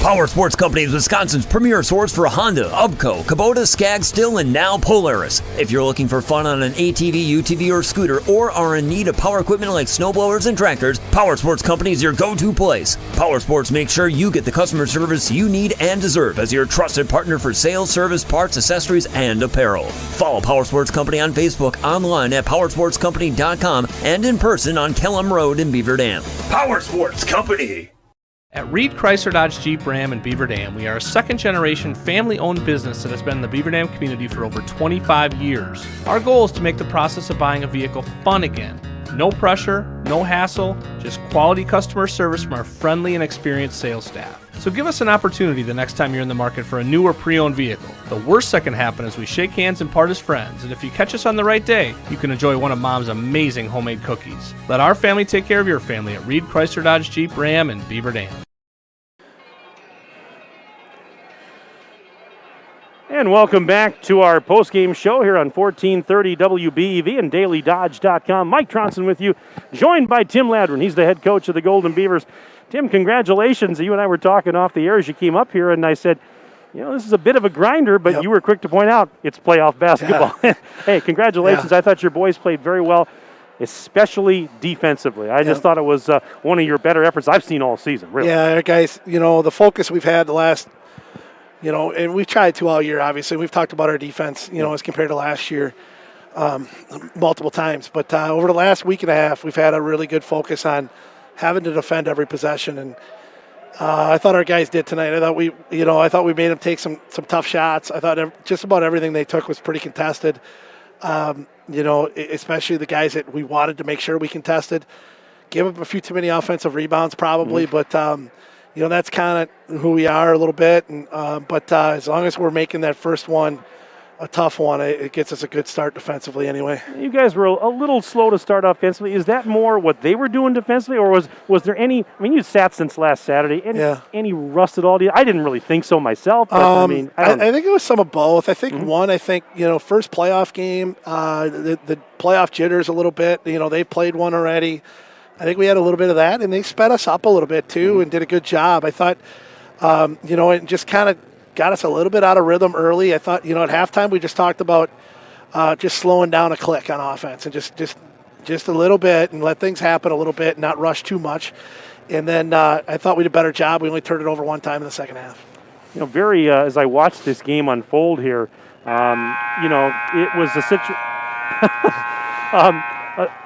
Power Sports Company is Wisconsin's premier source for Honda, Ubco, Kubota, Skag, Stihl, and now Polaris. If you're looking for fun on an ATV, UTV, or scooter, or are in need of power equipment like snowblowers and tractors, Power Sports Company is your go-to place. Power Sports makes sure you get the customer service you need and deserve as your trusted partner for sales, service, parts, accessories, and apparel. Follow Power Sports Company on Facebook, online at powersportscompany.com, and in person on Kellum Road in Beaver Dam. Power Sports Company. At Reed Chrysler Dodge Jeep Ram in Beaver Dam, we are a second-generation family-owned business that has been in the Beaver Dam community for over 25 years. Our goal is to make the process of buying a vehicle fun again. No pressure, no hassle, just quality customer service from our friendly and experienced sales staff. So give us an opportunity the next time you're in the market for a new or pre-owned vehicle. The worst that can happen is we shake hands and part as friends, and if you catch us on the right day, you can enjoy one of Mom's amazing homemade cookies. Let our family take care of your family at Reed Chrysler Dodge Jeep Ram in Beaver Dam. And welcome back to our postgame show here on 1430 WBEV and DailyDodge.com. Mike Tronson with you, joined by Tim Ladron. He's the head coach of the Golden Beavers. Tim, congratulations. You and I were talking off the air as you came up here, and I said, this is a bit of a grinder, but you were quick to point out it's playoff basketball. Yeah. Hey, congratulations. Yeah. I thought your boys played very well, especially defensively. I just thought it was one of your better efforts I've seen all season, really. Yeah, guys, the focus we've had the last – and we've tried to all year, obviously. We've talked about our defense, as compared to last year multiple times. But over the last week and a half, we've had a really good focus on having to defend every possession. And I thought our guys did tonight. I thought we made them take some tough shots. I thought just about everything they took was pretty contested. Especially the guys that we wanted to make sure we contested. Gave up a few too many offensive rebounds probably, but that's kind of who we are a little bit. And but as long as we're making that first one a tough one, it gets us a good start defensively anyway. You guys were a little slow to start offensively. Is that more what they were doing defensively, or was there any – you sat since last Saturday. Any rust at all? I didn't really think so myself. But, I think it was some of both. I think first playoff game, the playoff jitters a little bit. They've played one already. I think we had a little bit of that, and they sped us up a little bit too and did a good job. I thought, it just kind of got us a little bit out of rhythm early. I thought, at halftime we just talked about just slowing down a click on offense and just a little bit and let things happen a little bit and not rush too much. And then I thought we did a better job. We only turned it over one time in the second half. As I watched this game unfold here, it was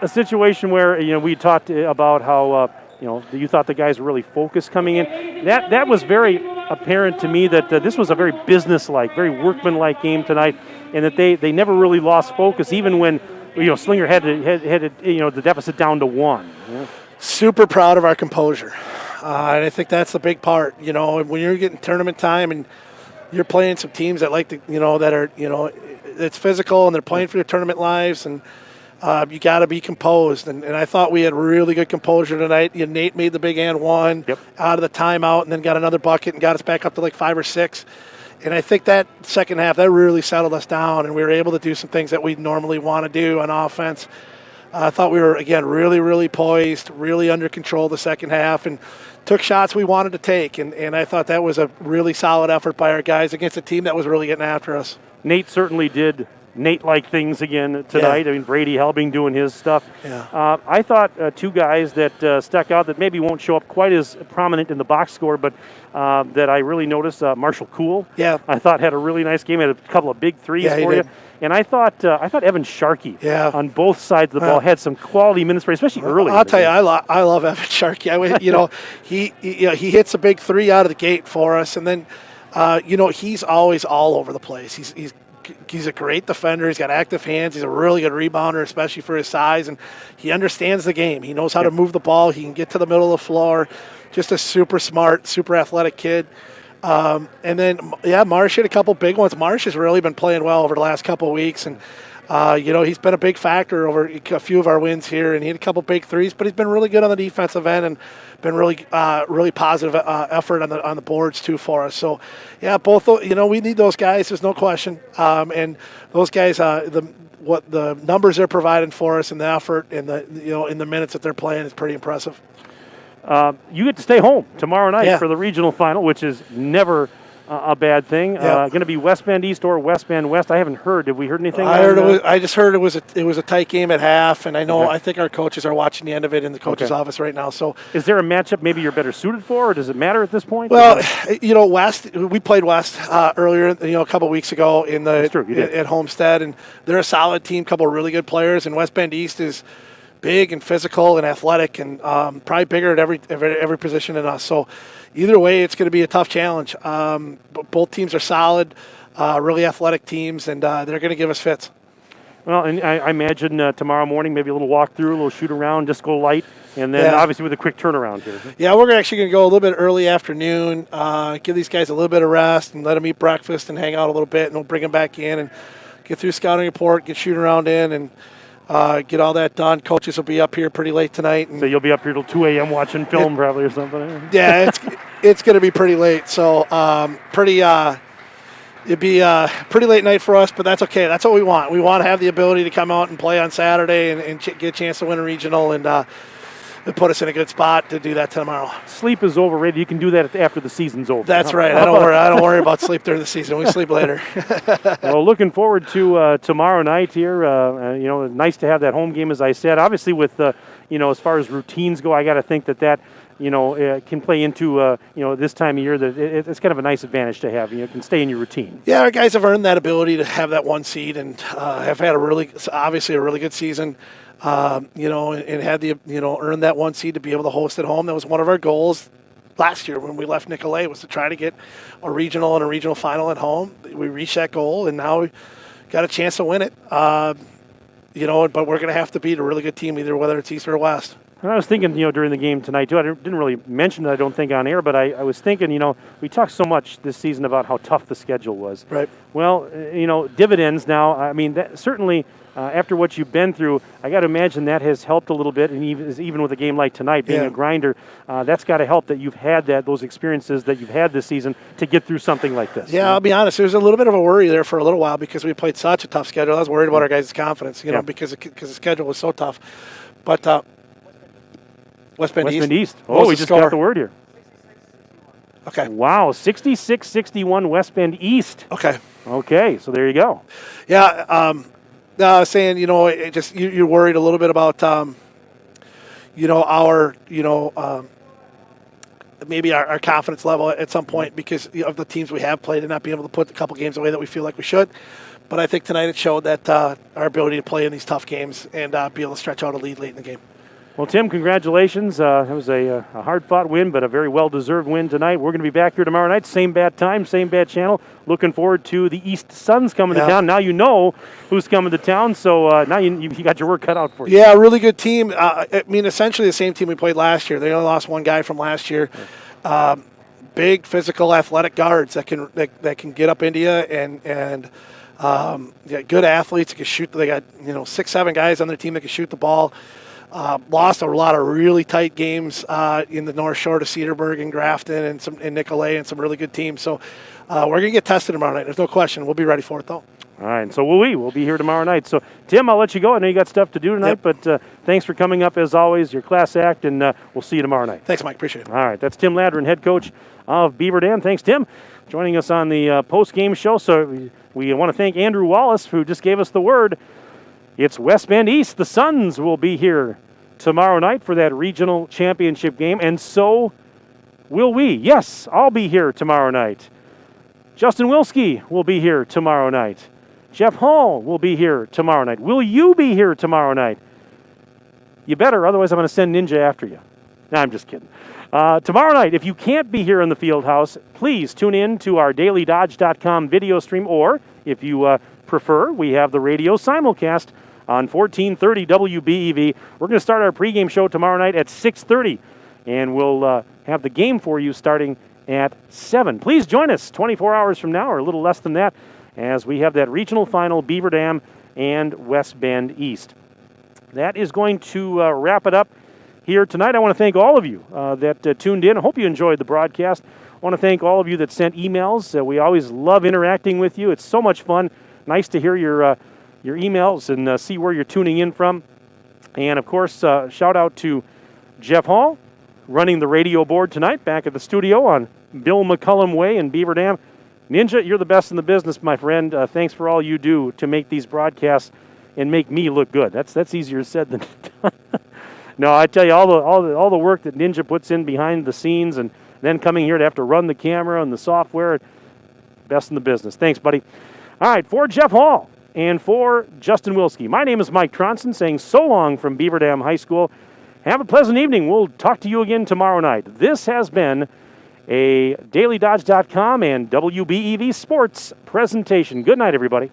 a situation where, we talked about how, you thought the guys were really focused coming in. That was very apparent to me that this was a very business-like, very workman-like game tonight, and that they never really lost focus, even when, Slinger had the deficit down to 1. Yeah. Super proud of our composure. And I think that's the big part. When you're getting tournament time and you're playing some teams that like to, that are, it's physical and they're playing for their tournament lives, and you got to be composed, and I thought we had really good composure tonight. Nate made the big and one out of the timeout, and then got another bucket and got us back up to like 5 or 6. And I think that second half, that really settled us down, and we were able to do some things that we normally want to do on offense. I thought we were, again, really, really poised, really under control the second half, and took shots we wanted to take. And I thought that was a really solid effort by our guys against a team that was really getting after us. Nate certainly did Nate-like things again tonight. Yeah. Brady Helbing doing his stuff. Yeah. I thought two guys that stuck out that maybe won't show up quite as prominent in the box score, but that I really noticed, Marshall Kuhl. Yeah. I thought had a really nice game. Had a couple of big threes for you. And I thought Evan Sharkey on both sides of the ball had some quality minutes for you, especially early. I'll tell you, I love Evan Sharkey. He hits a big three out of the gate for us, and then he's always all over the place. He's a great defender. He's got active hands. He's a really good rebounder, especially for his size, and he understands the game. He knows how to move the ball. He can get to the middle of the floor. Just a super smart, super athletic kid. And then, Marsh hit a couple big ones. Marsh has really been playing well over the last couple of weeks, and he's been a big factor over a few of our wins here, and he had a couple big threes, but he's been really good on the defensive end and been really really positive effort on the boards too for us. So, both we need those guys. There's no question. And those guys, what the numbers they're providing for us and the effort and in the minutes that they're playing is pretty impressive. You get to stay home tomorrow night for the regional final, which is never a bad thing. Going to be West Bend East or West Bend West. I haven't heard. Did we heard anything? I just heard it was a tight game at half, and I know I think our coaches are watching the end of it in the coach's office right now. So, is there a matchup maybe you're better suited for, or does it matter at this point? Well, West. We played West earlier, a couple of weeks ago at Homestead, and they're a solid team. Couple of really good players, and West Bend East is big and physical and athletic, and probably bigger at every position than us. So either way, it's going to be a tough challenge. But both teams are solid, really athletic teams, and they're going to give us fits. Well, and I imagine tomorrow morning maybe a little walk-through, a little shoot-around, disco light, and then obviously with a quick turnaround here. Yeah, we're actually going to go a little bit early afternoon, give these guys a little bit of rest and let them eat breakfast and hang out a little bit, and we'll bring them back in and get through scouting report, get shoot-around in, and get all that done. Coaches will be up here pretty late tonight. So you'll be up here till 2 a.m. watching film probably or something? Yeah, it's going to be pretty late. So It'd be a pretty late night for us, but that's okay. That's what we want. We want to have the ability to come out and play on Saturday and get a chance to win a regional and put us in a good spot to do that tomorrow. Sleep is overrated. You can do that after the season's over. That's right. I don't worry about sleep during the season. We sleep later. Well, looking forward to tomorrow night here. Nice to have that home game, as I said. Obviously, with as far as routines go, I got to think that can play into this time of year. That it's kind of a nice advantage to have. You can stay in your routine. Yeah, our guys have earned that ability to have that 1 seed and have had obviously a really good season. And had the earned that 1 seed to be able to host at home. That was one of our goals last year when we left Nicolet, was to try to get a regional and a regional final at home. We reached that goal, and now we got a chance to win it. But we're going to have to beat a really good team, either whether it's East or West. And I was thinking, during the game tonight, too, I didn't really mention it, I don't think, on air, but I was thinking, we talked so much this season about how tough the schedule was. Right. Well, dividends now, I mean, that certainly after what you've been through, I got to imagine that has helped a little bit, and even with a game like tonight, being a grinder, that's got to help that you've had those experiences that you've had this season to get through something like this. Yeah, I'll be honest, there was a little bit of a worry there for a little while because we played such a tough schedule. I was worried about our guys' confidence, because the schedule was so tough. But West Bend East. Oh, we just got the word here. Okay. Wow, 66-61 West Bend East. Okay, so there you go. Yeah, I was saying, you're worried a little bit about, maybe our confidence level at some point because of the teams we have played and not being able to put a couple games away that we feel like we should. But I think tonight it showed that our ability to play in these tough games and be able to stretch out a lead late in the game. Well, Tim, congratulations. It was a hard-fought win, but a very well-deserved win tonight. We're going to be back here tomorrow night, same bad time, same bad channel. Looking forward to the East Suns coming to town. Now you know who's coming to town, so now you got your work cut out for you. Yeah, a really good team. Essentially the same team we played last year. They only lost one guy from last year. Big, physical, athletic guards that can get up into you and good athletes that can shoot. They got 6-7 guys on their team that can shoot the ball. Lost a lot of really tight games in the North Shore to Cedarburg and Grafton and Nicolet and some really good teams. So we're going to get tested tomorrow night. There's no question. We'll be ready for it, though. All right, and so will we. We'll be here tomorrow night. So, Tim, I'll let you go. I know you got stuff to do tonight, but thanks for coming up, as always. Your class act, and we'll see you tomorrow night. Thanks, Mike. Appreciate it. All right, that's Tim Ladron, head coach of Beaver Dam. Thanks, Tim, joining us on the post-game show. So we want to thank Andrew Wallace, who just gave us the word. It's West Bend East. The Suns will be here tomorrow night for that regional championship game, and so will we. Yes, I'll be here tomorrow night. Justin Wilski will be here tomorrow night. Jeff Hall will be here tomorrow night. Will you be here tomorrow night? You better, otherwise I'm going to send Ninja after you. No, I'm just kidding. Tomorrow night, if you can't be here in the field house, please tune in to our dailydodge.com video stream, or if you prefer, we have the radio simulcast on 1430 WBEV. We're going to start our pregame show tomorrow night at 6:30, and we'll have the game for you starting at 7. Please join us 24 hours from now, or a little less than that, as we have that regional final, Beaver Dam and West Bend East. That is going to wrap it up here tonight. I want to thank all of you that tuned in. I hope you enjoyed the broadcast. I want to thank all of you that sent emails. We always love interacting with you. It's so much fun. Nice to hear your emails and see where you're tuning in from. And, of course, shout out to Jeff Hall, running the radio board tonight back at the studio on Bill McCullum Way in Beaver Dam. Ninja, you're the best in the business, my friend. Thanks for all you do to make these broadcasts and make me look good. That's easier said than done. No, I tell you, all the work that Ninja puts in behind the scenes, and then coming here to have to run the camera and the software, best in the business. Thanks, buddy. All right, for Jeff Hall and for Justin Wilski, my name is Mike Tronson, saying so long from Beaver Dam High School. Have a pleasant evening. We'll talk to you again tomorrow night. This has been a DailyDodge.com and WBEV Sports presentation. Good night, everybody.